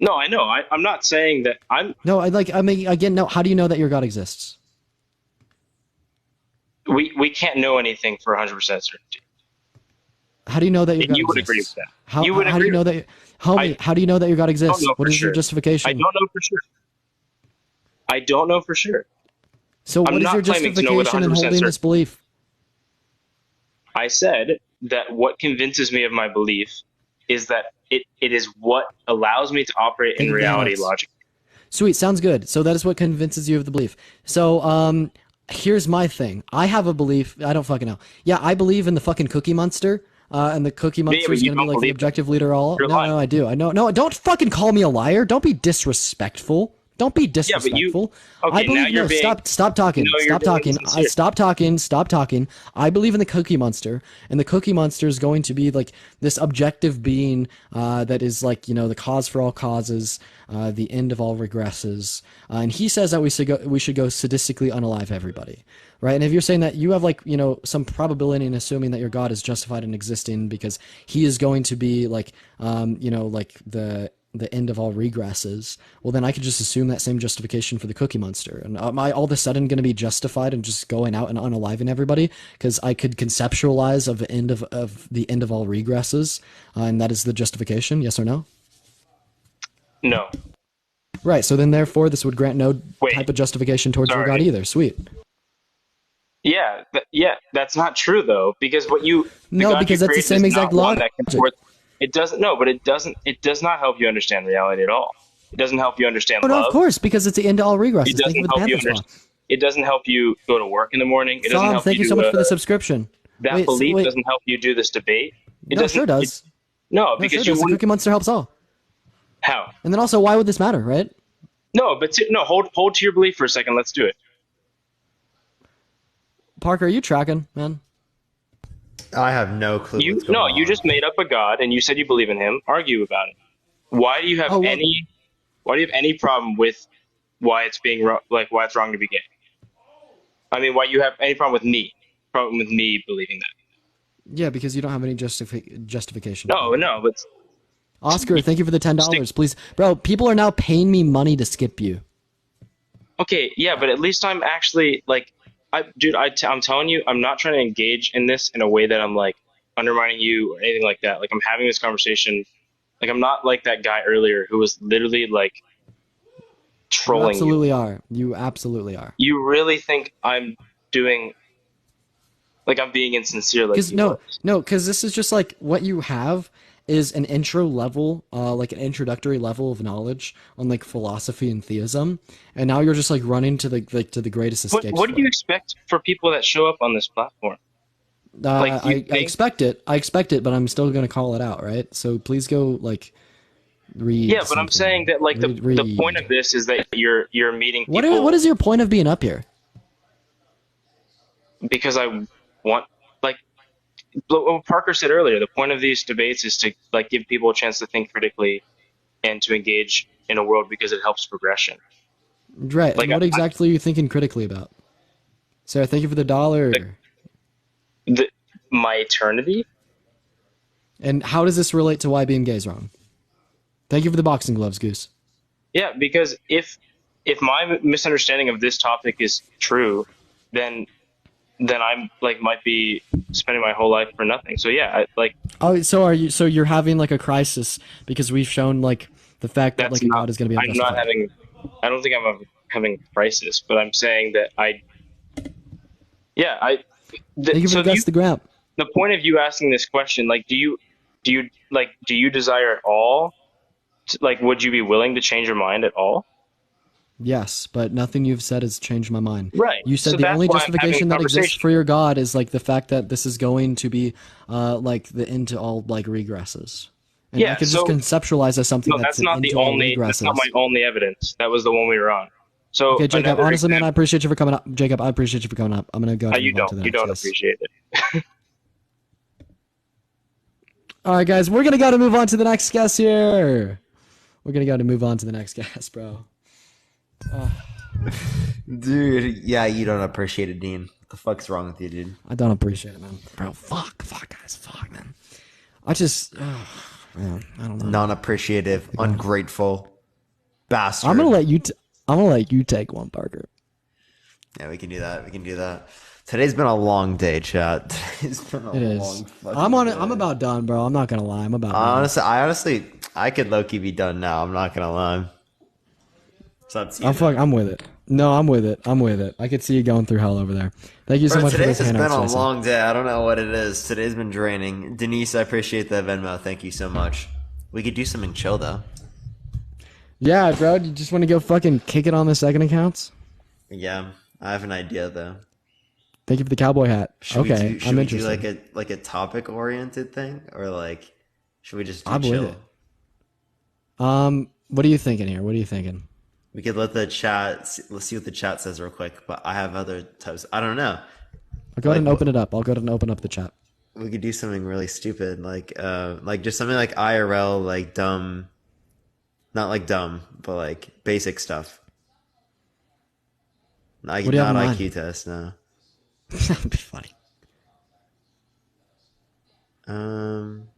No, I know. I'm not saying that I'm. No, no. How do you know that your God exists? We can't know anything for 100% certainty. How do you know that your God exists? You would agree with that. How do you know that? Homie, how do you know that your God exists? What is your justification? I don't know for sure. I don't know for sure. So what is your justification in holding this belief? I said that what convinces me of my belief is that it is what allows me to operate in reality logically. Sweet, sounds good. So that is what convinces you of the belief. So here's my thing. I have a belief. I don't fucking know. Yeah, I believe in the fucking Cookie Monster. And the Cookie Monster is going to be like the objective leader all. No, I do. I know. No, don't fucking call me a liar. Don't be disrespectful. Don't be disrespectful. Okay, I believe now you're being. stop talking. No, Stop talking. Stop talking. I believe in the Cookie Monster, and the Cookie Monster is going to be like this objective being that is like, you know, the cause for all causes, the end of all regresses. And he says that we should go sadistically unalive everybody. Right? And if you're saying that you have like, you know, some probability in assuming that your God is justified in existing because he is going to be like, you know, like the end of all regresses, well, then I could just assume that same justification for the Cookie Monster. And am I all of a sudden going to be justified in just going out and unaliving everybody because I could conceptualize of the end of all regresses, and that is the justification? Yes or no? No. Right. So then, therefore, this would grant no type of justification towards your God either. Sweet. Yeah, that's not true though, because because that's the same exact logic. It doesn't. No, but it doesn't. It does not help you understand reality at all. It doesn't help you understand love. No, of course, because it's the end of all regresses. It doesn't help you understand. It doesn't help you go to work in the morning. It doesn't help thank you so much for the subscription. That belief doesn't help you do this debate. It sure does. Because the Cookie Monster helps all. How? And then also, why would this matter, right? No, but hold to your belief for a second. Let's do it. Parker, are you tracking, man? I have no clue. You just made up a God and you said you believe in him. Argue about it. Why do you have any problem with why it's why it's wrong to be gay? I mean, why you have any problem with me believing that? Yeah, because you don't have any justification. No, but Oscar, thank you for the $10. Please, bro. People are now paying me money to skip you. Okay, yeah, but at least I'm actually like. I'm telling you, I'm not trying to engage in this in a way that I'm like undermining you or anything like that. Like I'm having this conversation. Like I'm not like that guy earlier who was literally like trolling you. You absolutely are. You really think I'm doing like I'm being insincere? Like because this is just like what you have is an intro level, like an introductory level of knowledge on like philosophy and theism, and now you're just like running to the greatest escape. What do you expect for people that show up on this platform? I expect it, but I'm still gonna call it out, right? So please go like read. Yeah, but I'm saying that like the point of this is that you're meeting people. What is your point of being up here? Because I want what Parker said earlier, the point of these debates is to like give people a chance to think critically and to engage in a world because it helps progression. Right. Like, and what exactly are you thinking critically about? Sarah, thank you for the $1. My eternity? And how does this relate to why being gay is wrong? Thank you for the boxing gloves, Goose. Yeah, because if my misunderstanding of this topic is true, then I'm like might be spending my whole life for nothing. So yeah, so you're having like a crisis because we've shown like the fact that like God is going to be unjustified. I don't think I'm having a crisis, but I'm saying that thank you for the grab. The point of you asking this question, like, do you desire at all? Would you be willing to change your mind at all? Yes, but nothing you've said has changed my mind. Right. You said the only justification that exists for your God is like the fact that this is going to be like the end to all like regresses. And I could just conceptualize as something that's not the only. That's not my only evidence. That was the one we were on. So okay, Jacob. Honestly, man, I appreciate you for coming up. Jacob, I appreciate you for coming up. I'm gonna go. You don't appreciate it. All right, guys, we're gonna go to move on to the next guest here. We're gonna go to move on to the next guest, bro. Dude, yeah, you don't appreciate it, Dean. What the fuck's wrong with you, dude? I don't appreciate it, man. Bro, fuck, guys, man. I just, man, I don't know. Non-appreciative, ungrateful bastard. I'm gonna let you take one, Parker. Yeah, we can do that. Today's been a long day, chat. Today's been a long fucking day. I'm about done, bro. I'm not gonna lie. I'm about done. I could low-key be done now. I'm not gonna lie. I'm with it. No, I'm with it. I could see you going through hell over there. Thank you so much for this handout. Today's been a long day. I don't know what it is. Today's been draining. Denise, I appreciate that Venmo. Thank you so much. We could do something chill, though. Yeah, bro. You just want to go fucking kick it on the second accounts? Yeah, I have an idea, though. Thank you for the cowboy hat. I'm interested. Should we do like a topic-oriented thing? Or like, should we just do chill? What are you thinking here? We could let the chat. Let's see what the chat says real quick. But I have other types. I don't know. I'll go ahead and open it up. I'll go ahead and open up the chat. We could do something really stupid, like just something like IRL, like dumb. Not like dumb, but like basic stuff. Like, What do you have not in mind? IQ test, no. That would be funny. Um,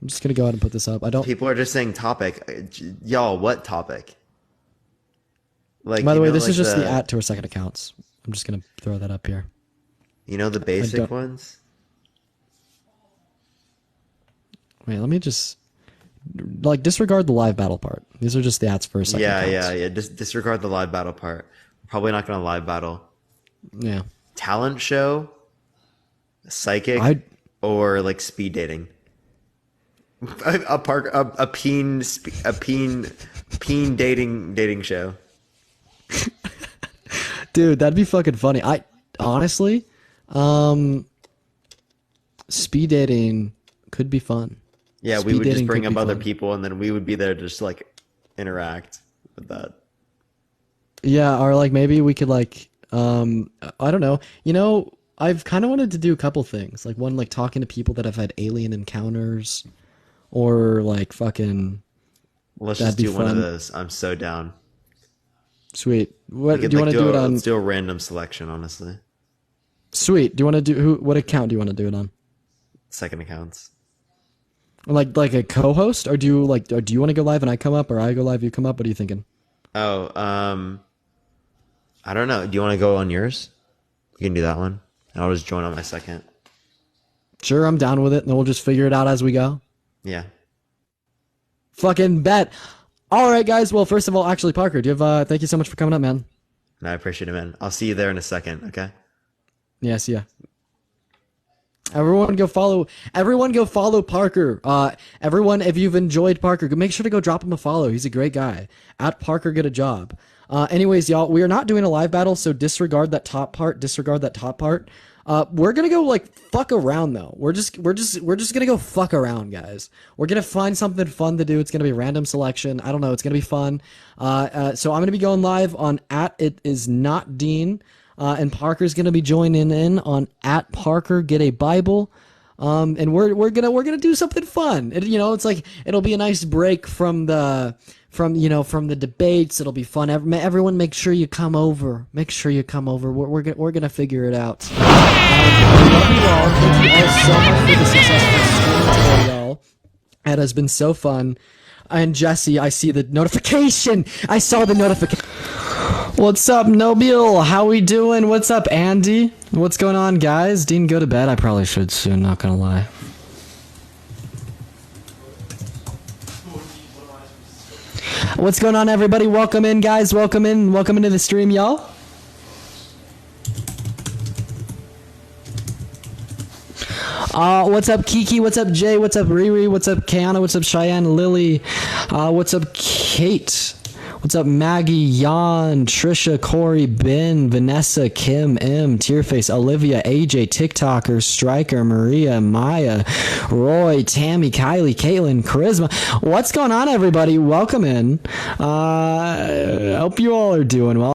I'm just gonna go ahead and put this up. I don't. People are just saying topic. Y'all, what topic? Like, By the way, know, this like is just the @ to our second accounts. I'm just gonna throw that up here. You know the basic ones? Wait, let me just disregard the live battle part. These are just the @ for a second. Yeah. Just disregard the live battle part. Probably not gonna live battle. Yeah. Talent show, psychic, or like speed dating. A peen dating show. Dude, that'd be fucking funny. I honestly, speed dating could be fun. Yeah, we would just bring up other people, and then we would be there to just like interact with that. Yeah, or like maybe we could I don't know. You know, I've kind of wanted to do a couple things. Like one, like talking to people that have had alien encounters, or like fucking. Let's just do one of those. I'm so down. Sweet. What do you want to do it on? Let's do a random selection, honestly. Sweet. Do you want to do what account do you want to do it on? Second accounts. Like a co-host, or do you want to go live and I come up, or I go live you come up? What are you thinking? Oh, I don't know. Do you want to go on yours? You can do that one. And I'll just join on my second. Sure, I'm down with it, and then we'll just figure it out as we go. Yeah. Fucking bet. All right, guys. Well, first of all, actually, Parker, do you have? Thank you so much for coming up, man. No, I appreciate it, man. I'll see you there in a second. Okay. Yes, yeah. Everyone go follow Parker. Everyone, if you've enjoyed Parker, make sure to go drop him a follow. He's a great guy. @ Parker get a job. Anyways, y'all, we are not doing a live battle, so disregard that top part. We're gonna go fuck around though. We're just gonna go fuck around, guys. We're gonna find something fun to do. It's gonna be random selection. I don't know. It's gonna be fun. So I'm gonna be going live on @itisnotdean. And Parker's gonna be joining in on @Parker Get a Bible, and we're gonna do something fun. It's like it'll be a nice break from the debates. It'll be fun. Everyone, make sure you come over. We're gonna figure it out. I love you all. Thank you all so much for the successful stream today, y'all. It has been so fun. And Jesse, I see the notification. I saw the notification. What's up, Nobile? How we doing? What's up, Andy? What's going on, guys? Dean, go to bed. I probably should soon, not gonna lie. What's going on, everybody? Welcome in, guys. Welcome into the stream, y'all. What's up, Kiki? What's up, Jay? What's up, Riri? What's up, Kiana? What's up, Cheyenne? Lily? What's up, Kate? What's up, Maggie, Jan, Trisha, Corey, Ben, Vanessa, Kim, M, Tearface, Olivia, AJ, TikToker, Striker, Maria, Maya, Roy, Tammy, Kylie, Caitlin, Charisma. What's going on, everybody? Welcome in. I hope you all are doing well.